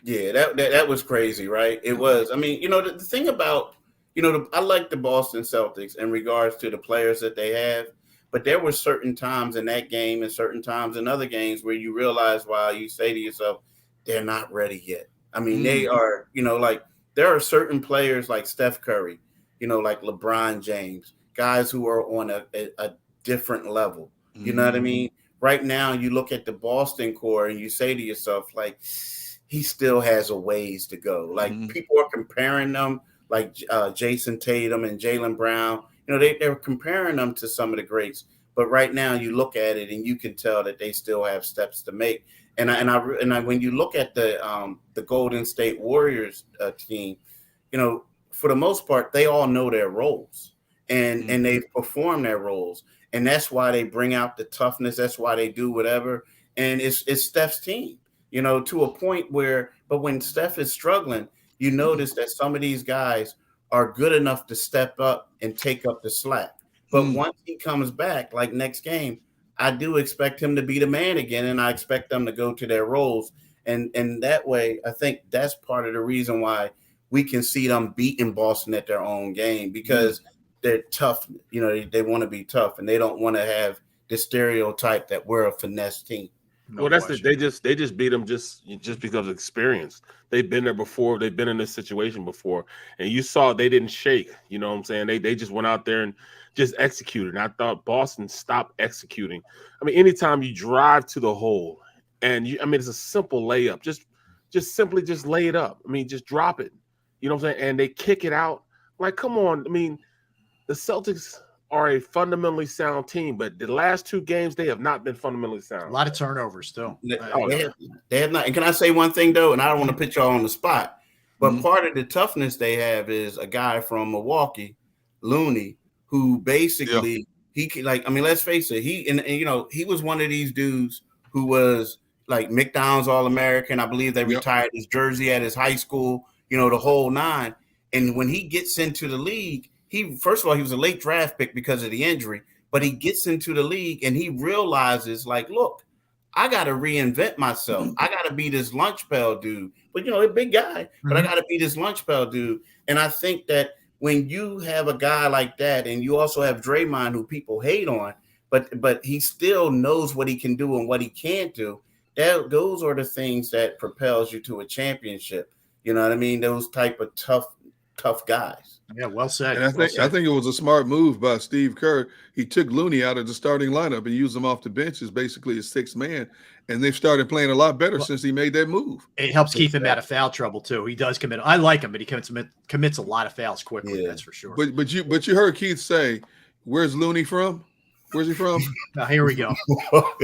Yeah, that was crazy, right? It was. I mean, the thing about, I like the Boston Celtics in regards to the players that they have, but there were certain times in that game and certain times in other games where you realize, wow, you say to yourself, they're not ready yet. I mean, they are, like there are certain players like Steph Curry, like LeBron James, guys who are on a different level. You know what I mean? Right now, you look at the Boston core and you say to yourself, like, he still has a ways to go. Like people are comparing them like Jason Tatum and Jaylen Brown. They're comparing them to some of the greats. But right now, you look at it and you can tell that they still have steps to make. And when you look at the Golden State Warriors team, for the most part, they all know their roles and they perform their roles. And that's why they bring out the toughness. That's why they do whatever. And it's Steph's team, to a point where, but when Steph is struggling, you notice that some of these guys are good enough to step up and take up the slack. But once he comes back, like next game, I do expect him to be the man again, and I expect them to go to their roles. And that way, I think that's part of the reason why we can see them beating Boston at their own game, because they're tough. They want to be tough, and they don't want to have the stereotype that we're a finesse team. Well, they just beat them just because of experience. They've been there before. They've been in this situation before, and you saw they didn't shake. You know what I'm saying? They just went out there and just executed. And I thought Boston stopped executing. I mean, anytime you drive to the hole, and it's a simple layup. Just simply lay it up. I mean, just drop it. You know what I'm saying? And they kick it out. Like, come on. I mean, the Celtics are a fundamentally sound team, but the last two games they have not been fundamentally sound. A lot of turnovers still. They have not. And can I say one thing though? And I don't want to put y'all on the spot, but part of the toughness they have is a guy from Milwaukee, Looney, who basically let's face it, he was one of these dudes who was like McDonald's All-American. I believe they retired his jersey at his high school, the whole nine. And when he gets into the league, first of all, he was a late draft pick because of the injury, but he gets into the league and he realizes, like, look, I got to reinvent myself. I got to be this lunch pail dude. But, a big guy, but I got to be this lunch pail dude. And I think that when you have a guy like that, and you also have Draymond, who people hate on, but he still knows what he can do and what he can't do, those are the things that propels you to a championship. You know what I mean? Those type of tough guys. Yeah, well said. And I think it was a smart move by Steve Kerr. He took Looney out of the starting lineup and used him off the bench as basically a sixth man. And they've started playing a lot better since he made that move. It helps keep him out of foul trouble too. He does commit. I like him, but he commits a lot of fouls quickly. Yeah. That's for sure. But you heard Keith say, "Where's Looney from?" Where's he from? Now here we go.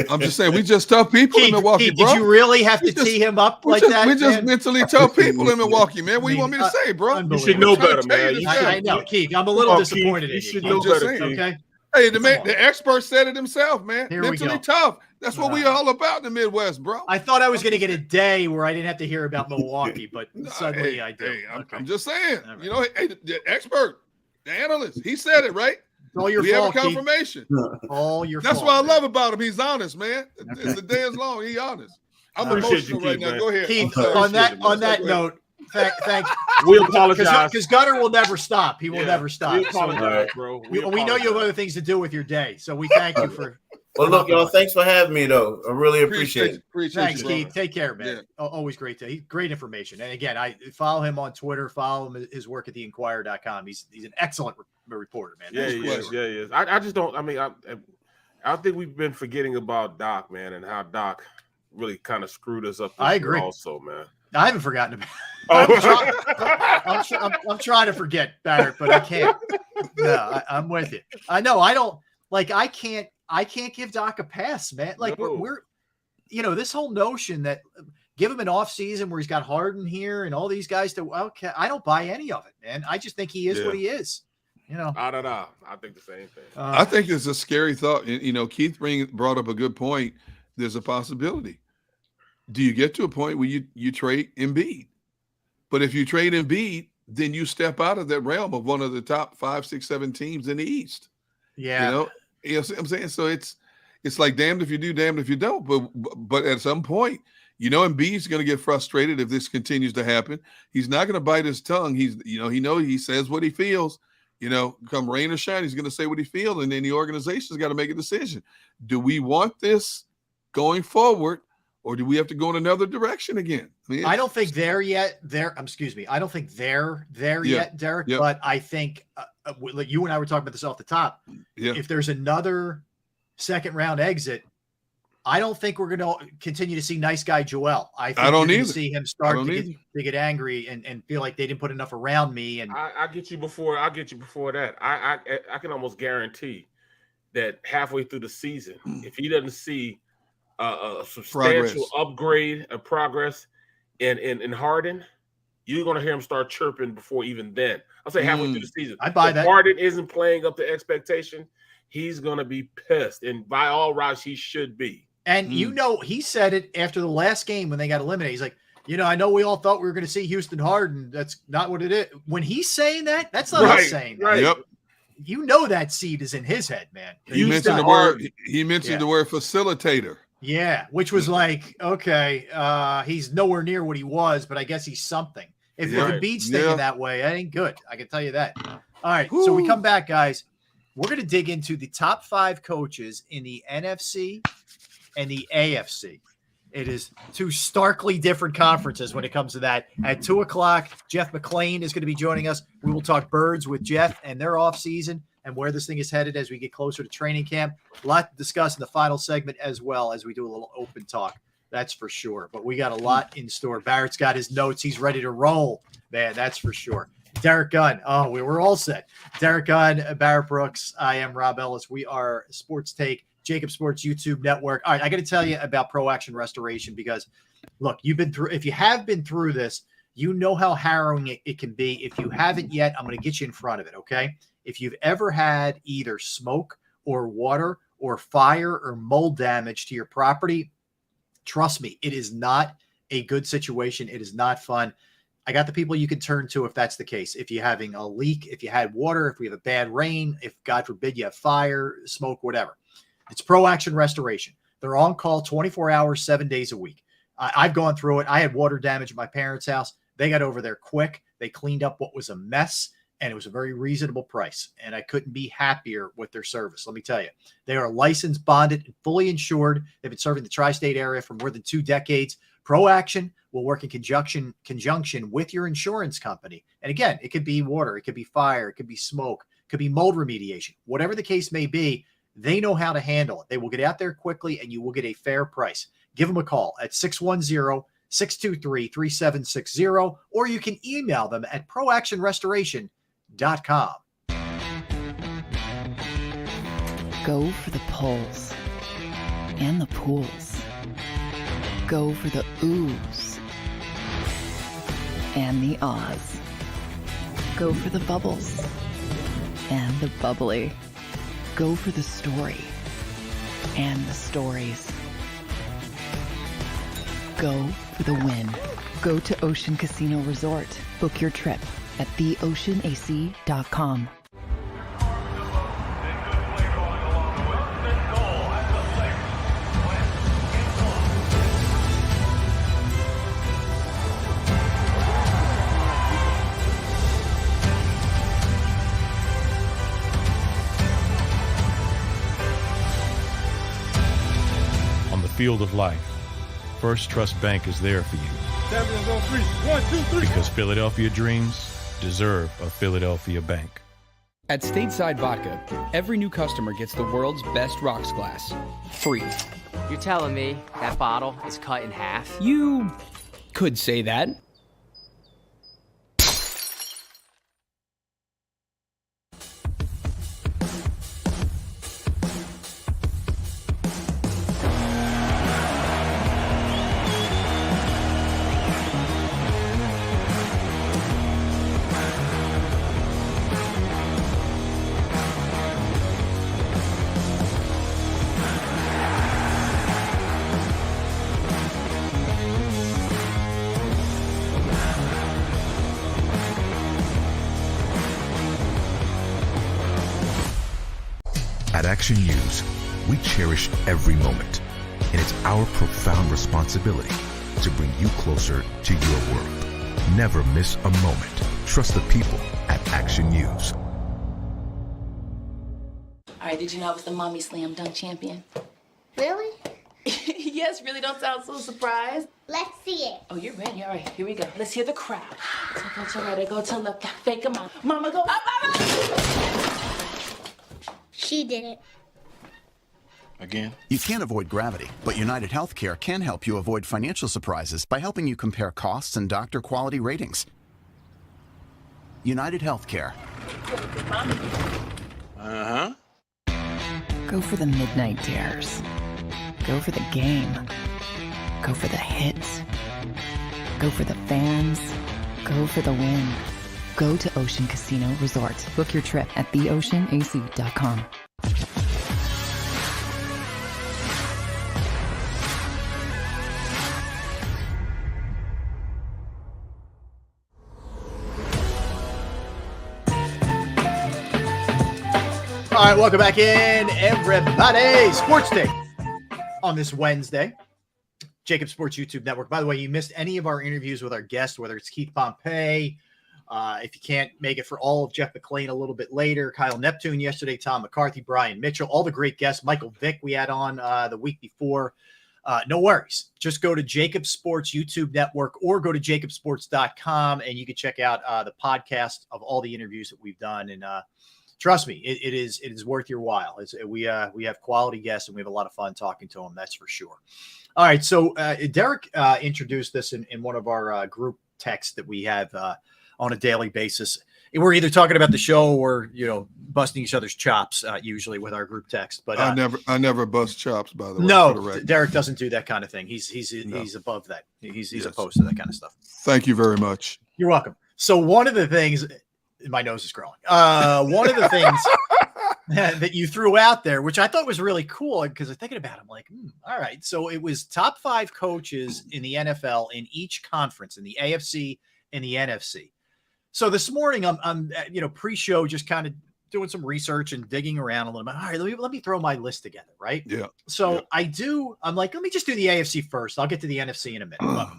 I'm just saying, we just tough people in Milwaukee, bro. Did you really have to tee him up like that? We just mentally tough people in Milwaukee, man. What do you want me to say, bro? You should know better, man. I know, Keith. I'm a little disappointed in you. You should know better, Keith. Okay. Hey, the expert said it himself, man. Here mentally tough. That's what we all about in the Midwest, bro. I thought I was going to get a day where I didn't have to hear about Milwaukee, but suddenly I do. Hey, I'm just saying. Right. You know, hey, the expert, the analyst, he said it, right? All your we fault, have a confirmation. All your That's fault. what I love about him. He's honest, man. As the day is long, he's honest. I'm emotional right now. Go ahead. Keith, on that note, thank we apologize because Gunner will never stop. He will never stop. We apologize, bro. We know you have other things to do with your day, so we thank you for. Well, look, y'all. Thanks for having me, though. I really appreciate it. Thanks, Keith. Take care, man. Yeah. Always great to. Great information. And again, I follow him on Twitter. Follow him his work at theinquirer.com. He's an excellent reporter, man. Yeah, he is. I just don't. I mean, I think we've been forgetting about Doc, man, and how Doc really kind of screwed us up. I agree. Also, man. I haven't forgotten about it. I'm trying to forget, Barrett, but I can't. No, I'm with you. I know. I don't like. I can't give Doc a pass, man. Like we're this whole notion that give him an off season where he's got Harden here and all these guys to. Okay, I don't buy any of it, man. I just think he is what he is. You know. I don't know. I think the same thing. I think it's a scary thought. You know, Keith brought up a good point. There's a possibility. Do you get to a point where you trade Embiid? But if you trade Embiid, then you step out of that realm of one of the top 5, 6, 7 teams in the East. Yeah. You know what I'm saying? So it's like damned if you do, damned if you don't. But at some point, Embiid's going to get frustrated if this continues to happen. He's not going to bite his tongue. He says what he feels. Come rain or shine, he's going to say what he feels, and then the organization's got to make a decision. Do we want this going forward? Or do we have to go in another direction again? I don't think they're yet. I don't think they're there yet, Derek. Yep. But I think you and I were talking about this off the top. Yeah. If there's another second round exit, I don't think we're going to continue to see nice guy Joel. I don't either. See him start to get angry and feel like they didn't put enough around me. And I get you before. I'll get you before that. I can almost guarantee that halfway through the season, if he doesn't see a substantial upgrade of progress in Harden, you're going to hear him start chirping before even then. I'll say halfway through the season. I buy that. If Harden isn't playing up to expectation, he's going to be pissed. And by all rights, he should be. And he said it after the last game when they got eliminated. He's like, I know we all thought we were going to see Houston Harden. That's not what it is. When he's saying that, that's not us saying that. Right. Yep. That seed is in his head, man. He mentioned the word facilitator. Yeah, which was like, okay, he's nowhere near what he was, but I guess he's something. If Embiid's thinking that way, that ain't good. I can tell you that. All right, so we come back, guys. We're going to dig into the top 5 coaches in the NFC and the AFC. It is 2 starkly different conferences when it comes to that. At 2 o'clock, Jeff McClain is going to be joining us. We will talk birds with Jeff and their offseason and where this thing is headed as we get closer to training camp. A lot to discuss in the final segment as well as we do a little open talk. That's for sure. But we got a lot in store. Barrett's got his notes. He's ready to roll, man. That's for sure. Derek Gunn. Oh, we were all set. Derek Gunn, Barrett Brooks. I am Rob Ellis. We are Sports Take, JAKIB Sports YouTube Network. All right, I got to tell you about Pro Action Restoration because, look, if you have been through this, you know how harrowing it can be. If you haven't yet, I'm going to get you in front of it, okay? If you've ever had either smoke or water or fire or mold damage to your property, trust me, it is not a good situation. It is not fun. I got the people you can turn to if that's the case. If you're having a leak, if you had water, if we have a bad rain, if God forbid you have fire, smoke, whatever. It's Pro Action Restoration. They're on call 24 hours, 7 days a week. I've gone through it. I had water damage at my parents' house. They got over there quick. They cleaned up what was a mess, and it was a very reasonable price. And I couldn't be happier with their service. Let me tell you, they are licensed, bonded, and fully insured. They've been serving the tri-state area for more than 2 decades. Pro Action will work in conjunction with your insurance company. And again, it could be water, it could be fire, it could be smoke, it could be mold remediation. Whatever the case may be, they know how to handle it. They will get out there quickly, and you will get a fair price. Give them a call at 610-623-3760, or you can email them at proactionrestoration.com. Go for the pulls and the pools. Go for the oohs and the ahs. Go for the bubbles and the bubbly. Go for the story and the stories. Go for the win. Go to Ocean Casino Resort. Book your trip at theoceanac.com. On the field of life, First Trust Bank is there for you. Champions on three. 1, 2, 3. Because Philadelphia dreams deserve a Philadelphia bank. At Stateside Vodka, every new customer gets the world's best rocks glass, free. You're telling me that bottle is cut in half? You could say that. At Action News, we cherish every moment, and it's our profound responsibility to bring you closer to your world. Never miss a moment. Trust the people at Action News. All right, did you know I was the mommy slam dunk champion? Really? Yes, really, don't sound so surprised. Let's see it. Oh, you're ready. All right, here we go. Let's hear the crowd. So go to right, go to left, fake 'em out. Mama, go up, up, up. She did it. Again? You can't avoid gravity, but United Healthcare can help you avoid financial surprises by helping you compare costs and doctor quality ratings. United Healthcare. Uh-huh. Go for the midnight dares. Go for the game. Go for the hits. Go for the fans. Go for the win. Go to Ocean Casino Resort. Book your trip at theoceanac.com. All right, welcome back in, everybody. Sports Day on this Wednesday. JAKIB Sports YouTube Network. By the way, you missed any of our interviews with our guests, whether it's Keith Pompey, if you can't make it for all of Jeff McClain a little bit later, Kyle Neptune yesterday, Tom McCarthy, Brian Mitchell, all the great guests, Michael Vick we had on the week before. No worries. Just go to JAKIB Sports YouTube Network or go to jakibsports.com and you can check out the podcast of all the interviews that we've done. And trust me, it is worth your while. We have quality guests and we have a lot of fun talking to them. That's for sure. All right. So Derek introduced this in one of our group texts that we have on a daily basis. We're either talking about the show or, busting each other's chops usually with our group text. But I never bust chops, by the way. No, Derek doesn't do that kind of thing. He's above that. He's opposed to that kind of stuff. Thank you very much. You're welcome. So one of the things, my nose is growing. One of the things that you threw out there, which I thought was really cool, because I'm thinking about it, I'm like, all right. So it was top 5 coaches in the NFL in each conference, in the AFC and the NFC. So this morning, I'm pre-show, just kind of doing some research and digging around a little bit. All right, let me throw my list together, right? Yeah. So I'm like, let me just do the AFC first. I'll get to the NFC in a minute.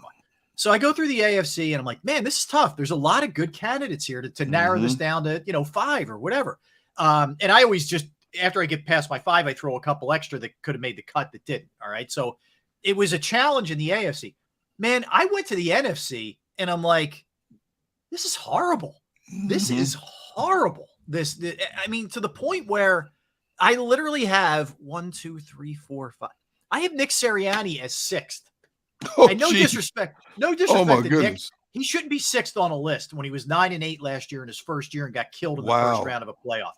So I go through the AFC and I'm like, man, this is tough. There's a lot of good candidates here to narrow this down to, 5 or whatever. And I always just, after I get past my 5, I throw a couple extra that could have made the cut that didn't. All right. So it was a challenge in the AFC. Man, I went to the NFC and I'm like, this is horrible. This is horrible. I mean, to the point where I literally have 1, 2, 3, 4, 5. I have Nick Sirianni as 6th. And no disrespect. Oh my to goodness. Nick. He shouldn't be 6th on a list when he was 9-8 last year in his first year and got killed in the first round of a playoff.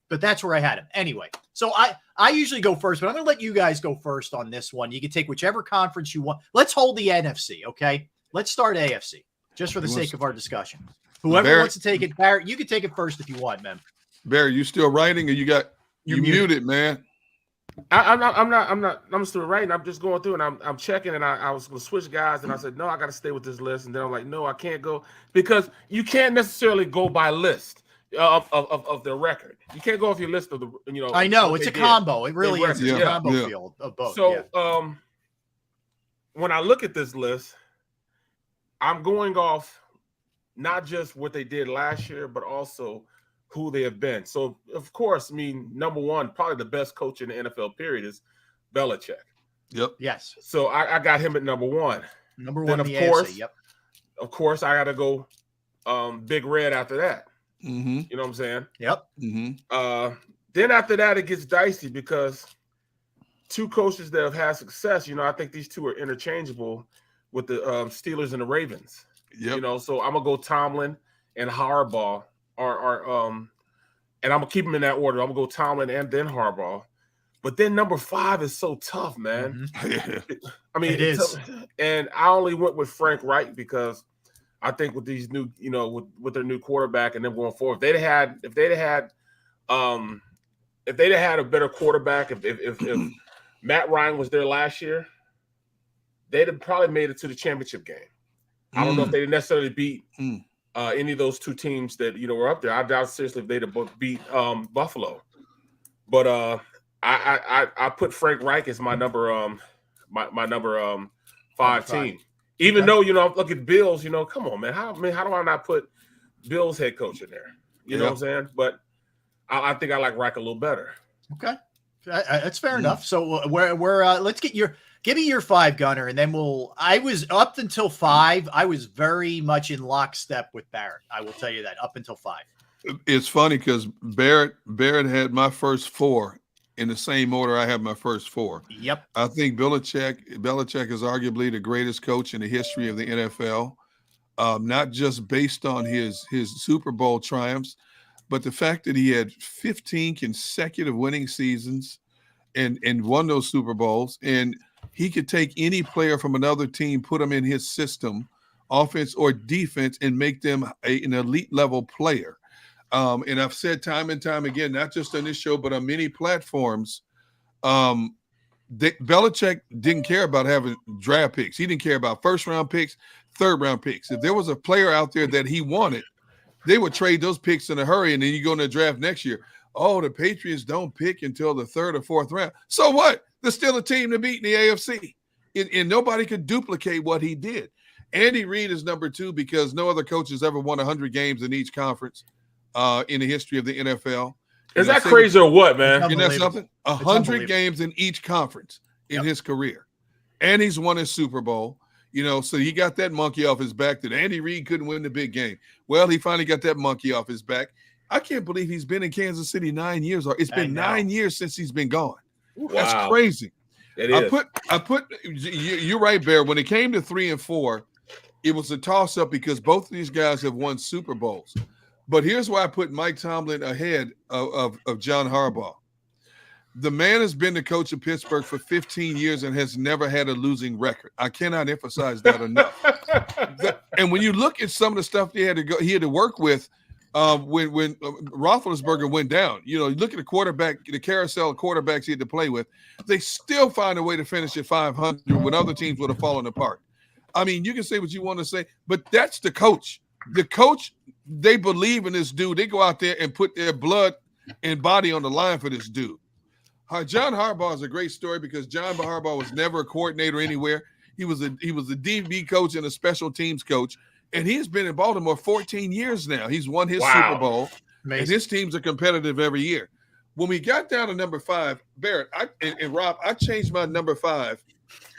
but that's where I had him. Anyway, so I usually go first, but I'm going to let you guys go first on this one. You can take whichever conference you want. Let's hold the NFC, okay? Let's start AFC, just for the sake of our discussion. Whoever wants to take it, Barrett, you can take it first if you want, man. Barry, you still writing, or you're muted, man? I'm still writing. I'm just going through and I'm checking, and I was going to switch guys, and I said, no, I got to stay with this list. And then I'm like, no, I can't go, because you can't necessarily go by list of their record. You can't go off your list of the, I know it's a combo. It really is. It's a combo field of both. So when I look at this list, I'm going off not just what they did last year, but also who they have been. So, of course, I mean, number one, probably the best coach in the NFL period is Belichick. Yep. Yes. So I got him at number one. Number then one, of course. Yep. Of course, I got to go Big Red after that. Mm-hmm. You know what I'm saying? Yep. Mm-hmm. Then after that, it gets dicey, because two coaches that have had success, I think these two are interchangeable with the Steelers and the Ravens. Yep. So I'm gonna go Tomlin and Harbaugh, and I'm gonna keep them in that order. I'm gonna go Tomlin and then Harbaugh. But then number 5 is so tough, man. Mm-hmm. I mean, it is. And I only went with Frank Reich because I think with these new, with their new quarterback and them going forward, if they'd have had a better quarterback, if Matt Ryan was there last year, they'd have probably made it to the championship game. I don't know if they necessarily beat any of those two teams that were up there. I doubt seriously if they'd have beat Buffalo. But I put Frank Reich as my number my number 5 team. Even though I'm looking at Bills, come on, man. How do I not put Bills head coach in there? You know what I'm saying? But I think I like Reich a little better. Okay, that's fair enough. So we're let's give me your 5, Gunner, and then I was up until 5. I was very much in lockstep with Barrett. I will tell you that up until 5. It's funny because Barrett had my first 4 in the same order I have my first 4. Yep. I think Belichick is arguably the greatest coach in the history of the NFL, not just based on his Super Bowl triumphs, but the fact that he had 15 consecutive winning seasons and won those Super Bowls, and he could take any player from another team, put them in his system, offense or defense, and make them an elite level player. And I've said time and time again, not just on this show, but on many platforms, Belichick didn't care about having draft picks. He didn't care about first-round picks, third-round picks. If there was a player out there that he wanted, they would trade those picks in a hurry, and then you go in the draft next year. Oh, the Patriots don't pick until the 3rd or 4th round. So what? There's still a team to beat in the AFC. And nobody could duplicate what he did. Andy Reid is number 2 because no other coach has ever won 100 games in each conference in the history of the NFL. Is that crazy or what, man? Isn't that something? 100 games in each conference in his career. And he's won his Super Bowl. So he got that monkey off his back that Andy Reid couldn't win the big game. Well, he finally got that monkey off his back. I can't believe he's been in Kansas City 9 years. It's been 9 years since he's been gone. Wow. That's crazy. It is. You're right, Bear. When it came to 3 and 4, it was a toss-up because both of these guys have won Super Bowls. But here's why I put Mike Tomlin ahead of John Harbaugh. The man has been the coach of Pittsburgh for 15 years and has never had a losing record. I cannot emphasize that enough. And when you look at some of the stuff he had to work with when Roethlisberger went down, you look at the quarterback, the carousel of quarterbacks he had to play with, they still find a way to finish at 500 when other teams would have fallen apart. I mean, you can say what you want to say, but that's the coach. The coach, they believe in this dude. They go out there and put their blood and body on the line for this dude. John Harbaugh is a great story because John Harbaugh was never a coordinator anywhere. He was a DB coach and a special teams coach, and he's been in Baltimore 14 years now. He's won his Super Bowl, and his teams are competitive every year. When we got down to number 5, Barrett and Rob, I changed my number 5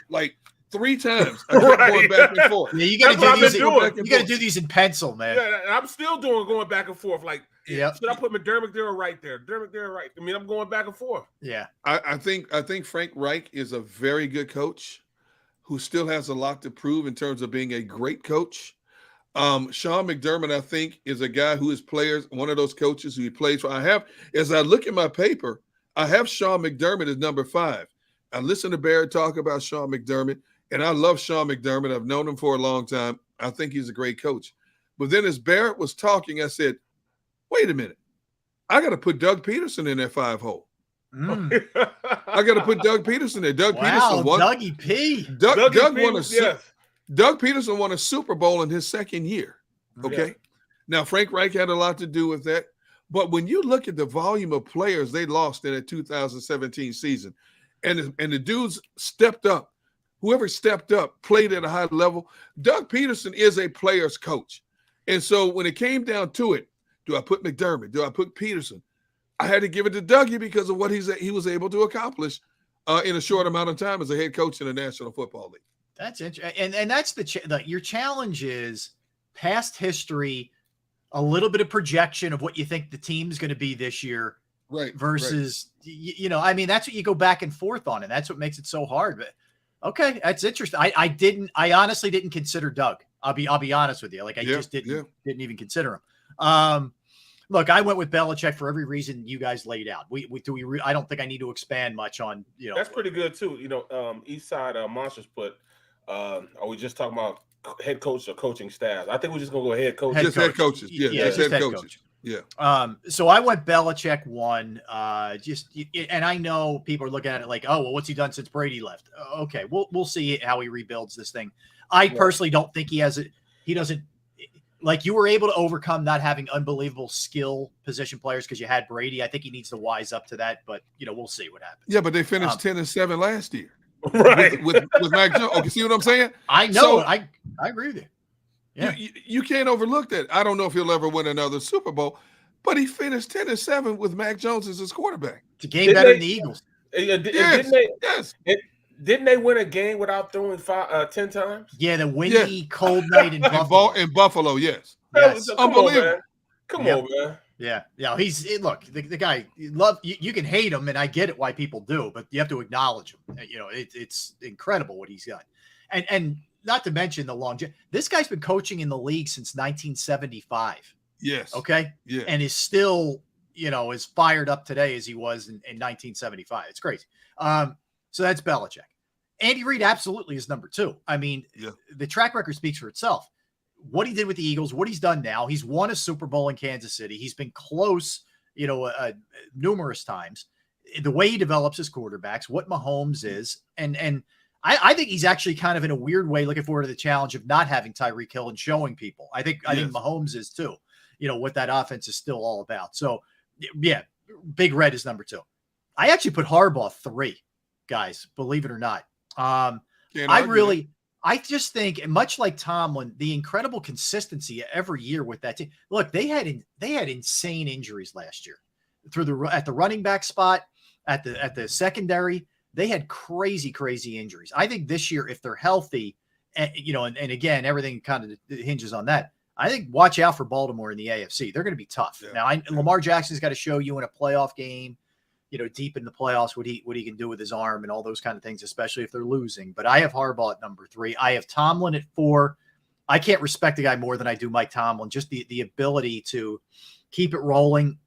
like 3 times. I kept going back and forth. Yeah, you got to do these in pencil, man. Yeah, and I'm still going back and forth. Like, yeah, should I put McDermott there or right there? McDermott there or right? I mean, I'm going back and forth. Yeah, I think Frank Reich is a very good coach who still has a lot to prove in terms of being a great coach. Sean McDermott, I think, is a guy who is one of those coaches who he plays for. As I look at my paper, I have Sean McDermott as number 5. I listened to Barrett talk about Sean McDermott, and I love Sean McDermott. I've known him for a long time. I think he's a great coach. But then as Barrett was talking, I said, wait a minute. I got to put Doug Peterson in that 5 hole. I got to put Doug Peterson there. Peterson won. Dougie P. Doug Peterson won a Super Bowl in his second year. Okay. Yeah. Now, Frank Reich had a lot to do with that. But when you look at the volume of players they lost in the 2017 season, and the dudes stepped up, whoever stepped up played at a high level. Doug Peterson is a player's coach. And so when it came down to it, do I put McDermott? Do I put Peterson? I had to give it to Dougie because of what he was able to accomplish in a short amount of time as a head coach in the National Football League. That's interesting. And that's your challenge is past history, a little bit of projection of what you think the team's going to be this year. Right. Versus, I mean, that's what you go back and forth on, and that's what makes it so hard. But okay, that's interesting. I honestly didn't consider Doug. I'll be honest with you. Like I just didn't even consider him. Look, I went with Belichick for every reason you guys laid out. I don't think I need to expand much on, That's pretty good too. East Side Monsters put, are we just talking about head coach or coaching staff? I think we're just going to go head coach. Head coaches. Yeah, just head coaches. Yeah. So I went Belichick 1. And I know people are looking at it like, oh, well, what's he done since Brady left? Okay, we'll see how he rebuilds this thing. I personally don't think he doesn't. Like you were able to overcome not having unbelievable skill position players because you had Brady. I think he needs to wise up to that, but we'll see what happens. Yeah, but they finished 10-7 last year, right? With Mac Jones. Okay, see what I'm saying? I know. So, I agree with you. Yeah, you can't overlook that. I don't know if he'll ever win another Super Bowl, but he finished 10-7 with Mac Jones as his quarterback. It's a game better than the Eagles. Didn't they win a game without throwing 10 times? Yeah, the windy, cold night in Buffalo. In Buffalo, yes. Unbelievable. Come on, man. Yeah. Look, the guy, you can hate him, and I get it why people do, but you have to acknowledge him. It's incredible what he's got. And not to mention the longevity. This guy's been coaching in the league since 1975. Yes. Okay? Yeah. And is still, as fired up today as he was in 1975. It's crazy. So that's Belichick. Andy Reid absolutely is number 2. I mean, the track record speaks for itself. What he did with the Eagles, what he's done now, he's won a Super Bowl in Kansas City. He's been close, numerous times. The way he develops his quarterbacks, what Mahomes is, and I think he's actually kind of in a weird way looking forward to the challenge of not having Tyreek Hill and showing people. I think Mahomes is too. What that offense is still all about. So, yeah, Big Red is number 2. I actually put Harbaugh 3. Guys, believe it or not. I just think, much like Tomlin, the incredible consistency every year with that team. Look, they had insane injuries last year at the running back spot, at the secondary. They had crazy injuries. I think this year, if they're healthy, and again, everything kind of hinges on that. I think watch out for Baltimore in the AFC. They're going to be tough. Yeah. Now, Lamar Jackson's got to show you in a playoff game, deep in the playoffs, what he can do with his arm and all those kind of things, especially if they're losing. But I have Harbaugh at number 3. I have Tomlin at 4. I can't respect the guy more than I do Mike Tomlin. Just the ability to keep it rolling.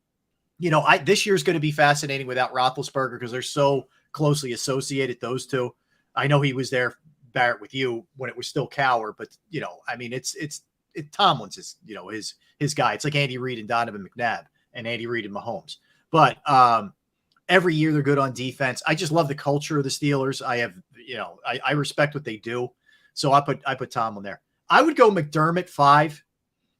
This year's going to be fascinating without Roethlisberger because they're so closely associated, those two. I know he was there, Barrett, with you when it was still Cowher, but it's Tomlin's his guy. It's like Andy Reid and Donovan McNabb and Andy Reid and Mahomes. But every year they're good on defense. I just love the culture of the Steelers. I respect what they do. So I put Tomlin there. I would go McDermott 5.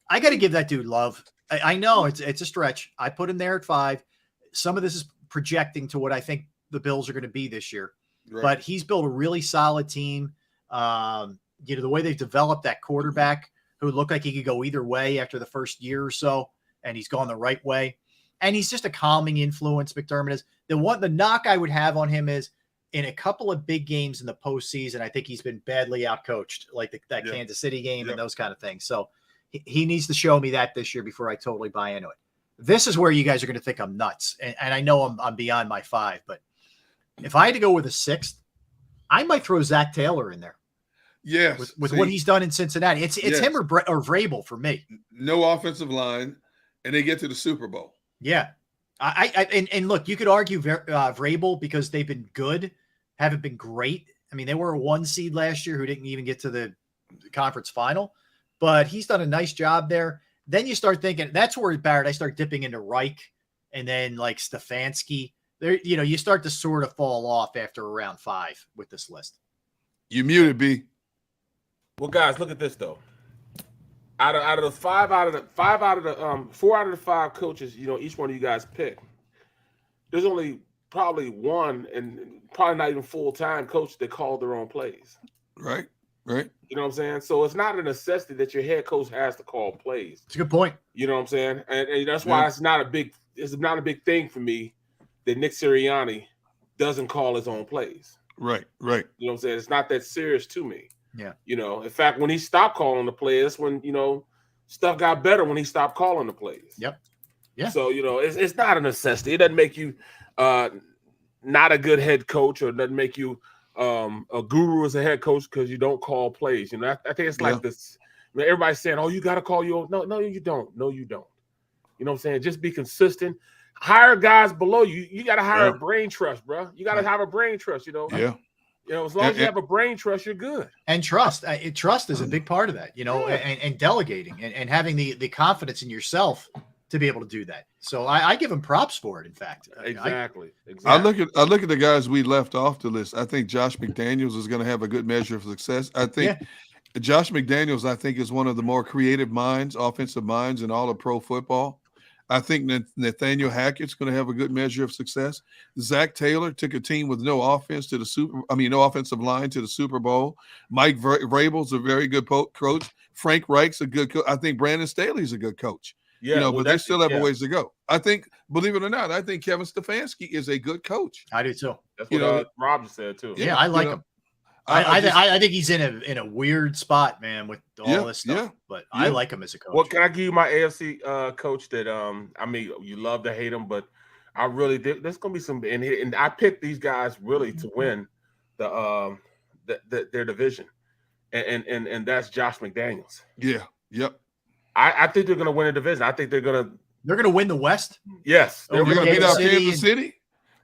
I got to give that dude love. I know it's a stretch. I put him there at 5. Some of this is projecting to what I think the Bills are going to be this year, but he's built a really solid team. The way they've developed that quarterback who looked like he could go either way after the first year or so, and he's gone the right way. And he's just a calming influence. McDermott is the knock I would have on him is in a couple of big games in the postseason. I think he's been badly outcoached, like that Kansas City game and those kind of things. So he needs to show me that this year before I totally buy into it. This is where you guys are going to think I'm nuts. And I know I'm beyond my 5, but if I had to go with a 6th, I might throw Zach Taylor in there. Yes, with what he's done in Cincinnati. It's him or Vrabel for me. No offensive line, and they get to the Super Bowl. Yeah, and look, you could argue Vrabel because they've been good, haven't been great. I mean, they were a 1 seed last year who didn't even get to the conference final, but he's done a nice job there. Then you start thinking, that's where, Barrett, I start dipping into Reich and then like Stefanski. There, you start to sort of fall off after round 5 with this list. You muted, B. Well, guys, look at this though. Out of the 4 out of the 5 coaches, each one of you guys pick, there's only probably one, and probably not even full-time coach that called their own plays. Right. You know what I'm saying? So it's not a necessity that your head coach has to call plays. It's a good point. You know what I'm saying? And that's why it's not a big thing for me that Nick Sirianni doesn't call his own plays. Right. You know what I'm saying? It's not that serious to me. Yeah. In fact, when he stopped calling the plays, that's when, stuff got better when he stopped calling the plays. Yep. Yeah. So, it's not a necessity. It doesn't make you not a good head coach, or doesn't make you a guru as a head coach because you don't call plays. I think it's like this. Everybody's saying, "Oh, you got to call your own." No, you don't. No, you don't. You know what I'm saying? Just be consistent. Hire guys below you. You got to hire a brain trust, bro. You got to have a brain trust. Yeah. As long as you have a brain trust, you're good. And trust. Trust is a big part of that. And delegating and having the confidence in yourself to be able to do that. So I give him props for it. In fact, exactly. I look at the guys we left off the list. I think Josh McDaniels is going to have a good measure of success. I think Josh McDaniels, is one of the more creative minds, offensive minds in all of pro football. I think Nathaniel Hackett's going to have a good measure of success. Zach Taylor took a team with no offensive line to the Super Bowl. Mike Vrabel's a very good coach. Frank Reich's a good coach. I think Brandon Staley's a good coach. Yeah, but they still have a ways to go. I think, believe it or not, I think Kevin Stefanski is a good coach. I do too. That's what Rob just said too. Yeah, I like him. I think he's in a weird spot, man, with all this stuff. But I like him as a coach. Well, can I give you my AFC coach that you love to hate him, but I really did. There's gonna be some, and I picked these guys really to win their division, and that's Josh McDaniels. Yeah. Yep. I think they're gonna win a division. I think they're gonna win the West. Yes, they're gonna beat out Kansas City.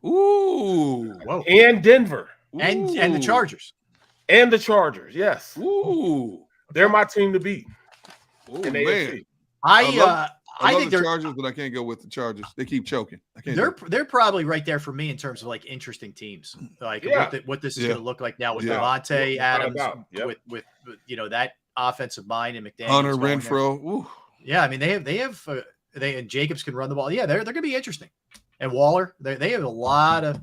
Ooh. Whoa. And Denver. And the Chargers. And the Chargers, yes. Ooh. They're my team to beat. Oh, man. I think the Chargers, but I can't go with the Chargers. They keep choking. I can't. They're probably right there for me in terms of like interesting teams. Like what this is going to look like now with Devontae Adams, with that offensive mind and McDaniels. Hunter Renfrow. Yeah, I mean they have and Jacobs can run the ball. Yeah, they're going to be interesting. And Waller, they have a lot of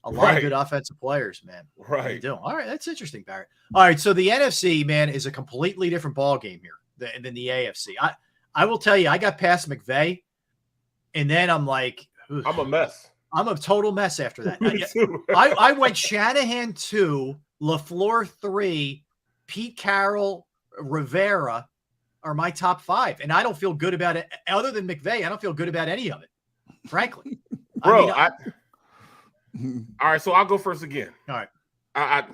good offensive players, man. Right. They do. All right, that's interesting, Barrett. All right, so the NFC, man, is a completely different ball game here than the AFC. I will tell you, I got past McVay, and then I'm like, ugh. I'm a mess. I'm a total mess after that. I went Shanahan 2, LaFleur 3, Pete Carroll, Rivera are my top 5, and I don't feel good about it. Other than McVay, I don't feel good about any of it, frankly. Bro, all right, so I'll go first again. All right.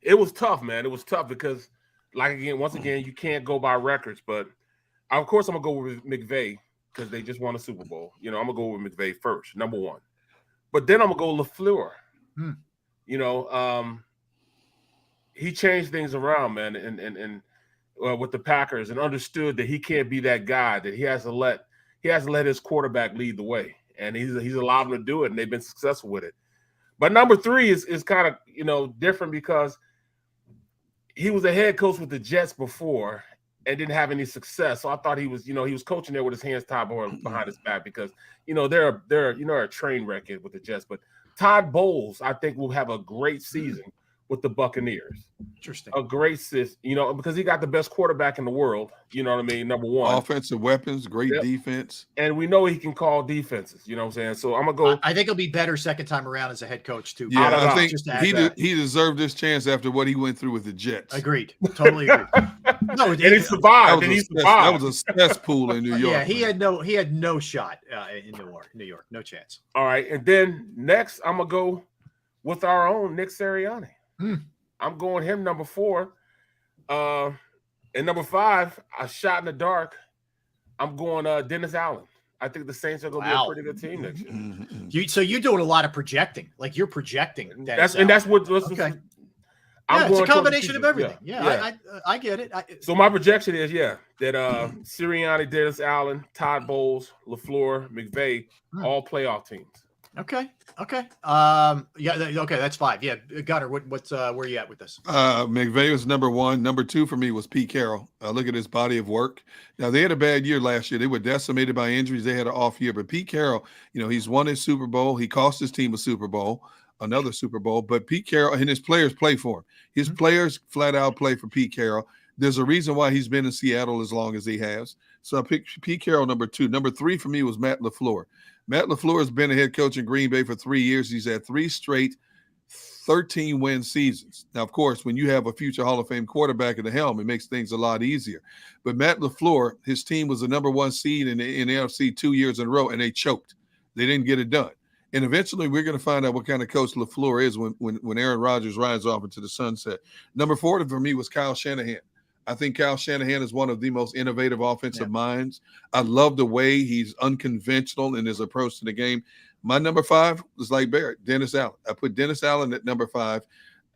It was tough, man. It was tough because, once again, you can't go by records. But, of course, I'm going to go with McVay because they just won a Super Bowl. I'm going to go with McVay first, number 1. But then I'm going to go LaFleur. He changed things around, man, and with the Packers, and understood that he can't be that guy, that he has to let his quarterback lead the way. And he's allowed them to do it, and they've been successful with it. But number 3 is kind of different because he was a head coach with the Jets before and didn't have any success. So I thought he was coaching there with his hands tied behind his back because they're a train wreck with the Jets. But Todd Bowles, I think, will have a great season with the Buccaneers. Interesting. A great system, because he got the best quarterback in the world. You know what I mean? Number 1. Offensive weapons, great defense. And we know he can call defenses. You know what I'm saying? So I'm going to go. I think he'll be better second time around as a head coach, too. Yeah, I think he deserved this chance after what he went through with the Jets. Agreed. Totally agreed. No, and he survived. That was a cesspool in New York. Yeah, he had no shot in New York. No chance. All right. And then next, I'm going to go with our own Nick Sirianni. I'm going him number 4. And number 5, a shot in the dark. I'm going Dennis Allen. I think the Saints are going to be a pretty good team next year. So you're doing a lot of projecting. Like you're projecting. That's what. Okay. I'm it's a combination of everything. Yeah. I get it. So my projection is, that Sirianni, Dennis Allen, Todd Bowles, LaFleur, McVay, all playoff teams. Okay. Okay. Okay. That's 5. Yeah. Gunnar, what's where are you at with this? McVay was number 1. Number 2 for me was Pete Carroll. Look at his body of work. Now, they had a bad year last year. They were decimated by injuries. They had an off year. But Pete Carroll, he's won his Super Bowl. He cost his team a Super Bowl, another Super Bowl. But Pete Carroll and his players play for him. His players flat out play for Pete Carroll. There's a reason why he's been in Seattle as long as he has. So I picked Pete Carroll, number 2. Number 3 for me was Matt LaFleur. Matt LaFleur has been a head coach in Green Bay for 3 years. He's had 3 straight 13-win seasons. Now, of course, when you have a future Hall of Fame quarterback at the helm, it makes things a lot easier. But Matt LaFleur, his team was the number 1 seed in the NFC 2 years in a row, and they choked. They didn't get it done. And eventually we're going to find out what kind of coach LaFleur is when Aaron Rodgers rides off into the sunset. Number 4 for me was Kyle Shanahan. I think Kyle Shanahan is one of the most innovative offensive minds. I love the way he's unconventional in his approach to the game. My number 5 was like Barrett, Dennis Allen. I put Dennis Allen at number 5.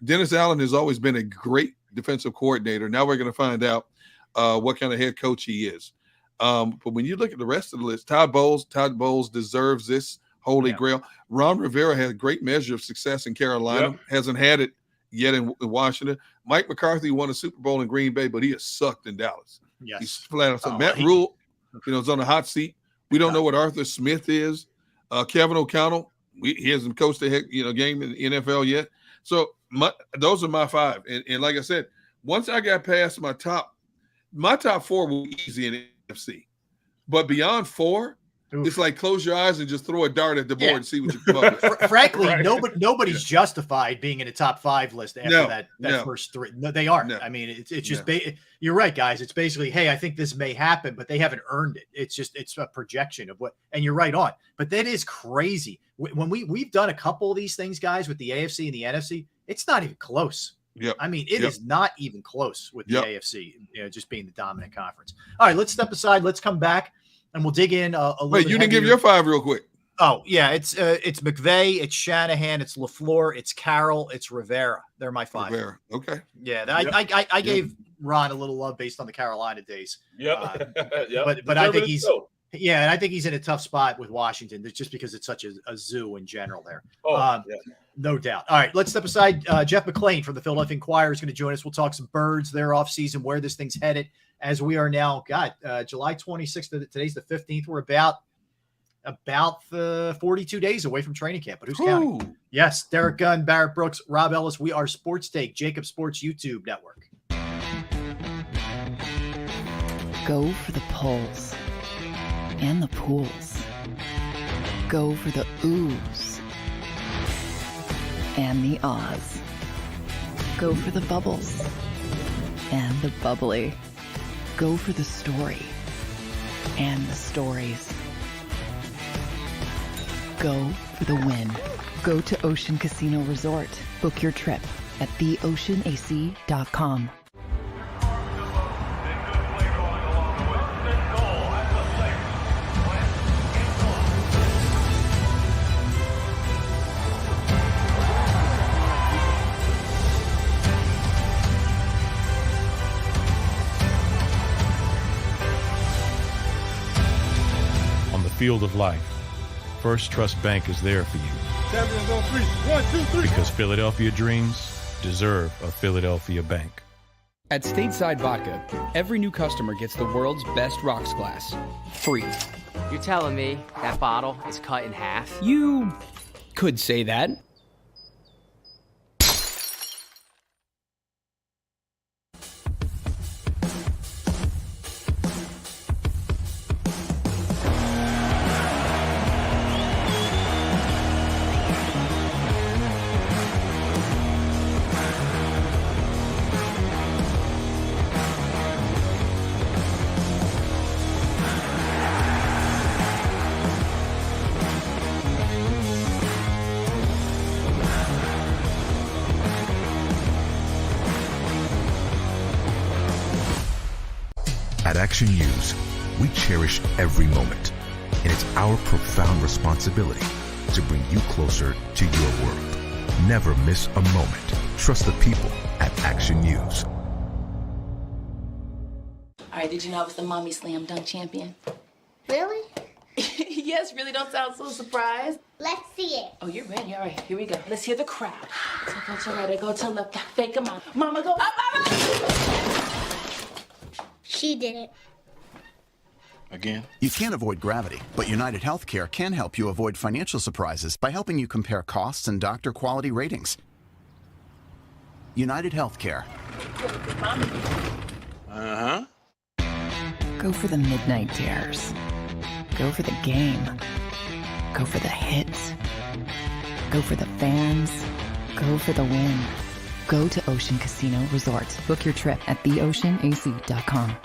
Dennis Allen has always been a great defensive coordinator. Now we're going to find out what kind of head coach he is. But when you look at the rest of the list, Todd Bowles deserves this holy grail. Ron Rivera had a great measure of success in Carolina. Hasn't had it yet in Washington. Mike McCarthy won a Super Bowl in Green Bay, but he has sucked in Dallas. Yes. He's flat out. So Matt Rule, is on the hot seat. We don't know what Arthur Smith is. Kevin O'Connell, he hasn't coached a game in the NFL yet. So those are my 5. And like I said, once I got past my top 4 were easy in the NFC. But beyond 4, it's like close your eyes and just throw a dart at the board and see what you come up with. Frankly, nobody's justified being in a top 5 list after that first 3. No, they aren't. I mean, it's just you're right, guys. It's basically, hey, I think this may happen, but they haven't earned it. It's a projection of what, and you're right on. But that is crazy. When we've done a couple of these things, guys, with the AFC and the NFC, it's not even close. Yep. I mean, it is not even close with the AFC, just being the dominant conference. All right, let's step aside. Let's come back. And we'll dig in a little bit. Wait, you didn't give your 5 real quick. Oh, yeah. It's McVay, it's Shanahan, it's LaFleur, it's Carroll, it's Rivera. They're my 5. Rivera. Okay. Yeah. I gave Ron a little love based on the Carolina days. Yep. But I think and I think he's in a tough spot with Washington just because it's such a zoo in general there. No doubt. All right, let's step aside. Jeff McClain from the Philadelphia Inquirer is going to join us. We'll talk some birds, their offseason, where this thing's headed. As we are now, July 26th. Today's the 15th. We're about 42 days away from training camp. But who's counting? Yes, Derek Gunn, Barrett Brooks, Rob Ellis. We are Sports Take, JAKIB Sports YouTube Network. Go for the polls and the pools. Go for the oohs and the ahs. Go for the bubbles and the bubbly. Go for the story and the stories. Go for the win. Go to Ocean Casino Resort. Book your trip at theoceanac.com. Field of life, First Trust Bank is there for you. Champions on 3. 1, 2, 3. Because Philadelphia dreams deserve a Philadelphia bank. At Stateside Vodka, every new customer gets the world's best rocks glass, free. You're telling me that bottle is cut in half? You could say that. At Action News, we cherish every moment, and it's our profound responsibility to bring you closer to your world. Never miss a moment. Trust the people at Action News. All right, did you know I was the mommy slam dunk champion? Really? Yes, really, don't sound so surprised. Let's see it. Oh, you're ready. All right, here we go. Let's hear the crowd. So go to right, go to left, fake 'em out. Mama, go up, up, up. She did it. Again? You can't avoid gravity, but United Healthcare can help you avoid financial surprises by helping you compare costs and doctor quality ratings. United Healthcare. Uh-huh. Go for the midnight dares. Go for the game. Go for the hits. Go for the fans. Go for the win. Go to Ocean Casino Resort. Book your trip at theoceanac.com.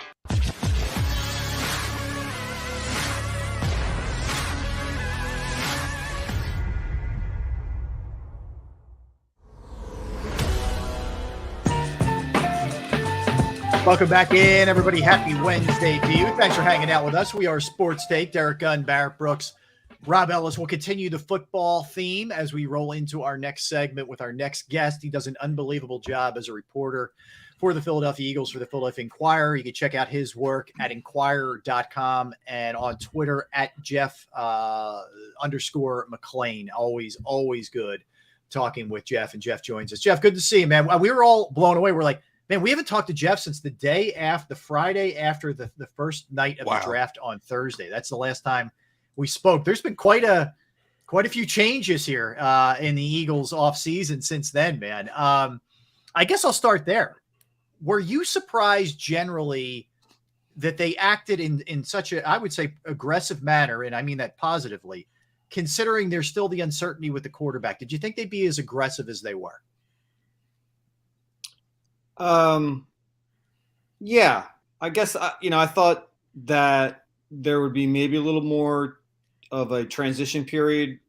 Welcome back in, everybody. Happy Wednesday to you. Thanks for hanging out with us. We are Sports Take. Derek Gunn, Barrett Brooks, Rob Ellis. Will continue the football theme as we roll into our next segment with our next guest. He does an unbelievable job as a reporter for the Philadelphia Eagles, for the Philadelphia Inquirer. You can check out his work at inquirer.com and on Twitter at Jeff_McClain. Always good talking with Jeff, and Jeff joins us. Jeff, good to see you, man. We were all blown away. We're like, man, we haven't talked to Jeff since the Friday after the first night of the draft on Thursday. That's the last time we spoke. There's been quite a few changes here in the Eagles offseason since then, man. I guess I'll start there. Were you surprised generally that they acted in such a, I would say, aggressive manner, and I mean that positively, considering there's still the uncertainty with the quarterback? Did you think they'd be as aggressive as they were? Yeah, I guess, I thought that there would be maybe a little more of a transition period.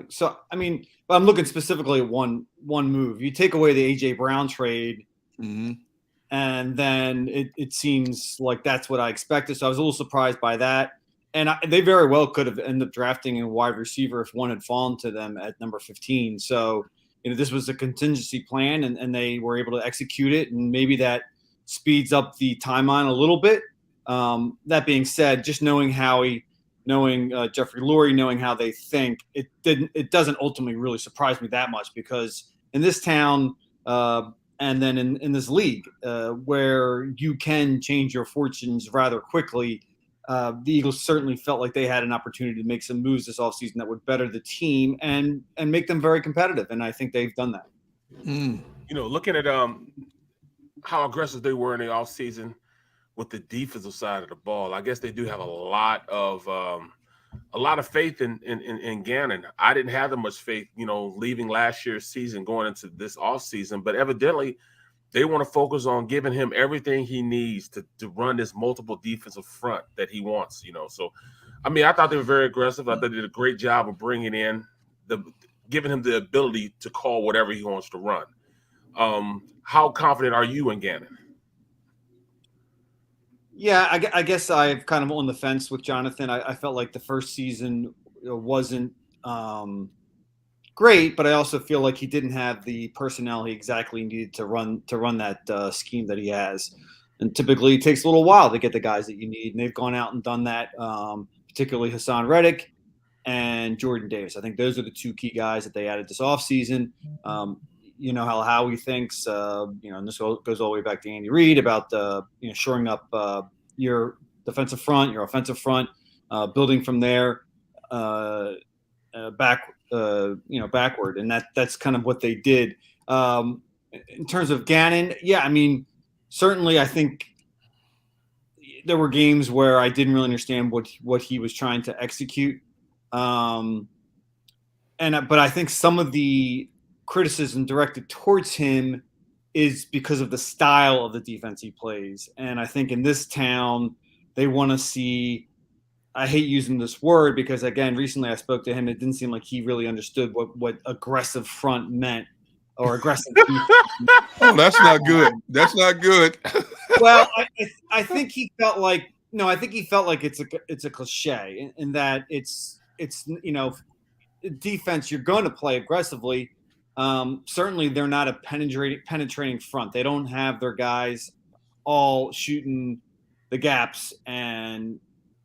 So, I mean, I'm looking specifically at one move. You take away the A.J. Brown trade, and then it seems like that's what I expected. So I was a little surprised by that. And they very well could have ended up drafting a wide receiver if one had fallen to them at number 15. So, this was a contingency plan, and they were able to execute it, and maybe that speeds up the timeline a little bit. That being said, just knowing Howie, knowing Jeffrey Lurie, knowing how they think, it doesn't ultimately really surprise me that much, because in this town and then in this league where you can change your fortunes rather quickly, the Eagles certainly felt like they had an opportunity to make some moves this offseason that would better the team and make them very competitive. And I think they've done that. Looking at how aggressive they were in the offseason with the defensive side of the ball, I guess they do have a lot of faith in Gannon. I didn't have that much faith, leaving last year's season, going into this offseason, but evidently they want to focus on giving him everything he needs to run this multiple defensive front that he wants, So, I mean, I thought they were very aggressive. I thought they did a great job of bringing in giving him the ability to call whatever he wants to run. How confident are you in Gannon? Yeah, I guess I'm kind of on the fence with Jonathan. I felt like the first season wasn't great, but I also feel like he didn't have the personnel he exactly needed to run that scheme that he has. And typically it takes a little while to get the guys that you need, and they've gone out and done that, particularly Hassan Reddick and Jordan Davis. I think those are the two key guys that they added this offseason. You know how Howie thinks, and this goes all the way back to Andy Reid about shoring up your defensive front, your offensive front, building from there backward, and that's kind of what they did. In terms of Gannon, yeah, I mean, certainly I think there were games where I didn't really understand what he was trying to execute, but I think some of the criticism directed towards him is because of the style of the defense he plays. And I think in this town, they want to see, I hate using this word because, again, recently I spoke to him. It didn't seem like he really understood what aggressive front meant or aggressive. Oh, that's not good. That's not good. Well, I think he felt like I think he felt like it's a cliche in that it's defense. You're going to play aggressively. Certainly, they're not a penetrating front. They don't have their guys all shooting the gaps and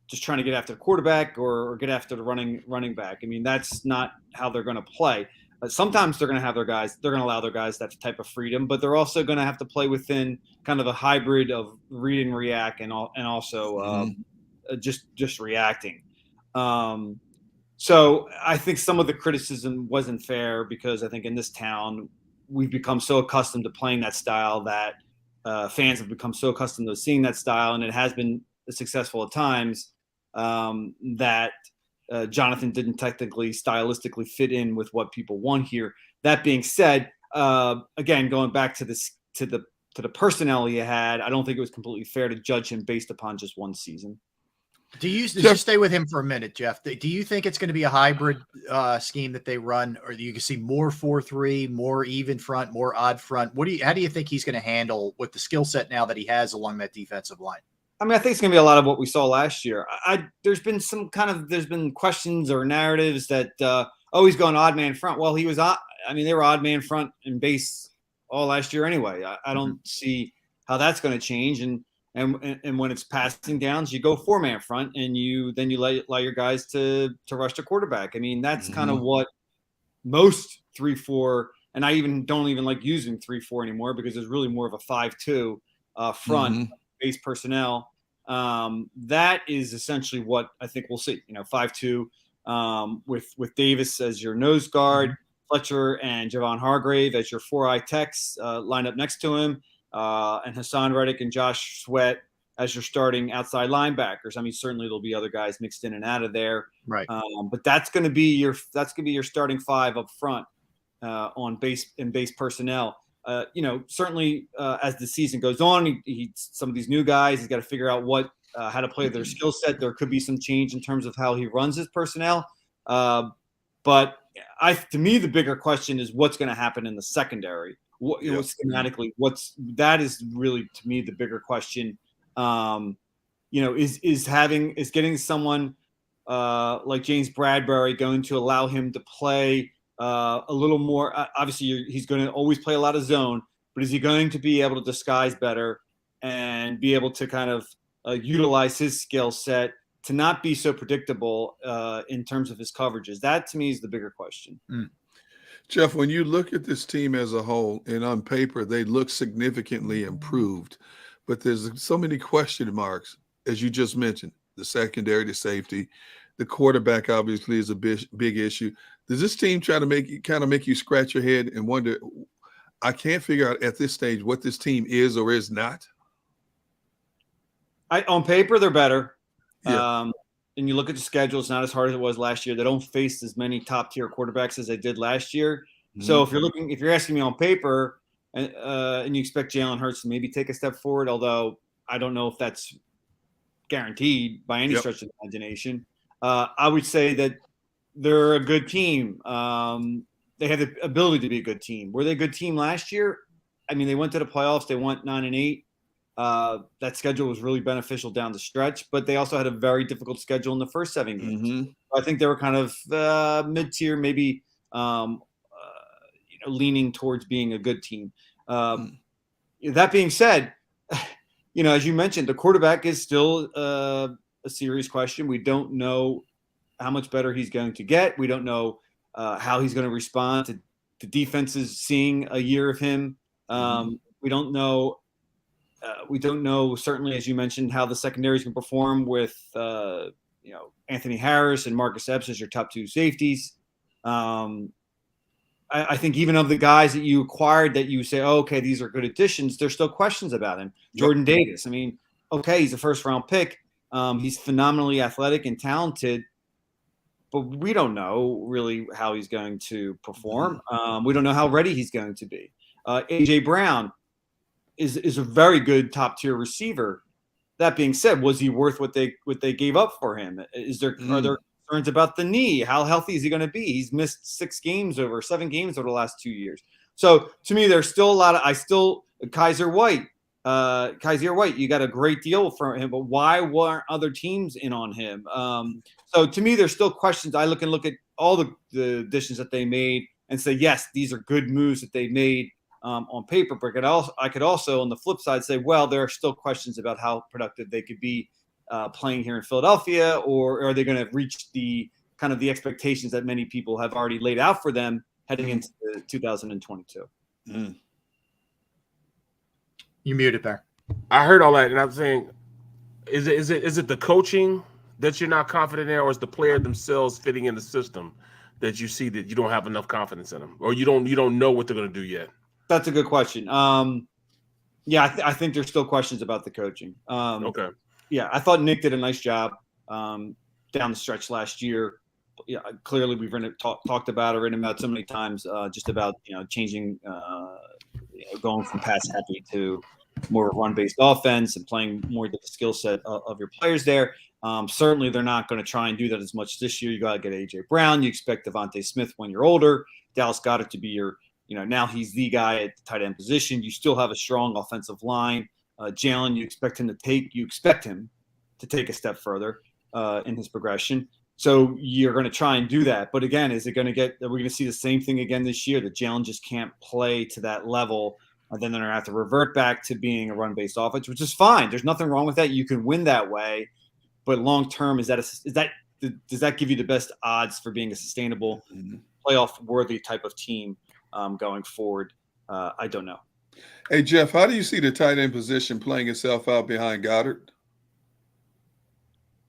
just trying to get after the quarterback or get after the running back. I mean, that's not how they're going to play. Sometimes they're going to have their guys. They're going to allow their guys that type of freedom, but they're also going to have to play within kind of a hybrid of read and react, and also just reacting. So I think some of the criticism wasn't fair because I think in this town we've become so accustomed to playing that style that fans have become so accustomed to seeing that style, and it has been successful at times that Jonathan didn't technically stylistically fit in with what people want here. That being said, again, going back to the personnel he had, I don't think it was completely fair to judge him based upon just one season. Just stay with him for a minute, Jeff. Do you think it's going to be a hybrid scheme that they run, or you can see more 4-3, more even front, more odd front? How do you think he's going to handle with the skill set now that he has along that defensive line? I mean, I think it's going to be a lot of what we saw last year. There's been questions or narratives that, he's going odd man front. Well, he was odd. I mean, they were odd man front and base all last year anyway. I don't see how that's going to change. And when it's passing downs, you go 4-man front and you allow your guys to rush the quarterback. I mean, that's kind of what most 3-4, and I don't even like using 3-4 anymore because there's really more of a 5-2 front. Base personnel. That is essentially what I think we'll see. 5-2 with Davis as your nose guard, Fletcher and Javon Hargrave as your 4-eye techs lined up next to him, and Hassan Reddick and Josh Sweat as your starting outside linebackers. I mean, certainly there'll be other guys mixed in and out of there, right? But that's going to be your starting 5 up front on base personnel. Certainly as the season goes on, some of these new guys, he's got to figure out how to play their skill set. There could be some change in terms of how he runs his personnel. But to me, the bigger question is what's going to happen in the secondary. Schematically, that is really, to me, the bigger question. Is getting someone like James Bradbury going to allow him to play a little more. Obviously, he's going to always play a lot of zone, but is he going to be able to disguise better and be able to kind of utilize his skill set to not be so predictable in terms of his coverages? That, to me, is the bigger question. Jeff, when you look at this team as a whole, and on paper, they look significantly improved, but there's so many question marks, as you just mentioned, the secondary, the safety, the quarterback obviously is a big issue. Does this team try to make you scratch your head and wonder, I can't figure out at this stage what this team is or is not? On paper, they're better. Yeah. And you look at the schedule, it's not as hard as it was last year. They don't face as many top-tier quarterbacks as they did last year. So if you're asking me on paper and you expect Jalen Hurts to maybe take a step forward, although I don't know if that's guaranteed by any stretch of the imagination, I would say that they're a good team. They have the ability to be a good team. Were they a good team last year? I mean, they went to the playoffs. They went 9-8. That schedule was really beneficial down the stretch, but they also had a very difficult schedule in the first 7 games. I think they were kind of mid-tier, maybe leaning towards being a good team. That being said, as you mentioned, the quarterback is still a serious question. We don't know how much better he's going to get. We don't know how he's going to respond to the defenses seeing a year of him. We don't know. We don't know, certainly, as you mentioned, how the secondaries can perform with, Anthony Harris and Marcus Epps as your top 2 safeties. I think even of the guys that you acquired that you say, okay, these are good additions, there's still questions about him. Jordan Davis, I mean, okay, he's a first-round pick. He's phenomenally athletic and talented, but we don't know really how he's going to perform. We don't know how ready he's going to be. A.J. Brown is a very good top-tier receiver. That being said, was he worth what they gave up for him? Are there concerns about the knee? How healthy is he going to be? He's missed 7 games over the last 2 years. So to me, there's still a lot of Kaiser White, you got a great deal for him, but why weren't other teams in on him? So to me, there's still questions. I look at all the additions that they made and say, yes, these are good moves that they made on paper. But I could also, on the flip side, say, well, there are still questions about how productive they could be playing here in Philadelphia, or are they going to reach the kind of the expectations that many people have already laid out for them heading into 2022. You muted there. I heard all that, and I'm saying, is it the coaching that you're not confident in, or is the player themselves fitting in the system that you see that you don't have enough confidence in them, or you don't know what they're going to do yet? That's a good question. I think there's still questions about the coaching. Okay. Yeah, I thought Nick did a nice job down the stretch last year. Yeah, clearly we've talked about or written about so many times, just about changing, going from pass happy to more run-based offense and playing more the skill set of your players there. Certainly, they're not going to try and do that as much this year. You got to get AJ Brown. You expect Devontae Smith when you're older. Dallas Goedert to be your, now he's the guy at the tight end position. You still have a strong offensive line. Jalen, you expect him to take a step further in his progression. So you're going to try and do that. But again, are we going to see the same thing again this year, that Jalen just can't play to that level? And then they're going to have to revert back to being a run-based offense, which is fine. There's nothing wrong with that. You can win that way. But long-term, does that give you the best odds for being a sustainable playoff-worthy type of team going forward? I don't know. Hey, Jeff, how do you see the tight end position playing itself out behind Goddard?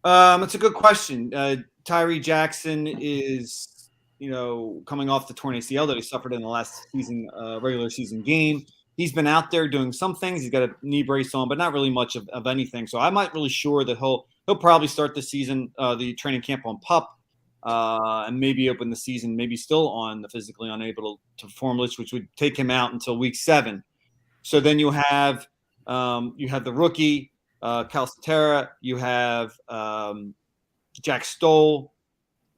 It's a good question. Tyree Jackson is, coming off the torn ACL that he suffered in the last season, regular season game. He's been out there doing some things. He's got a knee brace on, but not really much of anything. So I'm not really sure that he'll probably start the season, the training camp on PUP, and maybe open the season, maybe still on the physically unable to perform list, which would take him out until week 7. So then you have the rookie, Cal Cetera, you have Jack Stoll,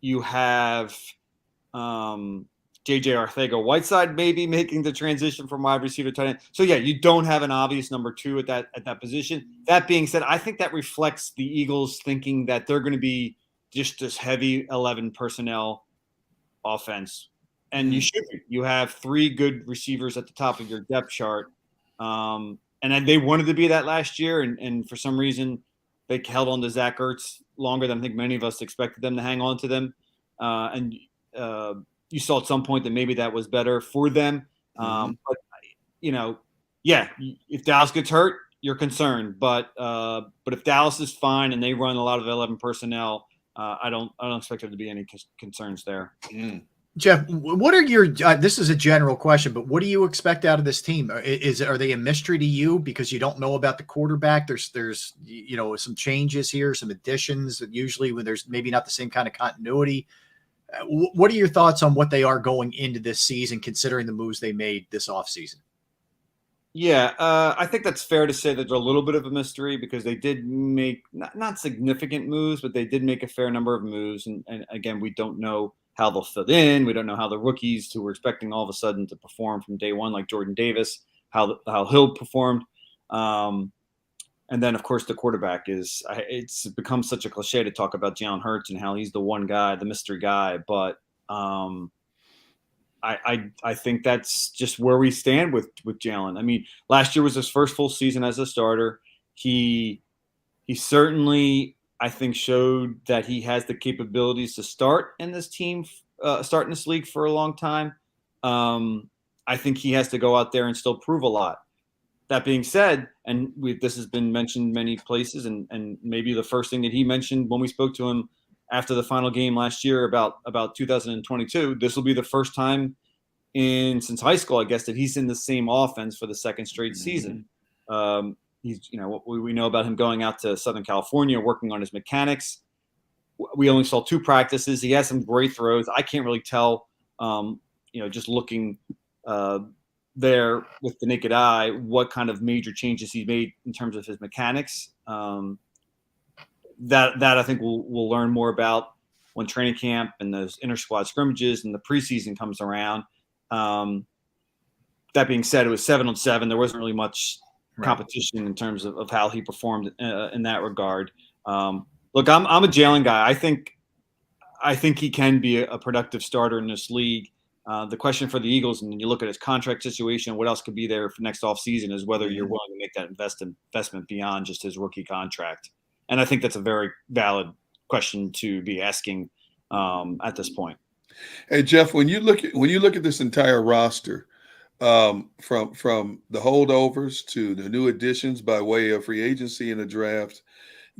you have JJ Arcega-Whiteside maybe making the transition from wide receiver to tight end. So yeah, you don't have an obvious number 2 at that position. That being said, I think that reflects the Eagles thinking that they're going to be just this heavy 11 personnel offense, and you should be. You have 3 good receivers at the top of your depth chart. And they wanted to be that last year, and for some reason they held on to Zach Ertz longer than I think many of us expected them to hang on to them. And you saw at some point that maybe that was better for them. But if Dallas gets hurt, you're concerned. But if Dallas is fine and they run a lot of 11 personnel, I don't expect there to be any concerns there. Jeff, what are your this is a general question, but what do you expect out of this team? Are they a mystery to you because you don't know about the quarterback? There's some changes here, some additions, usually when there's maybe not the same kind of continuity. What are your thoughts on what they are going into this season, considering the moves they made this offseason? Yeah, I think that's fair to say that they're a little bit of a mystery because they did make not significant moves, but they did make a fair number of moves. And again, we don't know how they'll fit in. We don't know how the rookies who we're expecting all of a sudden to perform from day one, like Jordan Davis, how he'll performed. And then, of course, the quarterback it's become such a cliche to talk about Jalen Hurts and how he's the one guy, the mystery guy. But I think that's just where we stand with Jalen. I mean, last year was his first full season as a starter. He certainly, I think, showed that he has the capabilities to start in this team, start in this league for a long time. I think he has to go out there and still prove a lot. That being said, and this has been mentioned many places, and maybe the first thing that he mentioned when we spoke to him after the final game last year about 2022, this will be the first time since high school, I guess, that he's in the same offense for the second straight season. He's, we know about him going out to Southern California, working on his mechanics. We only saw 2 practices. He has some great throws. I can't really tell, just looking there with the naked eye, what kind of major changes he made in terms of his mechanics. That I think we'll learn more about when training camp and those inter squad scrimmages and the preseason comes around. that being said, it was 7-on-7. There wasn't really much competition in terms of how he performed in that regard. Look, I'm a Jalen guy. I think he can be a productive starter in this league. The question for the Eagles, and you look at his contract situation, what else could be there for next offseason, is whether you're willing to make that investment beyond just his rookie contract. And I think that's a very valid question to be asking at this point. Hey, Jeff, when you look at this entire roster, from the holdovers to the new additions by way of free agency and the draft,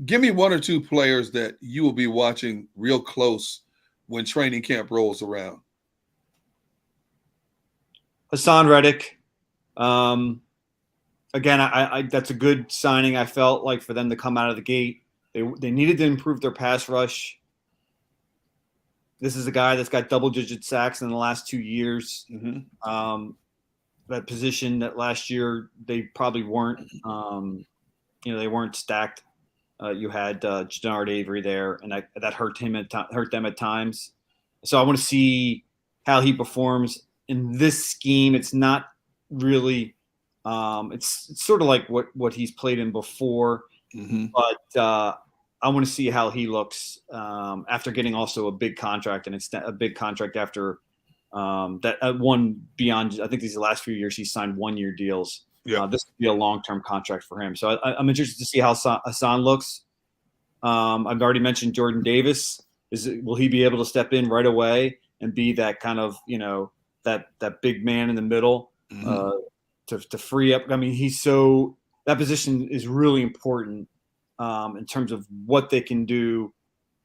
give me one or two players that you will be watching real close when training camp rolls around. Hassan Reddick. Again, I that's a good signing. I felt like for them to come out of the gate, they needed to improve their pass rush. This is a guy that's got double-digit sacks in the last 2 years. That position that last year they probably weren't, they weren't stacked. You had Jannard Avery there, and that hurt them at times. So I want to see how he performs in this scheme. It's not really, it's sort of like what he's played in before, but I want to see how he looks after getting also a big contract, and a big contract after that one beyond. I think these last few years he's signed 1-year deals. This would be a long-term contract for him. So I'm interested to see how Hassan looks. I've already mentioned Jordan Davis. Will he be able to step in right away and be that kind of, that big man in the middle to free up? I mean, that position is really important in terms of what they can do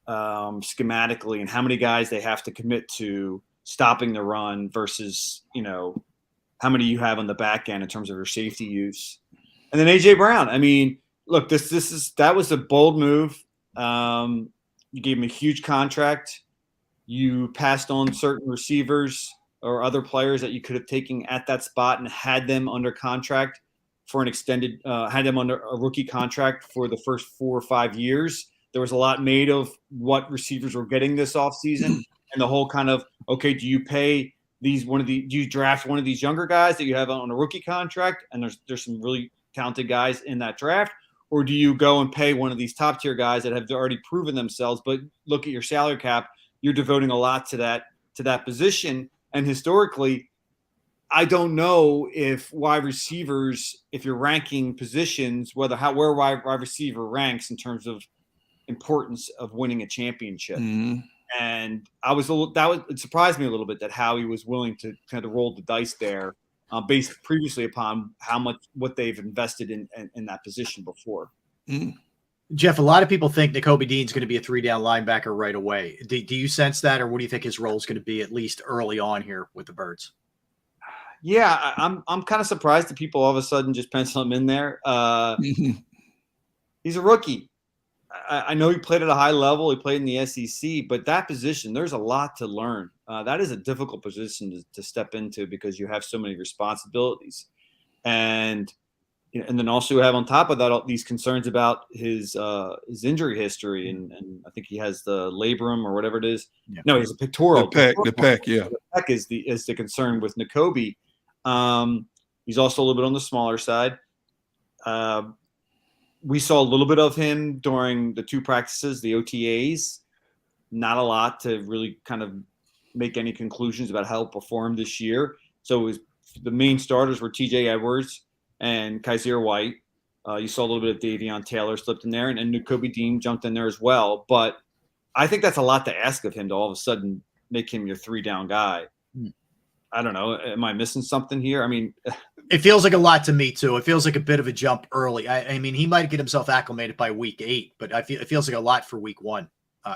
schematically and how many guys they have to commit to stopping the run versus, how many you have on the back end in terms of your safety use. And then AJ Brown. I mean, look, that was a bold move. You gave him a huge contract. You passed on certain receivers or other players that you could have taken at that spot and had them under contract for an extended, had them under a rookie contract for the first 4 or 5 years. There was a lot made of what receivers were getting this offseason and the whole kind of, okay, do you pay do you draft one of these younger guys that you have on a rookie contract? And there's some really talented guys in that draft. Or do you go and pay one of these top tier guys that have already proven themselves, but look at your salary cap, you're devoting a lot to that position. And historically, I don't know if wide receivers, if you're ranking positions, where wide receiver ranks in terms of importance of winning a championship. And it surprised me a little bit that Howie was willing to kind of roll the dice there, based previously upon what they've invested in that position before. Jeff, a lot of people think Nakobe Dean's going to be a 3-down linebacker right away. Do you sense that, or what do you think his role is going to be at least early on here with the Birds? Yeah, I'm kind of surprised that people all of a sudden just pencil him in there. He's a rookie. I know he played at a high level. He played in the SEC, but that position, there's a lot to learn. That is a difficult position to step into because you have so many responsibilities. And then also you have on top of that all these concerns about his injury history, and I think he has the labrum or whatever it is. Yeah. No, he has a pectoral. The pec, yeah. The pec is the concern with Nakobe. He's also a little bit on the smaller side. We saw a little bit of him during the 2 practices, the OTAs. Not a lot to really kind of make any conclusions about how he'll perform this year. So the main starters were TJ Edwards and Kaiser White. You saw a little bit of Davion Taylor slipped in there, and Nakobe Dean jumped in there as well. But I think that's a lot to ask of him to all of a sudden make him your 3-down guy. I don't know. Am I missing something here? I mean, it feels like a lot to me too. It feels like a bit of a jump early. I mean, he might get himself acclimated by week 8, but it feels like a lot for week 1.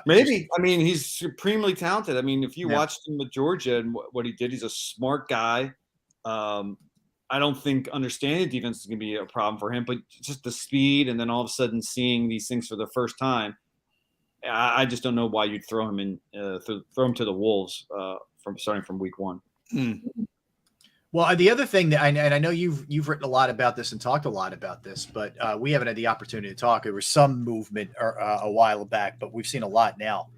Maybe. I mean, he's supremely talented. I mean, if you watched him with Georgia and what he did, he's a smart guy. I don't think understanding defense is going to be a problem for him, but just the speed and then all of a sudden seeing these things for the first time, I just don't know why you'd throw him in, throw him to the Wolves starting from week 1. Well, the other thing that I know you've written a lot about this and talked a lot about this, but we haven't had the opportunity to talk. There was some movement a while back, but we've seen a lot now.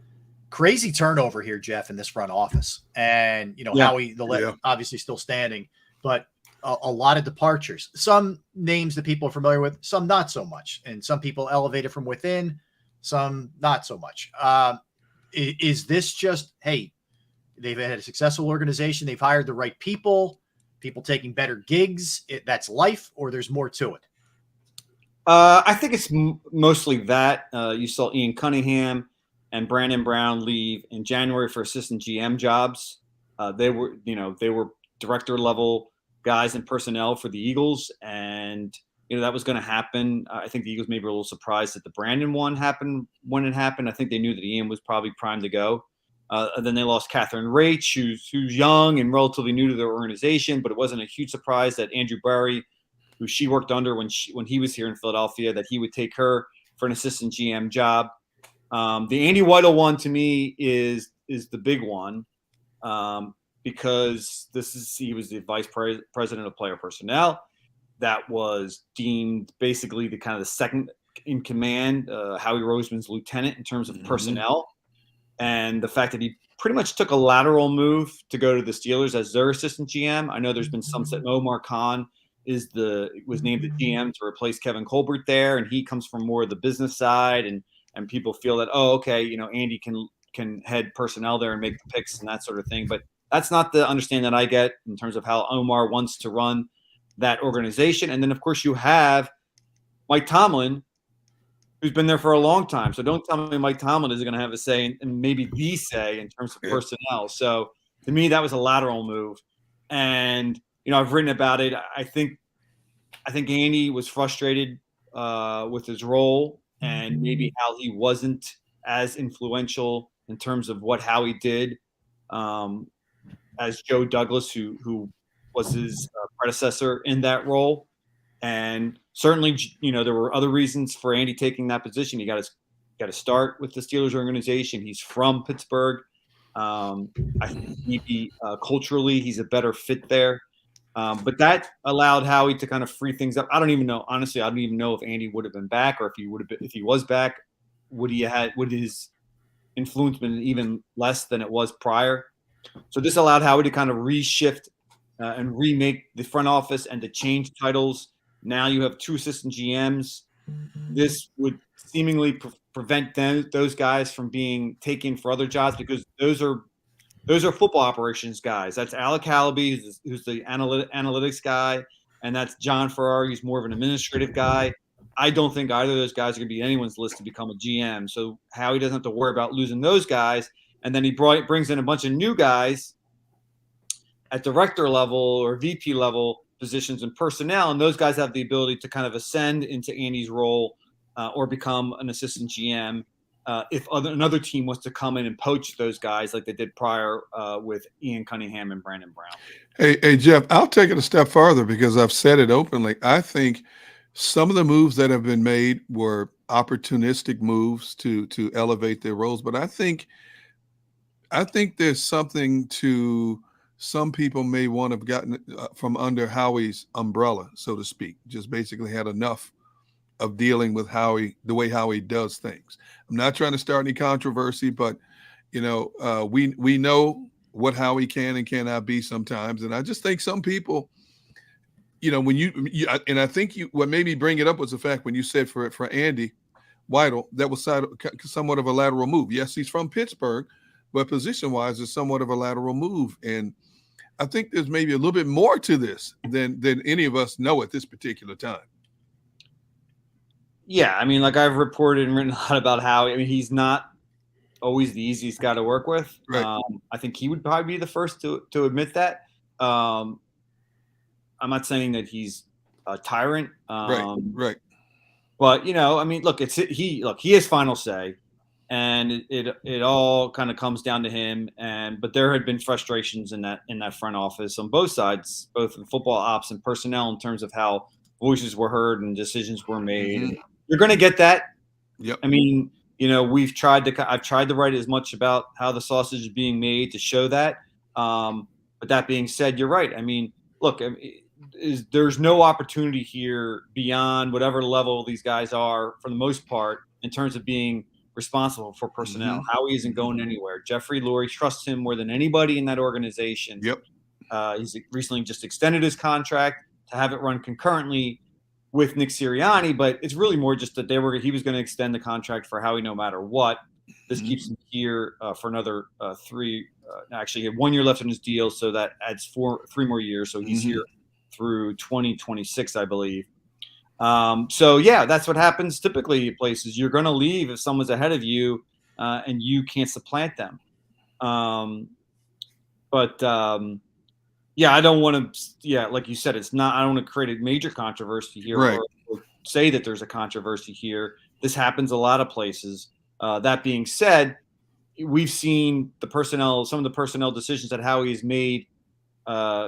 Crazy turnover here, Jeff, in this front office, and Howie, obviously still standing, but a lot of departures. Some names that people are familiar with, some not so much, and some people elevated from within, some not so much. Is this just, hey, they've had a successful organization, they've hired the right people taking better gigs, that's life, or there's more to it? I think it's mostly that. You saw Ian Cunningham and Brandon Brown leave in January for assistant GM jobs. They were director level guys in personnel for the Eagles, and that was going to happen. I think the Eagles maybe were a little surprised that the Brandon one happened when it happened. I think they knew that Ian was probably primed to go. And then they lost Catherine Rach, who's young and relatively new to their organization, but it wasn't a huge surprise that Andrew Barry, who she worked under when he was here in Philadelphia, that he would take her for an assistant GM job. The Andy Weidel one to me is the big one. Because he was the vice president of player personnel. That was deemed basically the kind of the second in command, Howie Roseman's lieutenant in terms of personnel. And the fact that he pretty much took a lateral move to go to the Steelers as their assistant GM. I know there's been some that Omar Khan was named the GM to replace Kevin Colbert there, and he comes from more of the business side, and people feel that, oh, okay, Andy can head personnel there and make the picks and that sort of thing. But that's not the understanding that I get in terms of how Omar wants to run that organization. And then, of course, you have Mike Tomlin, who's been there for a long time. So don't tell me Mike Tomlin isn't going to have a say and maybe the say in terms of personnel. So to me, that was a lateral move. And, I've written about it. I think Andy was frustrated with his role and maybe how he wasn't as influential in terms of what Howie did. As Joe Douglas, who was his predecessor in that role. And certainly, there were other reasons for Andy taking that position. You got to start with the Steelers organization. He's from Pittsburgh. I think maybe culturally he's a better fit there. But that allowed Howie to kind of free things up. I don't even know. Honestly, I don't even know if Andy would have been back, or if he was back, would his influence been even less than it was prior. So this allowed Howie to kind of reshift and remake the front office and to change titles. Now you have two assistant GMs. This would seemingly prevent those guys from being taken for other jobs, because those are football operations guys. That's Alec Halaby, who's the analytics guy, and that's John Ferrari, who's more of an administrative guy. I don't think either of those guys are going to be anyone's list to become a GM. So Howie doesn't have to worry about losing those guys. And then he brings in a bunch of new guys at director level or VP level positions in personnel, and those guys have the ability to kind of ascend into Andy's role or become an assistant GM if another team wants to come in and poach those guys like they did prior with Ian Cunningham and Brandon Brown. Hey, Jeff, I'll take it a step farther, because I've said it openly. I think some of the moves that have been made were opportunistic moves to elevate their roles, but I think there's something to some people may want to have gotten from under Howie's umbrella, so to speak, just basically had enough of dealing with the way Howie does things. I'm not trying to start any controversy, but, we know what Howie can and cannot be sometimes. And I just think some people, when and I think what made me bring it up was the fact when you said for Andy Weidel, that was somewhat of a lateral move. Yes, he's from Pittsburgh, but position-wise, it's somewhat of a lateral move. And I think there's maybe a little bit more to this than any of us know at this particular time. Yeah, I mean, like I've reported and written a lot about Howie. I mean, he's not always the easiest guy to work with. Right. I think he would probably be the first to admit that. I'm not saying that he's a tyrant. Right. But, I mean, look, he has final say. And it all kind of comes down to him. But there had been frustrations in that front office on both sides, both in football ops and personnel, in terms of how voices were heard and decisions were made. Mm-hmm. You're going to get that. Yep. I mean, I've tried to write as much about how the sausage is being made to show that. But that being said, you're right. I mean, look, there's no opportunity here beyond whatever level these guys are, for the most part, in terms of being responsible for personnel. Mm-hmm. Howie isn't going anywhere. Jeffrey Lurie trusts him more than anybody in that organization. Yep. He's recently just extended his contract to have it run concurrently with Nick Sirianni, but it's really more just that he was going to extend the contract for Howie no matter what. This keeps him here for another 3. Actually, he had 1 year left in his deal, so that adds 3 more years. So he's here through 2026, I believe. So yeah, that's what happens typically at places. You're going to leave if someone's ahead of you, and you can't supplant them. Yeah, I don't want to. Yeah, like you said, it's not. I don't want to create a major controversy here, right, or say that there's a controversy here. This happens a lot of places. That being said, we've seen some of the personnel decisions that Howie has made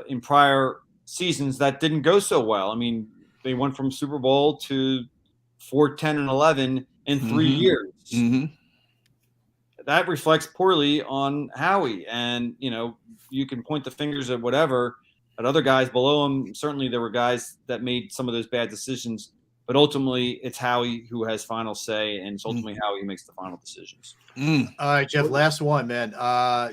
in prior seasons that didn't go so well. I mean, they went from Super Bowl to 4-10-11 in 3 years. That reflects poorly on Howie. And, you can point the fingers at whatever, at other guys below him. Certainly there were guys that made some of those bad decisions, but ultimately it's Howie who has final say, and it's ultimately Howie who makes the final decisions. All right, Jeff, last one, man.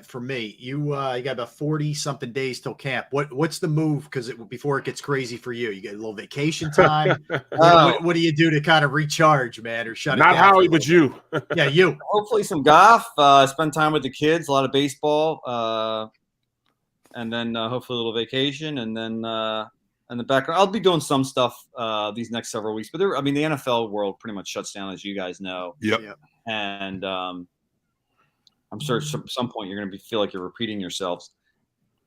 For me, you got about 40-something days till camp. What's the move? Because before it gets crazy for you, you get a little vacation time. What do you do to kind of recharge, man, or shut it down? Not Howie, but you. Yeah, you. Hopefully some golf, spend time with the kids, a lot of baseball, and then hopefully a little vacation, and then in the background, I'll be doing some stuff these next several weeks. But the NFL world pretty much shuts down, as you guys know. Yep. And I'm sure at some point you're going to feel like you're repeating yourselves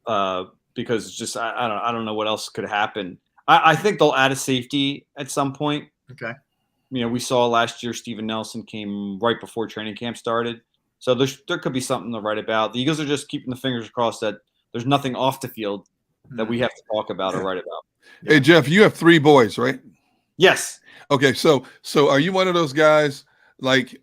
because it's just I don't know what else could happen. I think they'll add a safety at some point. Okay. We saw last year Steven Nelson came right before training camp started, so there could be something to write about. The Eagles are just keeping the fingers crossed that there's nothing off the field that we have to talk about or write about. Hey, Jeff, you have 3 boys, right? Yes. Okay, so are you one of those guys, like,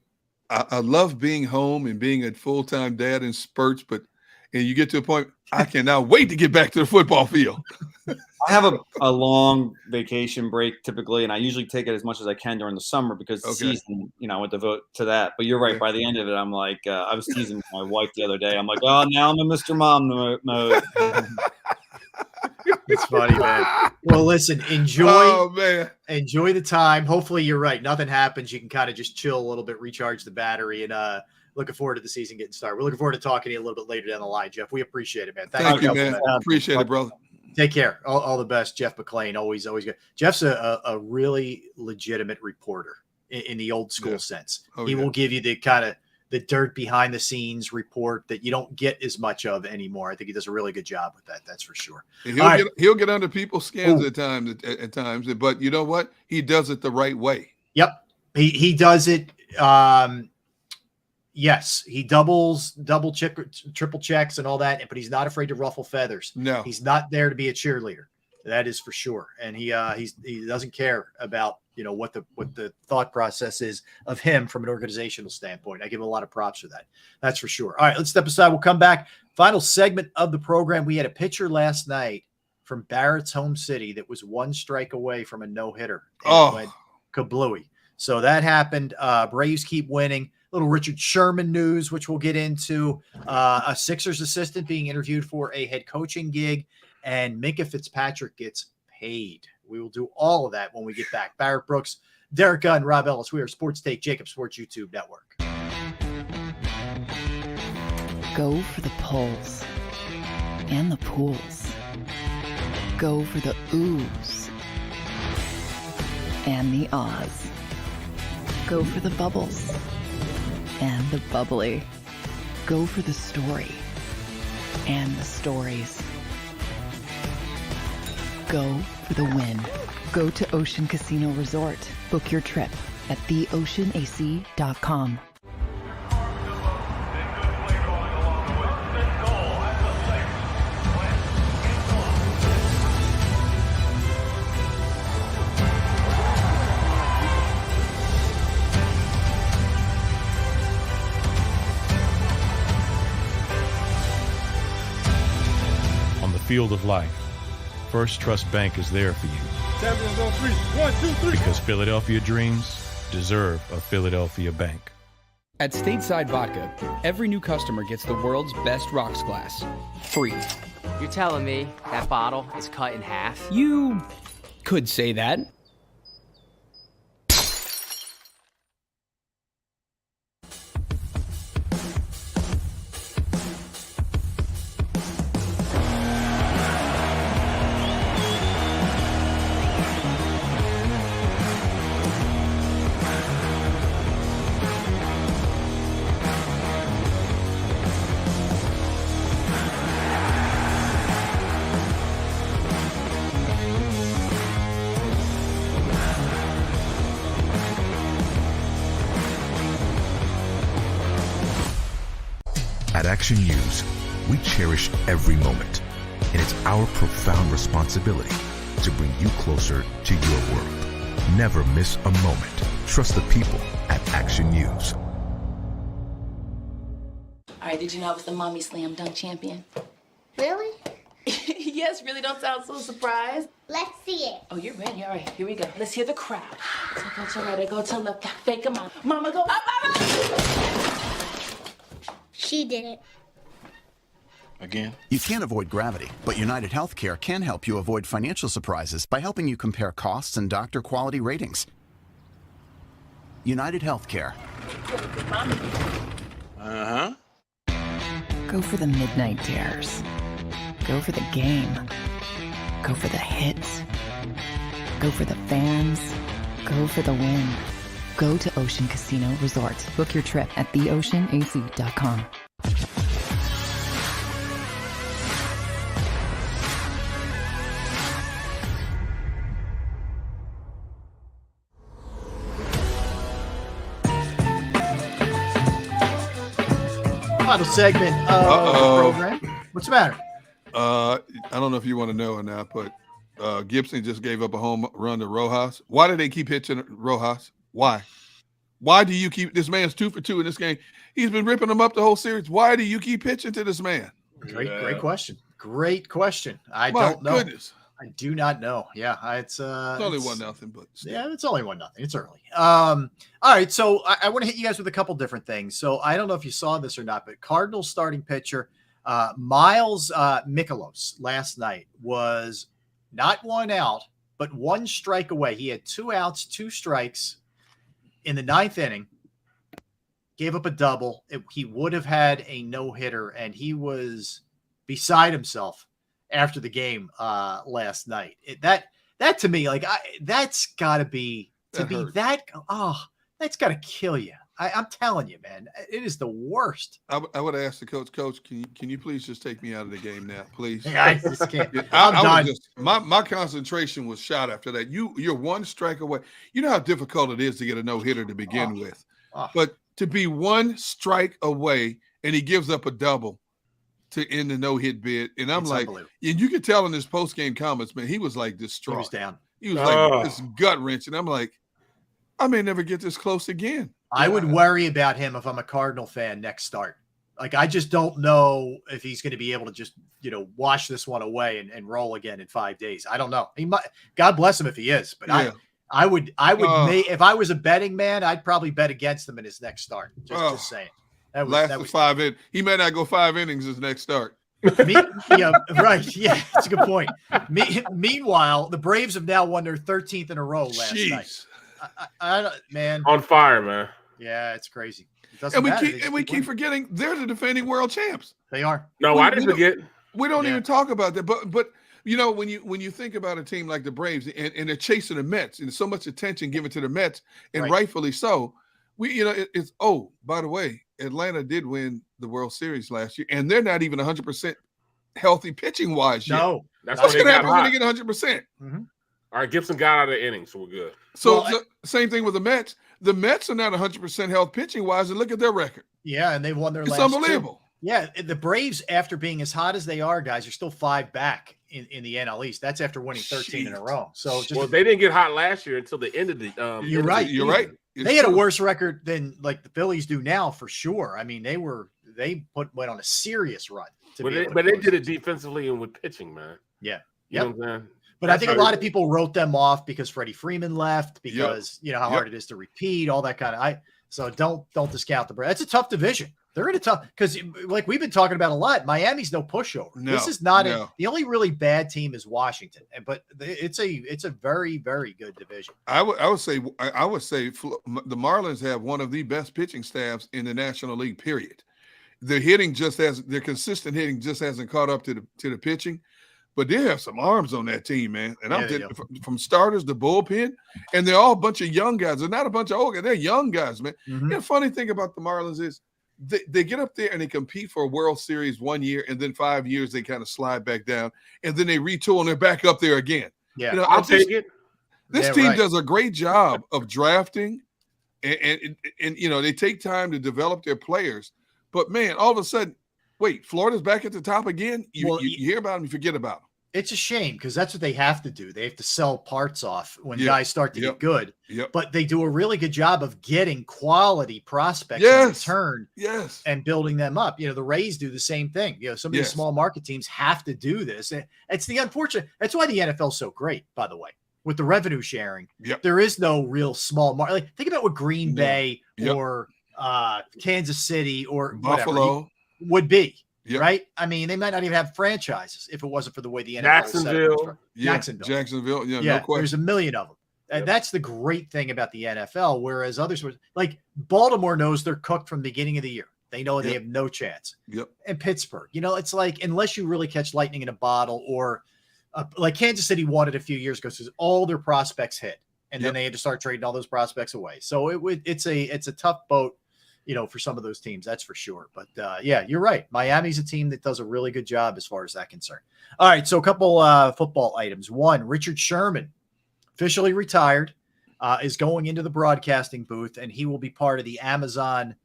I love being home and being a full-time dad in spurts, and you get to a point, I cannot wait to get back to the football field. I have a long vacation break typically, and I usually take it as much as I can during the summer because the season, I would devote to that. But you're right. By the end of it, I'm like, I was teasing my wife the other day. I'm like, oh, now I'm in Mr. Mom mode. It's funny, man. Well, listen, enjoy the time. Hopefully you're right. Nothing happens. You can kind of just chill a little bit, recharge the battery, and looking forward to the season getting started. We're looking forward to talking to you a little bit later down the line, Jeff. We appreciate it, man. Thank you, man. Appreciate it, brother. Take care. All the best, Jeff McClain. Always good. Jeff's a really legitimate reporter in the old school sense. He will give you the kind of the dirt behind the scenes report that you don't get as much of anymore. I think he does a really good job with that. That's for sure. He'll get under people's skins at times, but you know what? He does it the right way. Yep. He does it. Yes, he triple checks and all that, but he's not afraid to ruffle feathers. No, he's not there to be a cheerleader. That is for sure. And he doesn't care about what the thought process is of him from an organizational standpoint. I give him a lot of props for that. That's for sure. All right, let's step aside. We'll come back. Final segment of the program. We had a pitcher last night from Barrett's home city that was 1 strike away from a no-hitter. Went kablooey. So that happened. Braves keep winning. Little Richard Sherman news, which we'll get into. A Sixers assistant being interviewed for a head coaching gig, and Minka Fitzpatrick gets paid. We will do all of that when we get back. Barrett Brooks, Derek Gunn, Rob Ellis. We are Sports Take, JAKIB Sports YouTube Network. Go for the pulls and the pools. Go for the oohs and the ahs. Go for the bubbles and the bubbly. Go for the story and the stories. Go for the win. Go to Ocean Casino Resort. Book your trip at theoceanac.com. On the field of life, First Trust Bank is there for you. Champions on 3. 1, 2, 3. Because Philadelphia dreams deserve a Philadelphia bank. At Stateside Vodka, every new customer gets the world's best rocks glass, free. You're telling me that bottle is cut in half? You could say that. At Action News, we cherish every moment, and it's our profound responsibility to bring you closer to your world. Never miss a moment. Trust the people at Action News. All right, did you know I was the mommy slam dunk champion? Really? Yes, really don't sound so surprised. Let's see it. Oh, you're ready. All right, here we go. Let's hear the crowd. So go to right, go to left, fake 'em out. Mama go up. She did it. Again? You can't avoid gravity, but United Healthcare can help you avoid financial surprises by helping you compare costs and doctor quality ratings. United Healthcare. Uh-huh. Go for the midnight dares. Go for the game. Go for the hits. Go for the fans. Go for the win. Go to Ocean Casino Resort. Book your trip at theoceanac.com. Final segment of the program. What's the matter? I don't know if you want to know or not, but Gibson just gave up a home run to Rojas. Why do they keep hitting Rojas? Why? Why do you keep this man's 2 for 2 in this game? He's been ripping them up the whole series. Why do you keep pitching to this man? Great question. Great question. I My don't know. goodness. I do not know. Yeah, it's only 1-0, but still. yeah, it's only 1-0. It's early. All right, so I want to hit you guys with a couple different things. So I don't know if you saw this or not, but Cardinals starting pitcher Miles Mikolas last night was not 1 out, but 1 strike away. He had 2 outs, 2 strikes in the 9th inning. Gave up a double. He would have had a no-hitter, and he was beside himself after the game last night. That to me, like that's got to be that's got to kill you. I'm telling you, man, it is the worst. I would ask the coach, can you please just take me out of the game now, please? I just can't. I was just, my concentration was shot after that. You're 1 strike away. You know how difficult it is to get a no-hitter to begin with. But to be 1 strike away and he gives up a double to end the no-hit bid. And I'm like, and you could tell in his post-game comments, man, he was like distraught. He was down. He was like this gut wrench. And I'm like, I may never get this close again. I would worry about him if I'm a Cardinal fan next start. Like, I just don't know if he's going to be able to just, wash this one away and roll again in 5 days. I don't know. He might, God bless him if he is, but Yeah. I would if I was a betting man, I'd probably bet against him in his next start. Just saying. That was 5 innings. He may not go 5 innings his next start. Yeah, right. Yeah, that's a good point. Meanwhile, the Braves have now won their 13th in a row last night. Man, on fire, man. Yeah, it's crazy. We keep forgetting they're the defending world champs. They are. No, I didn't forget. We don't even talk about that. But when you think about a team like the Braves and they're chasing the Mets and so much attention given to the Mets, and rightfully so. It's by the way, Atlanta did win the World Series last year, and they're not even 100% healthy pitching wise yet. No, that's what's going to happen when they get 100%. Mm-hmm. All right, Gibson got out of the inning, so we're good. So same thing with the Mets. The Mets are not 100% health pitching wise, and look at their record. Yeah, and they've won their last. It's unbelievable. 2. Yeah, the Braves, after being as hot as they are, guys, are still 5 back in the NL East. That's after winning 13 in a row. So they didn't get hot last year until the end of the. You're right. You're right. They had a worse record than like the Phillies do now, for sure. I mean, they went on a serious run. But they did it defensively and with pitching, man. Yeah. You know what I'm saying? But I think a lot of people wrote them off because Freddie Freeman left, because you know how hard it is to repeat, all that kind of. So don't discount the Browns. It's a tough division. They're in a tough because, like we've been talking about a lot, Miami's no pushover. This is not the only really bad team is Washington, but it's a very, very good division. I would say the Marlins have one of the best pitching staffs in the National League. Period. Their consistent hitting just hasn't caught up to the pitching, but they have some arms on that team, man. And I'm from starters to bullpen, and they're all a bunch of young guys. They're not a bunch of old guys. They're young guys, man. Mm-hmm. The funny thing about the Marlins is they get up there and they compete for a World Series 1 year, and then 5 years they kind of slide back down, and then they retool and they're back up there again. Yeah, I'll take it. This team does a great job of drafting, and they take time to develop their players. But man, all of a sudden, wait, Florida's back at the top again? You hear about them, you forget about them. It's a shame because that's what they have to do. They have to sell parts off when guys start to get good. Yep. But they do a really good job of getting quality prospects in return and building them up. The Rays do the same thing. Some of these small market teams have to do this. It's the unfortunate. That's why the NFL is so great, by the way, with the revenue sharing. Yep. There is no real small market. Like, think about what Green Bay or Kansas City or Buffalo would be. Yep. Right? I mean, they might not even have franchises if it wasn't for the way the NFL is set up. Jacksonville. Yeah, no question. There's a million of them. And that's the great thing about the NFL, whereas others like Baltimore knows they're cooked from the beginning of the year. They know they have no chance. Yep. And Pittsburgh, it's like unless you really catch lightning in a bottle, or like Kansas City won it a few years ago, because all their prospects hit, and then they had to start trading all those prospects away. So it's a tough boat. For some of those teams, that's for sure. But you're right. Miami's a team that does a really good job as far as that concerned. All right, so a couple football items. One, Richard Sherman, officially retired, is going into the broadcasting booth, and he will be part of the Amazon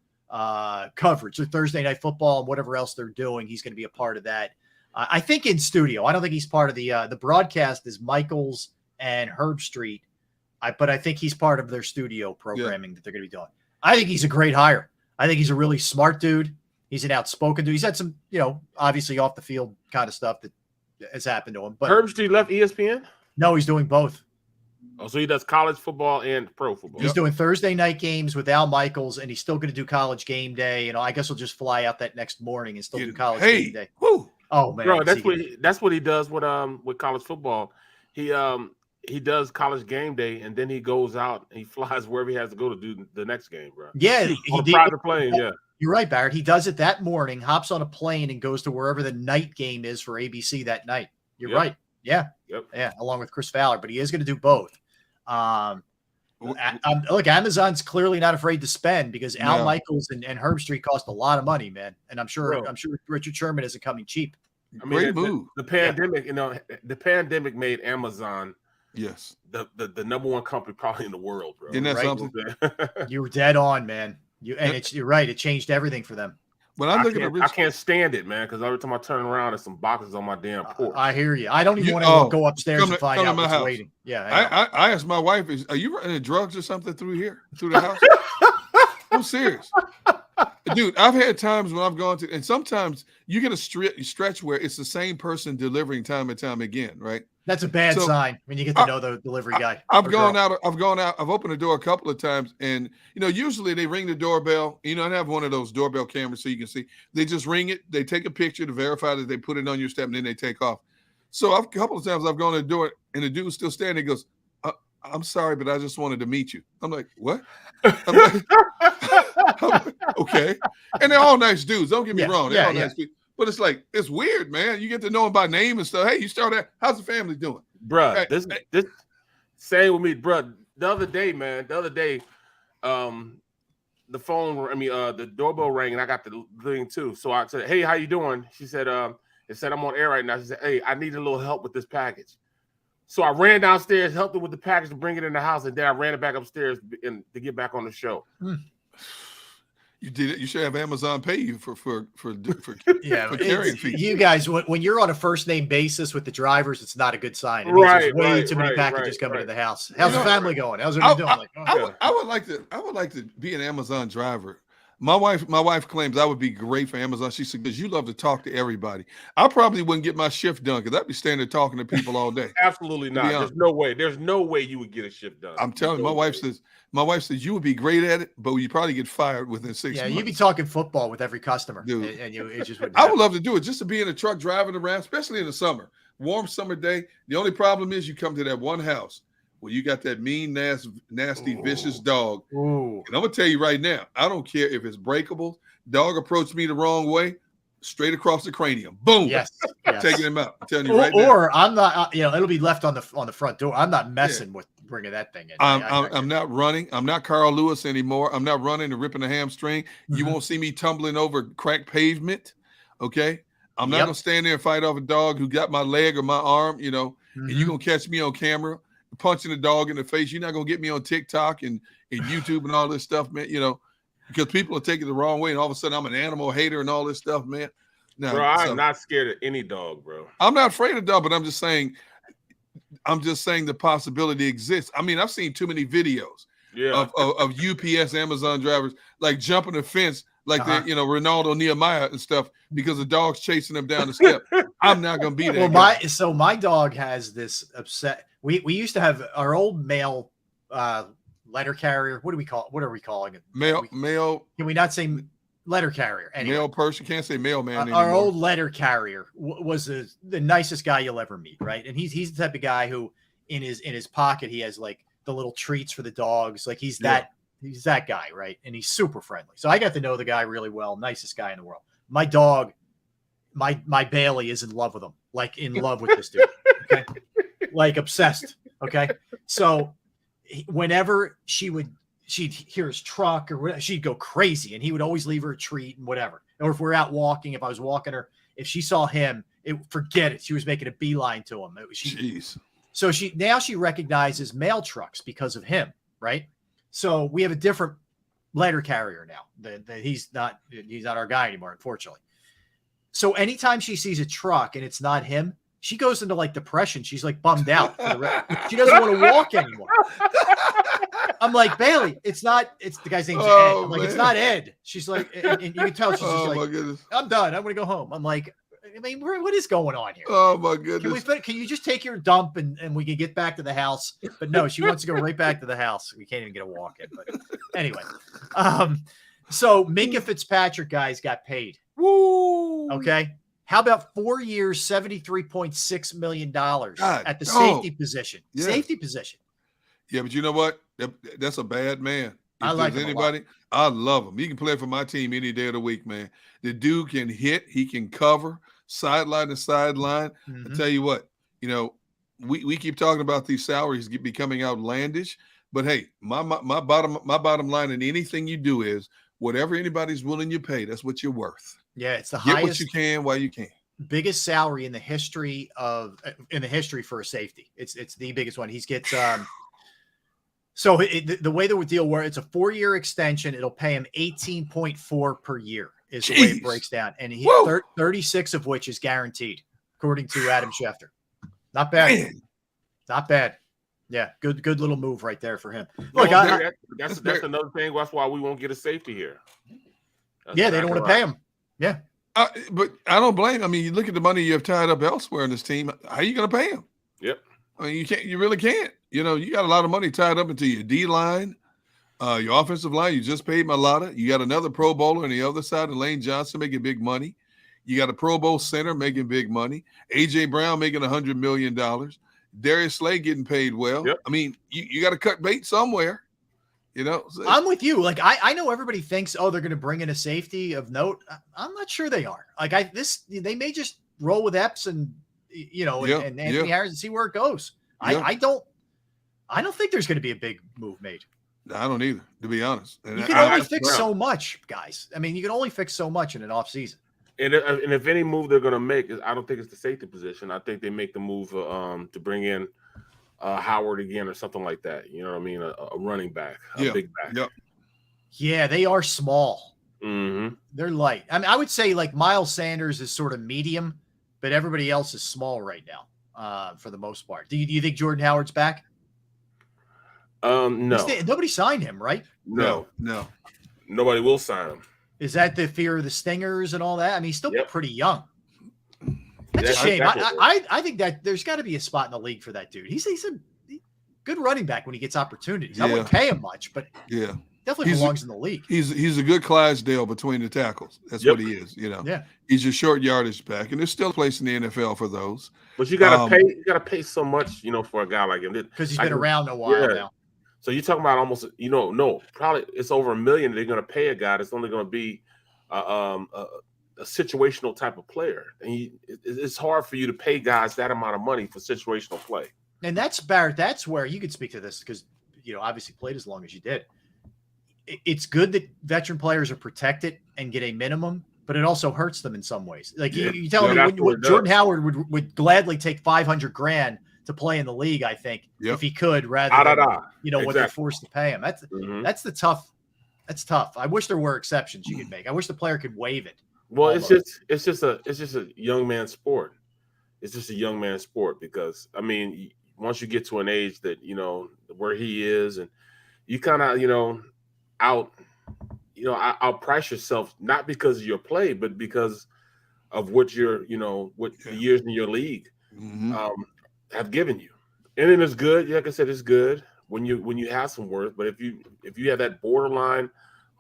coverage. So Thursday Night Football and whatever else they're doing, he's going to be a part of that. I think in studio. I don't think he's part of the broadcast is Michaels and Herb Street, but I think he's part of their studio programming that they're going to be doing. I think he's a great hire. I think he's a really smart dude. He's an outspoken dude. He's had some, obviously off the field kind of stuff that has happened to him. But Herb Street left ESPN? No, he's doing both. Oh, so he does college football and pro football. He's doing Thursday night games with Al Michaels, and he's still going to do College Game Day. I guess he'll just fly out that next morning and still do College Game Day. Woo. Oh man, bro, that's what he does with college football. He does College Game Day, and then he goes out and he flies wherever he has to go to do the next game, bro. Yeah, on a private plane. Yeah, you're right, Barrett. He does it that morning, hops on a plane, and goes to wherever the night game is for ABC that night. You're right. Yeah, along with Chris Fowler, but he is going to do both. Look, Amazon's clearly not afraid to spend because Al Michaels and Herb Street cost a lot of money, man. And I'm sure Richard Sherman isn't coming cheap. I mean, great move. The pandemic, the pandemic made Amazon. Yes. The number one company probably in the world, bro. Isn't that something? You were dead on, man. You're right. It changed everything for them. When I can't stand it, man, because every time I turn around, there's some boxes on my damn porch. I hear you. I don't even want to go upstairs and find out what's waiting. Yeah. I asked my wife, are you running drugs or something through the house? I'm serious. Dude, I've had times when I've gone to, and sometimes you get a stretch where it's the same person delivering time and time again, right? That's a bad sign when you get to know the delivery guy. I've opened the door a couple of times, and usually they ring the doorbell. I have one of those doorbell cameras so you can see. They just ring it, they take a picture to verify that they put it on your step, and then they take off. So a couple of times I've gone to the door, and the dude's still standing. He goes, I'm sorry, but I just wanted to meet you. I'm like, what? I'm like, okay. And they're all nice dudes. Don't get me wrong. They're all nice people. But it's like, it's weird, man. You get to know them by name and stuff. Hey, you start out. How's the family doing? Bruh, hey, this same with me, bruh. The other day, the doorbell rang and I got the thing too. So I said, hey, how you doing? She said, it said I'm on air right now. She said, hey, I need a little help with this package. So I ran downstairs, helped her with the package to bring it in the house, and then I ran it back upstairs to get back on the show. You did it. You should have Amazon pay you for carrying fees. You guys, when you're on a first name basis with the drivers, it's not a good sign. It means there's way too many packages coming to the house. How's the family going? How's everyone doing? I would like to be an Amazon driver. My wife claims I would be great for Amazon. She said, because you love to talk to everybody. I probably wouldn't get my shift done because I'd be standing there talking to people all day. Absolutely not. There's no way. There's no way you would get a shift done. I'm telling you, my wife says you would be great at it, but you probably get fired within 6 months. Yeah, you'd be talking football with every customer. Dude. And it just wouldn't I would love to do it just to be in a truck driving around, especially in the summer. Warm summer day. The only problem is you come to that one house where you got that mean, nasty, vicious dog. Ooh. And I'm going to tell you right now, I don't care if it's breakable. Dog approached me the wrong way, straight across the cranium. Boom. Yes. Taking him out. I'm telling you right now. Or I'm not, it'll be left on the front door. I'm not messing with bringing that thing in. I'm not running. I'm not Carl Lewis anymore. I'm not running and ripping a hamstring. You won't see me tumbling over cracked pavement. Okay. I'm not going to stand there and fight off a dog who got my leg or my arm, and you're going to catch me on camera punching a dog in the face. You're not going to get me on TikTok and YouTube and all this stuff, man, because people are taking it the wrong way. And all of a sudden I'm an animal hater and all this stuff, man. No, bro, I'm not scared of any dog, bro. I'm not afraid of dog, but I'm just saying the possibility exists. I mean, I've seen too many videos of UPS, Amazon drivers, like jumping the fence, like they're, Ronaldo Nehemiah and stuff, because the dog's chasing them down the step. I'm not going to be that guy. So my dog has this upset. We used to have our old male letter carrier. What are we calling it? Male. Can we not say letter carrier? Anyway, male person. Can't say mailman anymore. Our old letter carrier was the nicest guy you'll ever meet, right? And he's the type of guy who in his pocket he has like the little treats for the dogs. Like he's that guy, right? And he's super friendly. So I got to know the guy really well. Nicest guy in the world. My dog, my Bailey is in love with him. Like in love with this dude. Okay. Like obsessed. Okay. So whenever she'd hear his truck or whatever, she'd go crazy, and he would always leave her a treat and whatever. Or if we're out walking, if I was walking her, if she saw him, forget it. She was making a beeline to him. Jeez. So she recognizes mail trucks because of him. Right. So we have a different letter carrier now. He's not our guy anymore, unfortunately. So anytime she sees a truck and it's not him, she goes into like depression. She's like bummed out. She doesn't want to walk anymore. I'm like, Bailey, it's the guy's name's Ed. I'm like, it's not Ed. She's like, and you can tell she's just like, I'm done. I'm going to go home. I'm like, I mean, what is going on here? Oh my goodness. Can you just take your dump and we can get back to the house? But no, she wants to go right back to the house. We can't even get a walk in. But anyway, so Minka Fitzpatrick guys got paid. Woo. Okay. How about 4 years, $73.6 million at the safety position? Yeah. Safety position. Yeah, but you know what? That's a bad man. If I like him anybody, I love him. He can play for my team any day of the week, man. The dude can hit. He can cover sideline to sideline. I tell you what, we keep talking about these salaries becoming outlandish, but hey, my bottom line in anything you do is whatever anybody's willing you pay, that's what you're worth. Yeah, it's the Get highest. what you can while you can. Biggest salary in the history for a safety. It's the biggest one. He gets so the way the deal works, it's a 4-year extension. It'll pay him 18.4 per year is the way it breaks down, and 36 of which is guaranteed, according to Adam Schefter. Not bad. Man. Not bad. Yeah, good little move right there for him. Look, that's another thing. That's why we won't get a safety here. They don't want to pay him. Yeah. But I don't blame. I mean, you look at the money you have tied up elsewhere in this team. How are you going to pay him? Yep. I mean, you can't. You really can't. You got a lot of money tied up into your D line, your offensive line. You just paid Malata. You got another Pro Bowler on the other side, and Lane Johnson making big money. You got a Pro Bowl center making big money. AJ Brown making $100 million. Darius Slay getting paid well. Yep. I mean, you got to cut bait somewhere. So I'm with you. Like I know everybody thinks, they're going to bring in a safety of note. I'm not sure they are. Like they may just roll with Epps and and Anthony Harris and see where it goes. I don't think there's going to be a big move made. I don't either, to be honest. And you can only fix so much, guys. I mean, you can only fix so much in an off season. And if any move they're going to make, I don't think it's the safety position. I think they make the move to bring in Howard again or something like that. You know what I mean? A running back, a big back. Yep. Yeah, they are small. Mm-hmm. They're light. I mean, I would say like Miles Sanders is sort of medium, but everybody else is small right now for the most part. Do you think Jordan Howard's back? No. Nobody signed him, right? No. Nobody will sign him. Is that the fear of the Stingers and all that? I mean, he's still pretty young. That's a shame. Exactly. I think that there's got to be a spot in the league for that dude. He's a good running back when he gets opportunities. I wouldn't pay him much, but definitely belongs in the league. He's a good Clydesdale between the tackles. That's what he is. He's a short yardage back, and there's still a place in the NFL for those. But you gotta pay. You gotta pay so much, for a guy like him because he's been around a while now. So you're talking about almost, no, probably it's over $1 million. They're gonna pay a guy that's only gonna be a situational type of player, and it's hard for you to pay guys that amount of money for situational play. And that's Barrett. That's where you could speak to this because obviously played as long as you did. It's good that veteran players are protected and get a minimum, but it also hurts them in some ways. Like you tell me, Jordan Howard would gladly take $500,000 to play in the league. I think if he could, rather than what they're forced to pay him. That's the tough. That's tough. I wish there were exceptions you could make. I wish the player could waive it. Well, it's just a young man's sport. It's just a young man's sport because once you get to an age that where he is, and you kind of outprice yourself not because of your play, but because of what your what the years in your league have given you. And then it's good. Like I said, it's good when you have some worth. But if you have that borderline,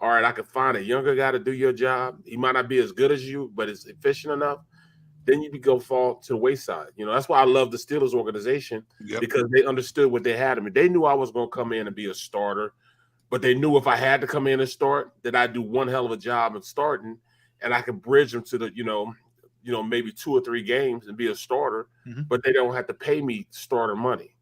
all right, I could find a younger guy to do your job. He might not be as good as you, but is efficient enough. Then you could go fall to the wayside. That's why I love the Steelers organization because they understood what they had. They knew I was going to come in and be a starter, but they knew if I had to come in and start, that I'd do one hell of a job of starting, and I could bridge them to the maybe 2 or 3 games and be a starter, but they don't have to pay me starter money.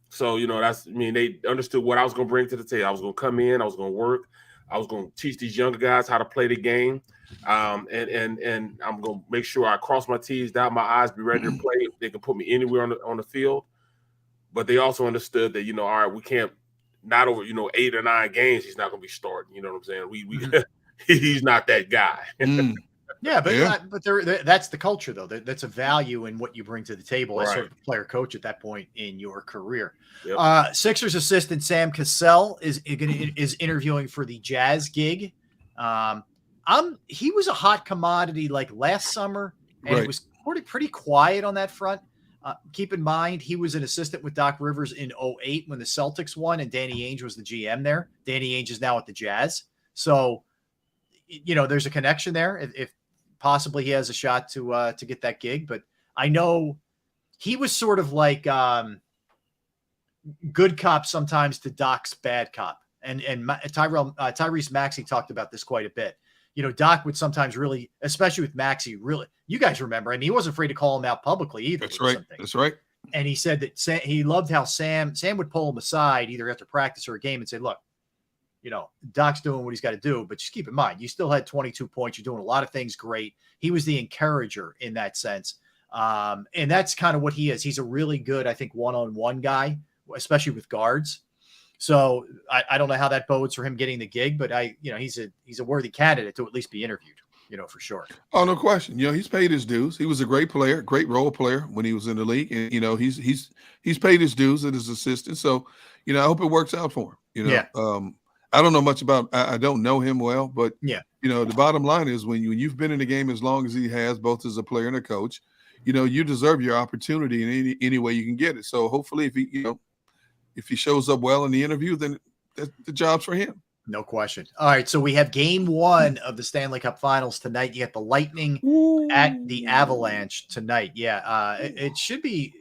So they understood what I was going to bring to the table. I was going to come in, I was going to work, I was going to teach these younger guys how to play the game. And I'm going to make sure I cross my T's, dot my I's, be ready to play. They can put me anywhere on the field. But they also understood that, all right, we can't, not over, 8 or 9 games, he's not going to be starting. You know what I'm saying? We he's not that guy. Yeah, but that's the culture, though. That's a value in what you bring to the table as sort of a player coach at that point in your career. Yep. Sixers assistant Sam Cassell is interviewing for the Jazz gig. He was a hot commodity like last summer, and it was pretty quiet on that front. Keep in mind, he was an assistant with Doc Rivers in 2008 when the Celtics won, and Danny Ainge was the GM there. Danny Ainge is now at the Jazz. So, there's a connection there. If possibly he has a shot to get that gig, but I know he was sort of like good cop sometimes to Doc's bad cop. And Tyrese Maxey talked about this quite a bit. Doc would sometimes really, especially with Maxey, you guys remember, he wasn't afraid to call him out publicly either. That's right. That's right. And he said that he loved how Sam would pull him aside either after practice or a game and say, look, Doc's doing what he's got to do, but just keep in mind, you still had 22 points. You're doing a lot of things great. He was the encourager in that sense. And that's kind of what he is. He's a really good, I think, one-on-one guy, especially with guards. So I don't know how that bodes for him getting the gig, but he's a worthy candidate to at least be interviewed, for sure. Oh, no question. He's paid his dues. He was a great player, great role player when he was in the league. And, he's paid his dues as his assistant. So, I hope it works out for him. I don't know much about, I don't know him well, but the bottom line is when you've been in the game as long as he has, both as a player and a coach, you deserve your opportunity in any way you can get it. So hopefully if he shows up well in the interview, then the job's for him. No question. All right. So we have game 1 of the Stanley Cup Finals tonight. You got the Lightning at the Avalanche tonight. Yeah. It should be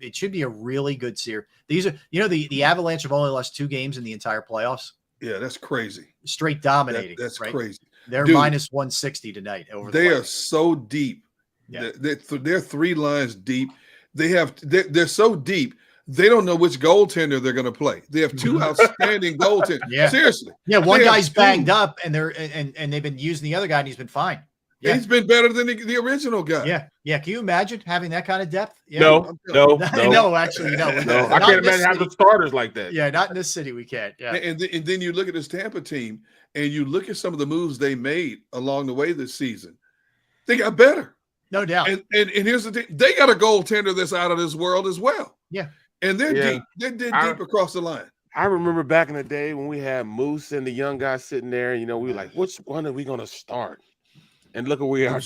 a really good series. These are, the Avalanche have only lost 2 games in the entire playoffs. Yeah, that's crazy. Straight dominating. That's crazy. They're minus 160 tonight. They are so deep. Yeah. They're 3 lines deep. They're so deep. They don't know which goaltender they're going to play. They have 2 outstanding goaltenders. Yeah. Seriously. Yeah, one guy's banged up, and they've been using the other guy, and he's been fine. Yeah. He's been better than the original guy. Yeah. Yeah. Can you imagine having that kind of depth? Yeah. No. No, actually, no. I can't imagine having starters like that. Yeah, not in this city. We can't. Yeah. And then you look at this Tampa team, and you look at some of the moves they made along the way this season. They got better. No doubt. And here's the thing. They got a goaltender that's out of this world as well. Yeah. And they're deep. They're deep across the line. I remember back in the day when we had Moose and the young guys sitting there. You know, we were like, "Which one are we gonna start?" And look at where we are.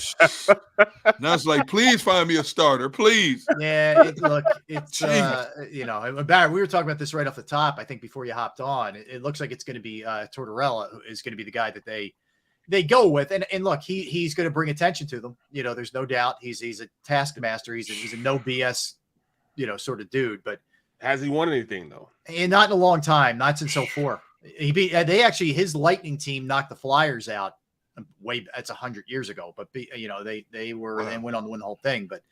Now it's like, please find me a starter, please. Yeah, look, it's you know, Barry, we were talking about this right off the top. I think before you hopped on, it looks like it's going to be Tortorella who is going to be the guy that they go with, and look, he's going to bring attention to them. You know, there's no doubt he's a taskmaster. He's a no BS, you know, sort of dude. But has he won anything though? And not in a long time, not since 04. They actually, his Lightning team knocked the Flyers out. That's 100 years ago, but you know, they were and went on to win the whole thing. But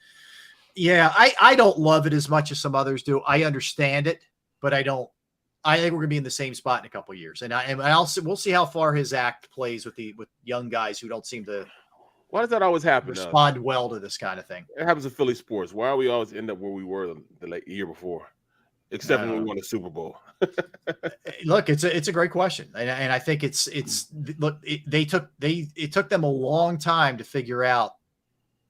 yeah, I don't love it as much as some others do. I understand it, but I think we're gonna be in the same spot in a couple of years, and we'll see how far his act plays with young guys who don't seem to. Why does that always happen? Respond well to this kind of thing. It happens to Philly sports. Why are we always end up where we were the year before, except when we won the Super Bowl? Look, it's a great question, and I think it took them a long time to figure out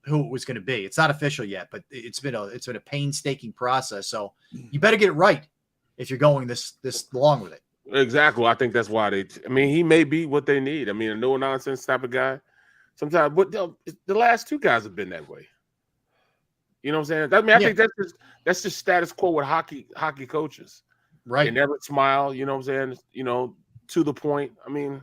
who it was going to be. It's not official yet, but it's been a painstaking process. So you better get it right if you're going this long with it. Exactly. I think that's why he may be what they need. I mean, a no nonsense type of guy. Sometimes, but the last two guys have been that way. You know what I'm saying? I think that's just status quo with hockey coaches. Right. They never smile, you know what I'm saying? You know, to the point. I mean,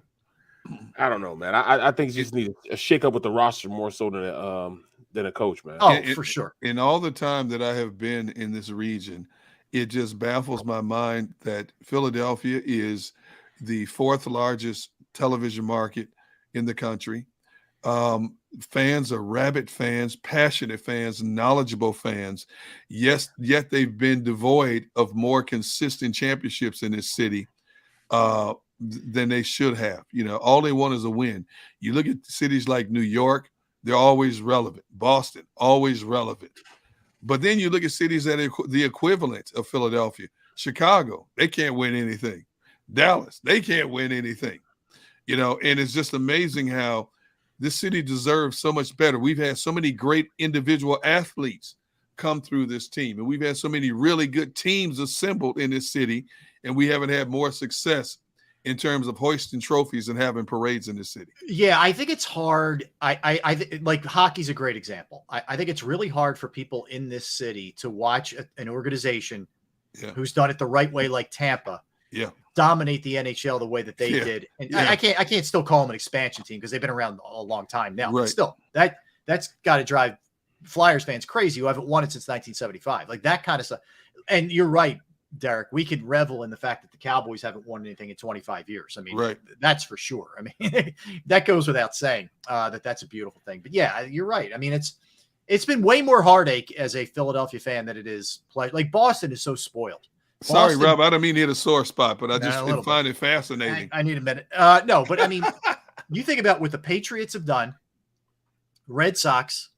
I don't know, man. I think you just need a shake up with the roster more so than a coach, man. Oh, for sure. In all the time that I have been in this region, it just baffles my mind that Philadelphia is the 4th largest television market in the country. Fans are rabid fans, passionate fans, knowledgeable fans. Yes, yet they've been devoid of more consistent championships in this city than they should have. You know, all they want is a win. You look at cities like New York, they're always relevant. Boston, always relevant. But then you look at cities that are the equivalent of Philadelphia. Chicago, they can't win anything. Dallas, they can't win anything. You know, and it's just amazing how this city deserves so much better. We've had so many great individual athletes come through this team, and we've had so many really good teams assembled in this city, and we haven't had more success in terms of hoisting trophies and having parades in this city. Yeah, I think it's hard. I like hockey's a great example. I think it's really hard for people in this city to watch an organization who's done it the right way, like Tampa, dominate the NHL the way that they did. And I can't still call them an expansion team because they've been around a long time now. But still, that's got to drive Flyers fans crazy who haven't won it since 1975. Like that kind of stuff. And you're right, Derek. We could revel in the fact that the Cowboys haven't won anything in 25 years. I mean, that's for sure. I mean, that goes without saying that's a beautiful thing. But yeah, you're right. I mean, it's been way more heartache as a Philadelphia fan than it is play. Like Boston is so spoiled. Sorry, Rob, I don't mean to hit a sore spot, but I just find it fascinating. I need a minute. No, but I mean, you think about what the Patriots have done, Red Sox,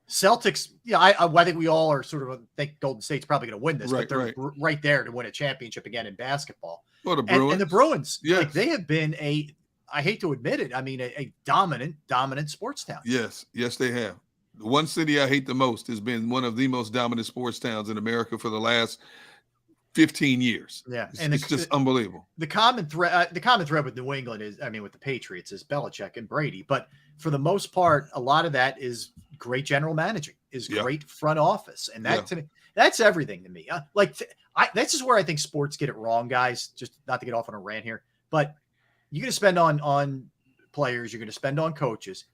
Celtics. Yeah, I think we all are sort of think Golden State's probably going to win this, but they're right there to win a championship again in basketball. Well, the Bruins. And the Bruins, like they have been I hate to admit it, I mean, a dominant sports town. Yes, they have. The one city I hate the most has been one of the most dominant sports towns in America for the last 15 years. Yeah, it's just unbelievable. The common thread with New England is, with the Patriots is Belichick and Brady, but for the most part, a lot of that is great general managing, is great front office, and that to me, that's everything to me. That's just where I think sports get it wrong, guys. Just not to get off on a rant here, but you're going to spend on players, you're going to spend on coaches.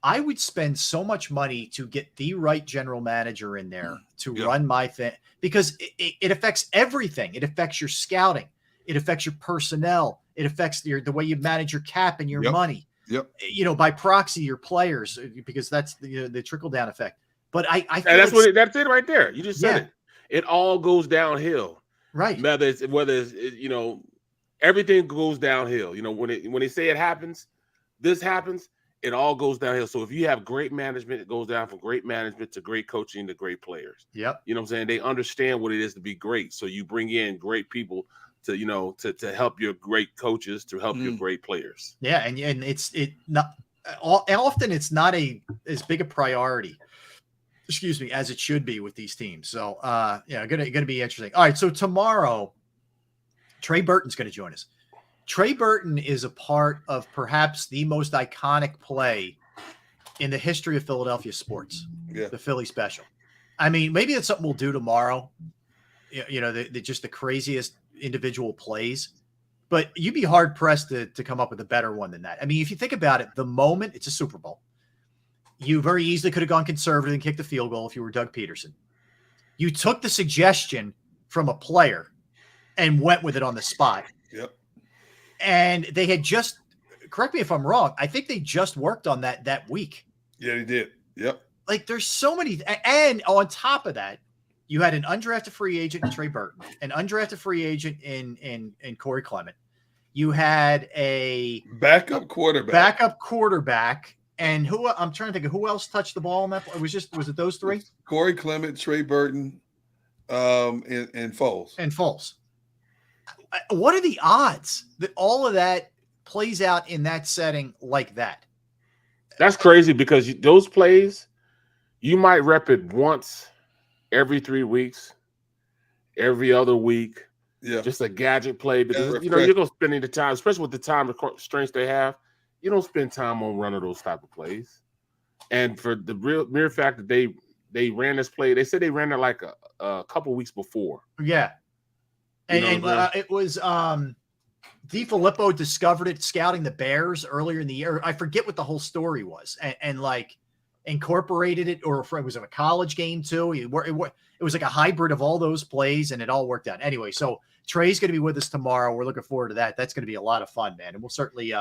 I would spend so much money to get the right general manager in there to run my thing, because it affects everything. It affects your scouting. It affects your personnel. It affects the way you manage your cap and your money. Yep. By proxy, your players, because that's the trickle down effect. But that's it right there. You just said it. It all goes downhill. Right. Whether it's everything goes downhill. When they say it happens, this happens. It all goes downhill. So if you have great management, it goes down from great management to great coaching to great players. Yep. You know what I'm saying? They understand what it is to be great. So you bring in great people to help your great coaches, to help your great players. Yeah, and often it's not as big a priority, as it should be with these teams. So gonna be interesting. All right, so tomorrow, Trey Burton's going to join us. Trey Burton is a part of perhaps the most iconic play in the history of Philadelphia sports, the Philly special. I mean, maybe that's something we'll do tomorrow. You know, just the craziest individual plays. But you'd be hard-pressed to come up with a better one than that. I mean, if you think about it, the moment, it's a Super Bowl. You very easily could have gone conservative and kicked the field goal if you were Doug Peterson. You took the suggestion from a player and went with it on the spot. Yep. And they had just, correct me if I'm wrong, I think they just worked on that week. Yeah, they did. Yep. Like there's so many, and on top of that, you had an undrafted free agent in Trey Burton, an undrafted free agent in Corey Clement. You had a backup quarterback, and who I'm trying to think of who else touched the ball in that. Was it those three? Corey Clement, Trey Burton, and Foles. And Foles. What are the odds that all of that plays out in that setting like that? That's crazy because those plays, you might rep it once every 3 weeks, every other week. Yeah. Just a gadget play because, you're going to spend the time, especially with the time constraints they have, you don't spend time on running those type of plays. And for the mere fact that they ran this play, they said they ran it like a couple weeks before. Yeah. And it was DiFilippo discovered it scouting the Bears earlier in the year. I forget what the whole story was, and like incorporated it, or it was a college game too. It was like a hybrid of all those plays, and it all worked out. Anyway, so Trey's going to be with us tomorrow. We're looking forward to that. That's going to be a lot of fun, man. And we'll certainly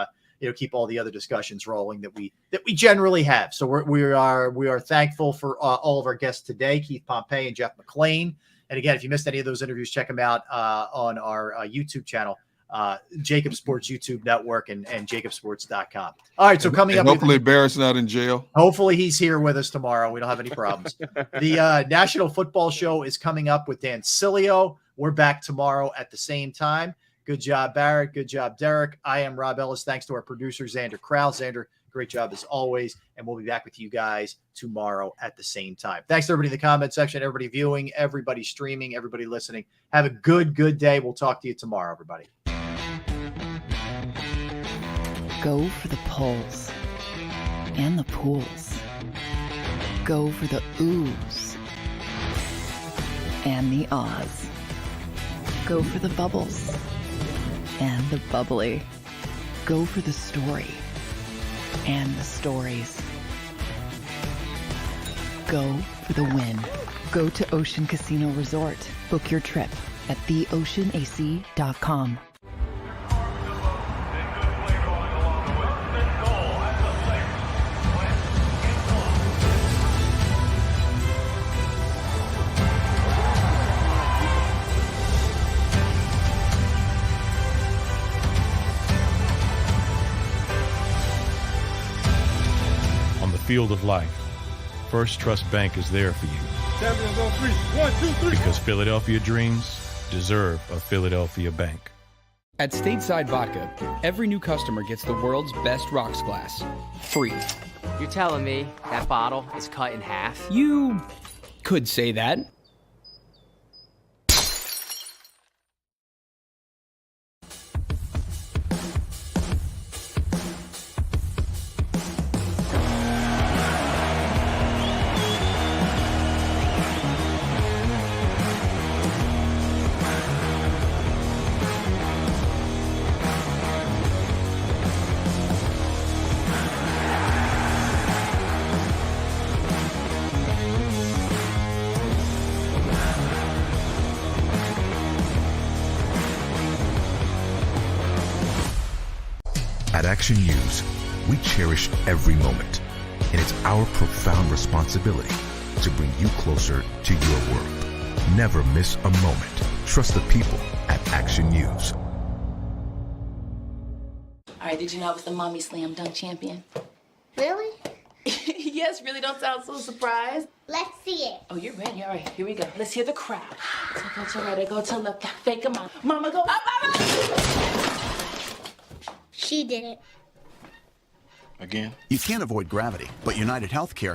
keep all the other discussions rolling that we generally have. So we are thankful for all of our guests today, Keith Pompey and Jeff McClain. And again, if you missed any of those interviews, check them out on our YouTube channel, JAKIB Sports YouTube Network and JAKIBsports.com. All right, so coming up. Hopefully Barrett's not in jail. Hopefully he's here with us tomorrow. We don't have any problems. The National Football Show is coming up with Dan Cilio. We're back tomorrow at the same time. Good job, Barrett. Good job, Derek. I am Rob Ellis. Thanks to our producer, Xander Krause. Xander, great job as always. And we'll be back with you guys tomorrow at the same time. Thanks to everybody in the comment section, everybody viewing, everybody streaming, everybody listening. Have a good day. We'll talk to you tomorrow, everybody. Go for the pulls and the pools. Go for the oohs and the ahs. Go for the bubbles and the bubbly. Go for the story and the stories. Go for the win. Go to Ocean Casino Resort. Book your trip at theoceanac.com. Field of life, First Trust Bank is there for you. Champions on three. 1, 2, 3. Because Philadelphia dreams deserve a Philadelphia bank. At Stateside Vodka, every new customer gets the world's best rocks glass, free. You're telling me that bottle is cut in half? You could say that. At Action News, we cherish every moment, and it's our profound responsibility to bring you closer to your world. Never miss a moment. Trust the people at Action News. All right, did you know I was the Mommy Slam Dunk Champion? Really? Yes, really, don't sound so surprised. Let's see it. Oh, you're ready. All right, here we go. Let's hear the crowd. So go to right, go to left, fake 'em out. Mama, go up, up, up. She did it. Again? You can't avoid gravity, but United Healthcare